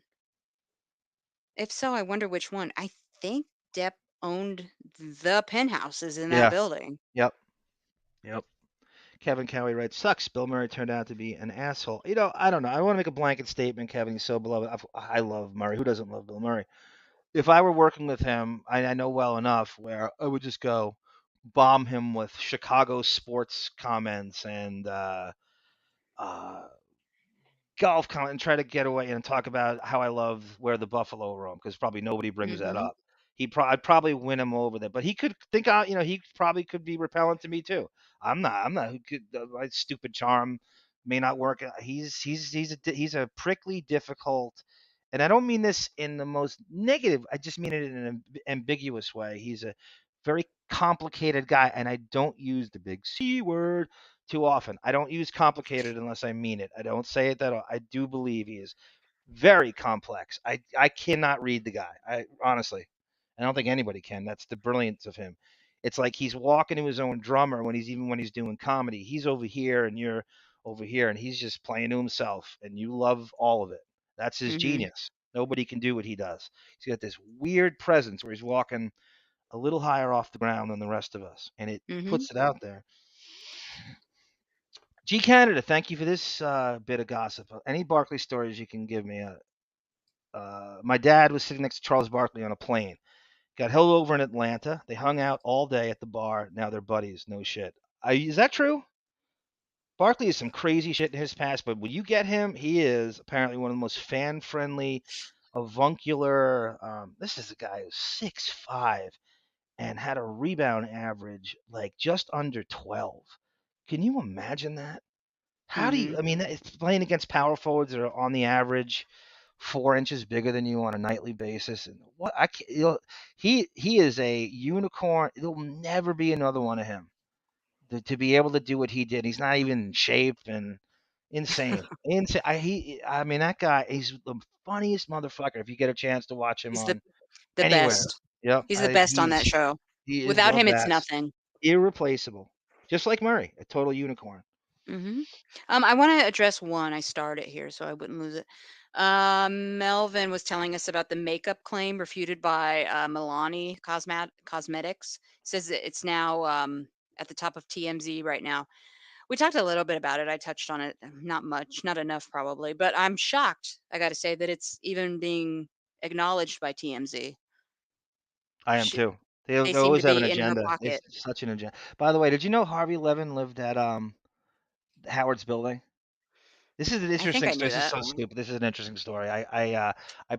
If so, I wonder which one. I think Depp owned the penthouses in that Yeah. building. Yep. Yep. Kevin Cowie writes, sucks. Bill Murray turned out to be an asshole. I don't know. I want to make a blanket statement, Kevin. He's so beloved. I love Murray. Who doesn't love Bill Murray? If I were working with him, I know well enough where I would just go bomb him with Chicago sports comments and golf comment and try to get away and talk about how I love where the Buffalo roam because probably nobody brings that Mhm. up. I'd probably win him over there, but he could think out. He probably could be repellent to me too. I'm not. Who could, my stupid charm may not work. He's a prickly, difficult, and I don't mean this in the most negative. I just mean it in an ambiguous way. He's a very complicated guy, and I don't use the big C word too often. I don't use complicated unless I mean it. I don't say it that I do believe he is very complex. I cannot read the guy. I honestly, I don't think anybody can. That's the brilliance of him. It's like he's walking to his own drummer when he's doing comedy. He's over here and you're over here, and he's just playing to himself, and you love all of it. That's his Mhm. genius. Nobody can do what he does. He's got this weird presence where he's walking a little higher off the ground than the rest of us, and it Mhm. puts it out there. G Canada, thank you for this bit of gossip. Any Barkley stories you can give me? My dad was sitting next to Charles Barkley on a plane. Got held over in Atlanta. They hung out all day at the bar. Now they're buddies. No shit. Is that true? Barkley is some crazy shit in his past, but when you get him, he is apparently one of the most fan-friendly, avuncular. This is a guy who's 6'5" and had a rebound average like just under 12. Can you imagine that? How do you? Mhm. I mean, it's playing against power forwards that are on the average 4 inches bigger than you on a nightly basis. And what I can't, he is a unicorn. There'll never be another one of him to be able to do what he did. He's not even in shape and insane. Insane. I mean, that guy. He's the funniest motherfucker. If you get a chance to watch him He's on the anywhere, best. yep, He's the best on that show. he is Without the him, it's best, nothing. irreplaceable. Just like Murray, a total unicorn. Mhm. I want to address one. I started here so I wouldn't lose it. Melvin was telling us about the makeup claim refuted by Milani Cosmetics. Says that it's now at the top of TMZ right now. We talked a little bit about it. I touched on it, not much, not enough probably, but I'm shocked. I got to say that it's even being acknowledged by TMZ. I am She, too. They they seem to always have an be in her agenda. It's pocket. such an agenda. By the way, did you know Harvey Levin lived at Howard's building? This is an I think interesting I story. knew This is that. so stupid. This is an interesting story. I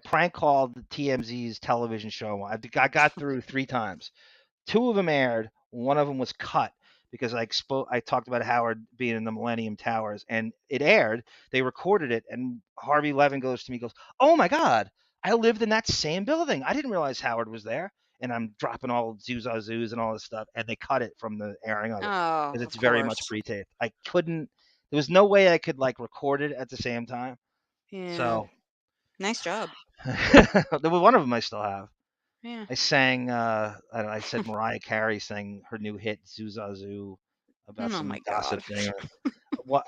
prank called TMZ's television show. I got through 3 times. 2 of them aired. One of them was cut because I talked about Howard being in the Millennium Towers, and it aired. They recorded it, and Harvey Levin goes to me, goes, "Oh my God, I lived in that same building. I didn't realize Howard was there." And I'm dropping all zoos and all this stuff, and they cut it from the airing of it Oh, because of it's very much course. pre-taped. I couldn't. There was no way I could like record it at the same time. Yeah. So Nice job. there was one of them I still have. Yeah. I sang, I said Mariah Carey sang her new hit Zoo about Oh some my gossip God. thing.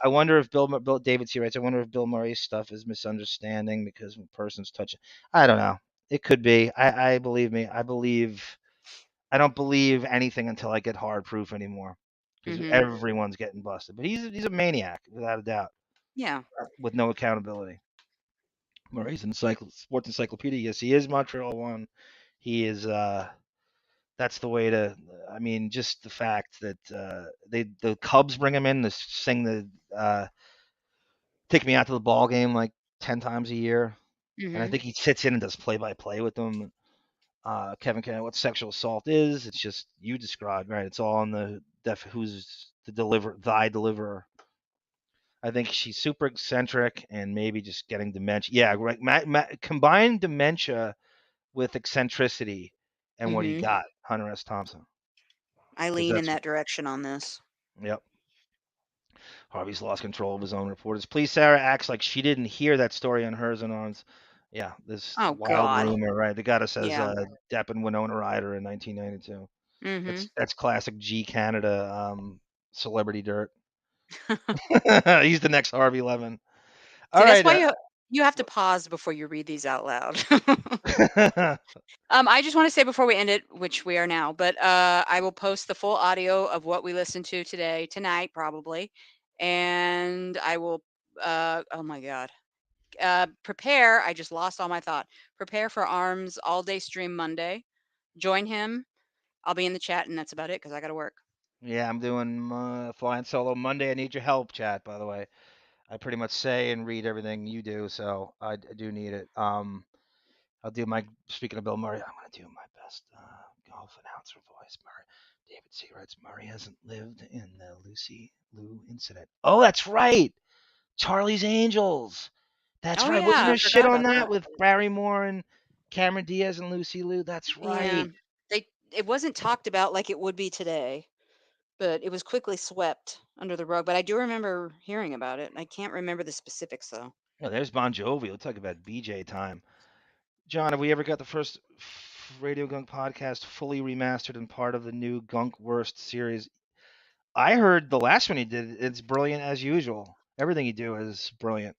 I wonder if Bill David's here writes, I wonder if Bill Murray's stuff is misunderstanding because when a person's touching. I don't know. It could be. I believe me. I don't believe anything until I get hard proof anymore because Mhm. everyone's getting busted. But he's a maniac without a doubt Yeah. with no accountability. Murray's sports encyclopedia. Yes, he is Montreal one. He is. That's the way to. I mean, just the fact that the Cubs bring him in to sing take me out to the ball game like 10 times a year, and I Mhm. think he sits in and does play by play with them. Kevin Kennedy, what sexual assault is? It's just you described, right? It's all on the who's the thy deliverer. I think she's super eccentric and maybe just getting dementia. Yeah, right. Combine dementia with eccentricity and what do you Mhm. got? Hunter S. Thompson. I Because lean in that's, that direction on this. yep. Harvey's lost control of his own reporters. Please, Sarah acts like she didn't hear that story on hers and on's. Yeah, this Oh wild God. rumor, right? The guy that says Yeah. Depp and Winona Ryder in 1992. Mhm. That's classic G Canada celebrity dirt. He's the next Harvey Levin. All See, that's right. why You have to pause before you read these out loud. I just want to say before we end it, which we are now, but I will post the full audio of what we listened to today, tonight probably, and I will. Oh my God. Prepare. I just lost all my thought. Prepare for Arms all day stream Monday. Join him. I'll be in the chat, and that's about it because I got to work. Yeah, I'm doing flying solo Monday. I need your help, chat. By the way, I pretty much say and read everything you do, so I do need it. I'll do my. Speaking of Bill Murray, I'm gonna do my best golf announcer voice. David C. writes, Murray hasn't lived in the Lucy Liu incident. Oh, that's right. Charlie's Angels. That's Oh right. Wasn't yeah, I there shit forgot on about that that. with Barrymore and Cameron Diaz and Lucy Liu? That's Yeah, right. it wasn't talked about like it would be today, but it was quickly swept under the rug. But I do remember hearing about it. I can't remember the specifics though. Oh, there's Bon Jovi. Let's talk about BJ time. John, have we ever got the first Radio Gunk podcast fully remastered and part of the new Gunk Worst series? I heard the last one he did. It's brilliant as usual. Everything you do is brilliant.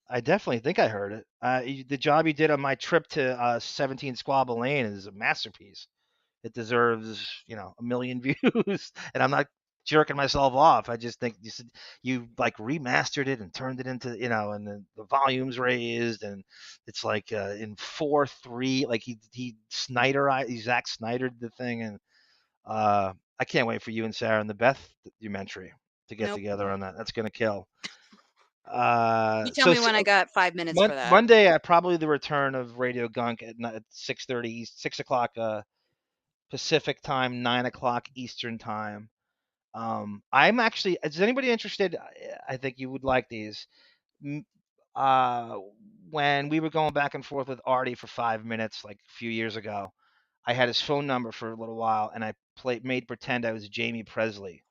I definitely think I heard it. The job you did on my trip to 17 Squabble Lane is a masterpiece. It deserves, a million views. And I'm not jerking myself off. I just think you like remastered it and turned it into, and the volumes raised, and it's like in 4:3, like he Zack Snydered the thing, and I can't wait for you and Sarah and the Beth documentary to get Nope. together on that. That's gonna kill. You tell me when I got 5 minutes for that. Monday, probably the return of Radio Gunk at 6:30, 6 o'clock Pacific time, 9 o'clock Eastern time. I'm actually. Is anybody interested? I think you would like these. Uh, when we were going back and forth with Artie for 5 minutes, like a few years ago, I had his phone number for a little while, and I made pretend I was Jamie Presley.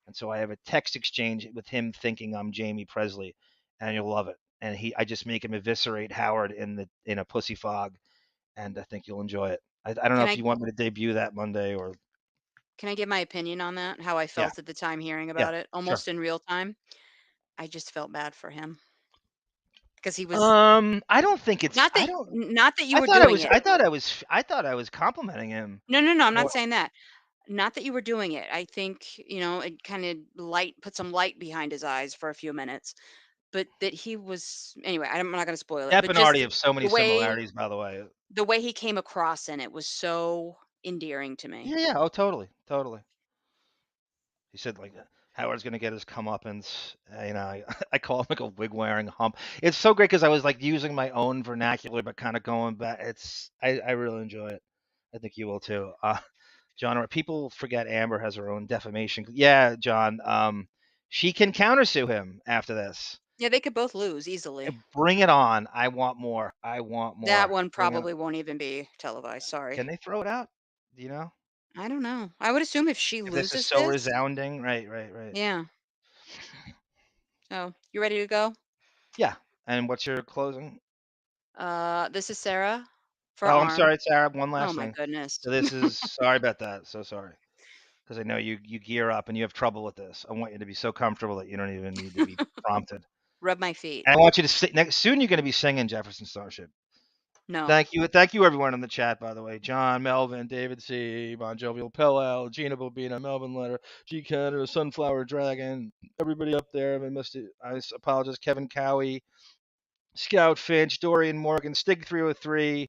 And so I have a text exchange with him thinking I'm Jamie Presley, and you'll love it. And I just make him eviscerate Howard in a pussy fog, and I think you'll enjoy it. I don't know Can if I you want me to debut that Monday or can I give my opinion on that? How I yeah, felt at the time hearing yeah, about it, sure. almost in real time. I just felt bad for him because he was I don't think it's. not I that don't. not that you I were thought I doing was. it. I thought I was complimenting him. No, no, no. I'm not More. saying that. Not that you were doing it. I think it kind of put some light behind his eyes for a few minutes, but that he was anyway. I'm not going to spoil it, Depp but and Artie just have so many the way similarities, by the way. the way he came across in it was so endearing to me. Yeah, yeah. Oh, totally, totally. He said like Howard's gonna get his comeuppance. I call him like a wig wearing hump. It's so great because I was like using my own vernacular, but kind of going back. I really enjoy it. I think you will too. John, people forget Amber has her own defamation. Yeah, John. She can countersue him after this. Yeah, they could both lose easily. Bring it on. I want more. I want That more. one Bring it. probably won't even be televised. Sorry. Can they throw it out? Do you know? I don't know. I would assume if she If this is loses so this, resounding, right, right, right. yeah. Oh, you ready to go? Yeah. And what's your closing? This is Sarah for Oh, I'm Arm. sorry, Sarah. One Oh last my thing. goodness. So this is sorry about that. So sorry, because I know you gear up and you have trouble with this. I want you to be so comfortable that you don't even need to be prompted. Rub my feet. And I want you to sing next. Soon you're going to be singing Jefferson Starship. No. Thank you everyone in the chat. By the way, John, Melvin, David C, Bon Jovial, Pillel, Gina Bobina, Melvin Letter, G Canada, Sunflower Dragon, everybody up there. If I missed it, I apologize. Kevin Cowie, Scout Finch, Dorian Morgan, Stig 303.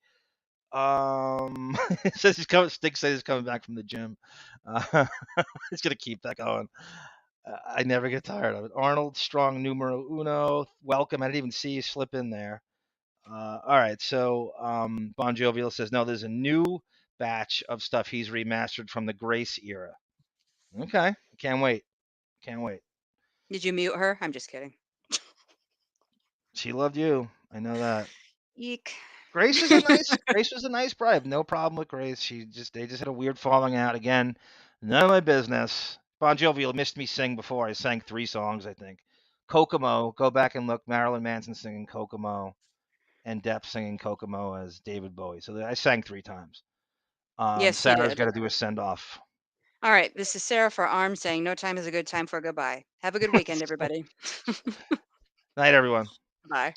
Says he's coming. Stig says he's coming back from the gym. He's gonna keep that going. I never get tired of it. Arnold Strong numero uno. Welcome. I didn't even see you slip in there. All right. So Bon Jovial says no. There's a new batch of stuff he's remastered from the Grace era. Okay. Can't wait. Can't wait. Did you mute her? I'm just kidding. She loved you. I know that. Eek. Grace was a nice bride. No problem with Grace. They just had a weird falling out again. None of my business. Bon Jovial missed me sing before. I sang 3 songs, I think. Kokomo. Go back and look. Marilyn Manson singing Kokomo, and Depp singing Kokomo as David Bowie. So I sang 3 times. Yes, you Sarah's did. got to do a send off. All right. This is Sarah for Arm saying no time is a good time for a goodbye. Have a good weekend, everybody. Night, everyone. Bye.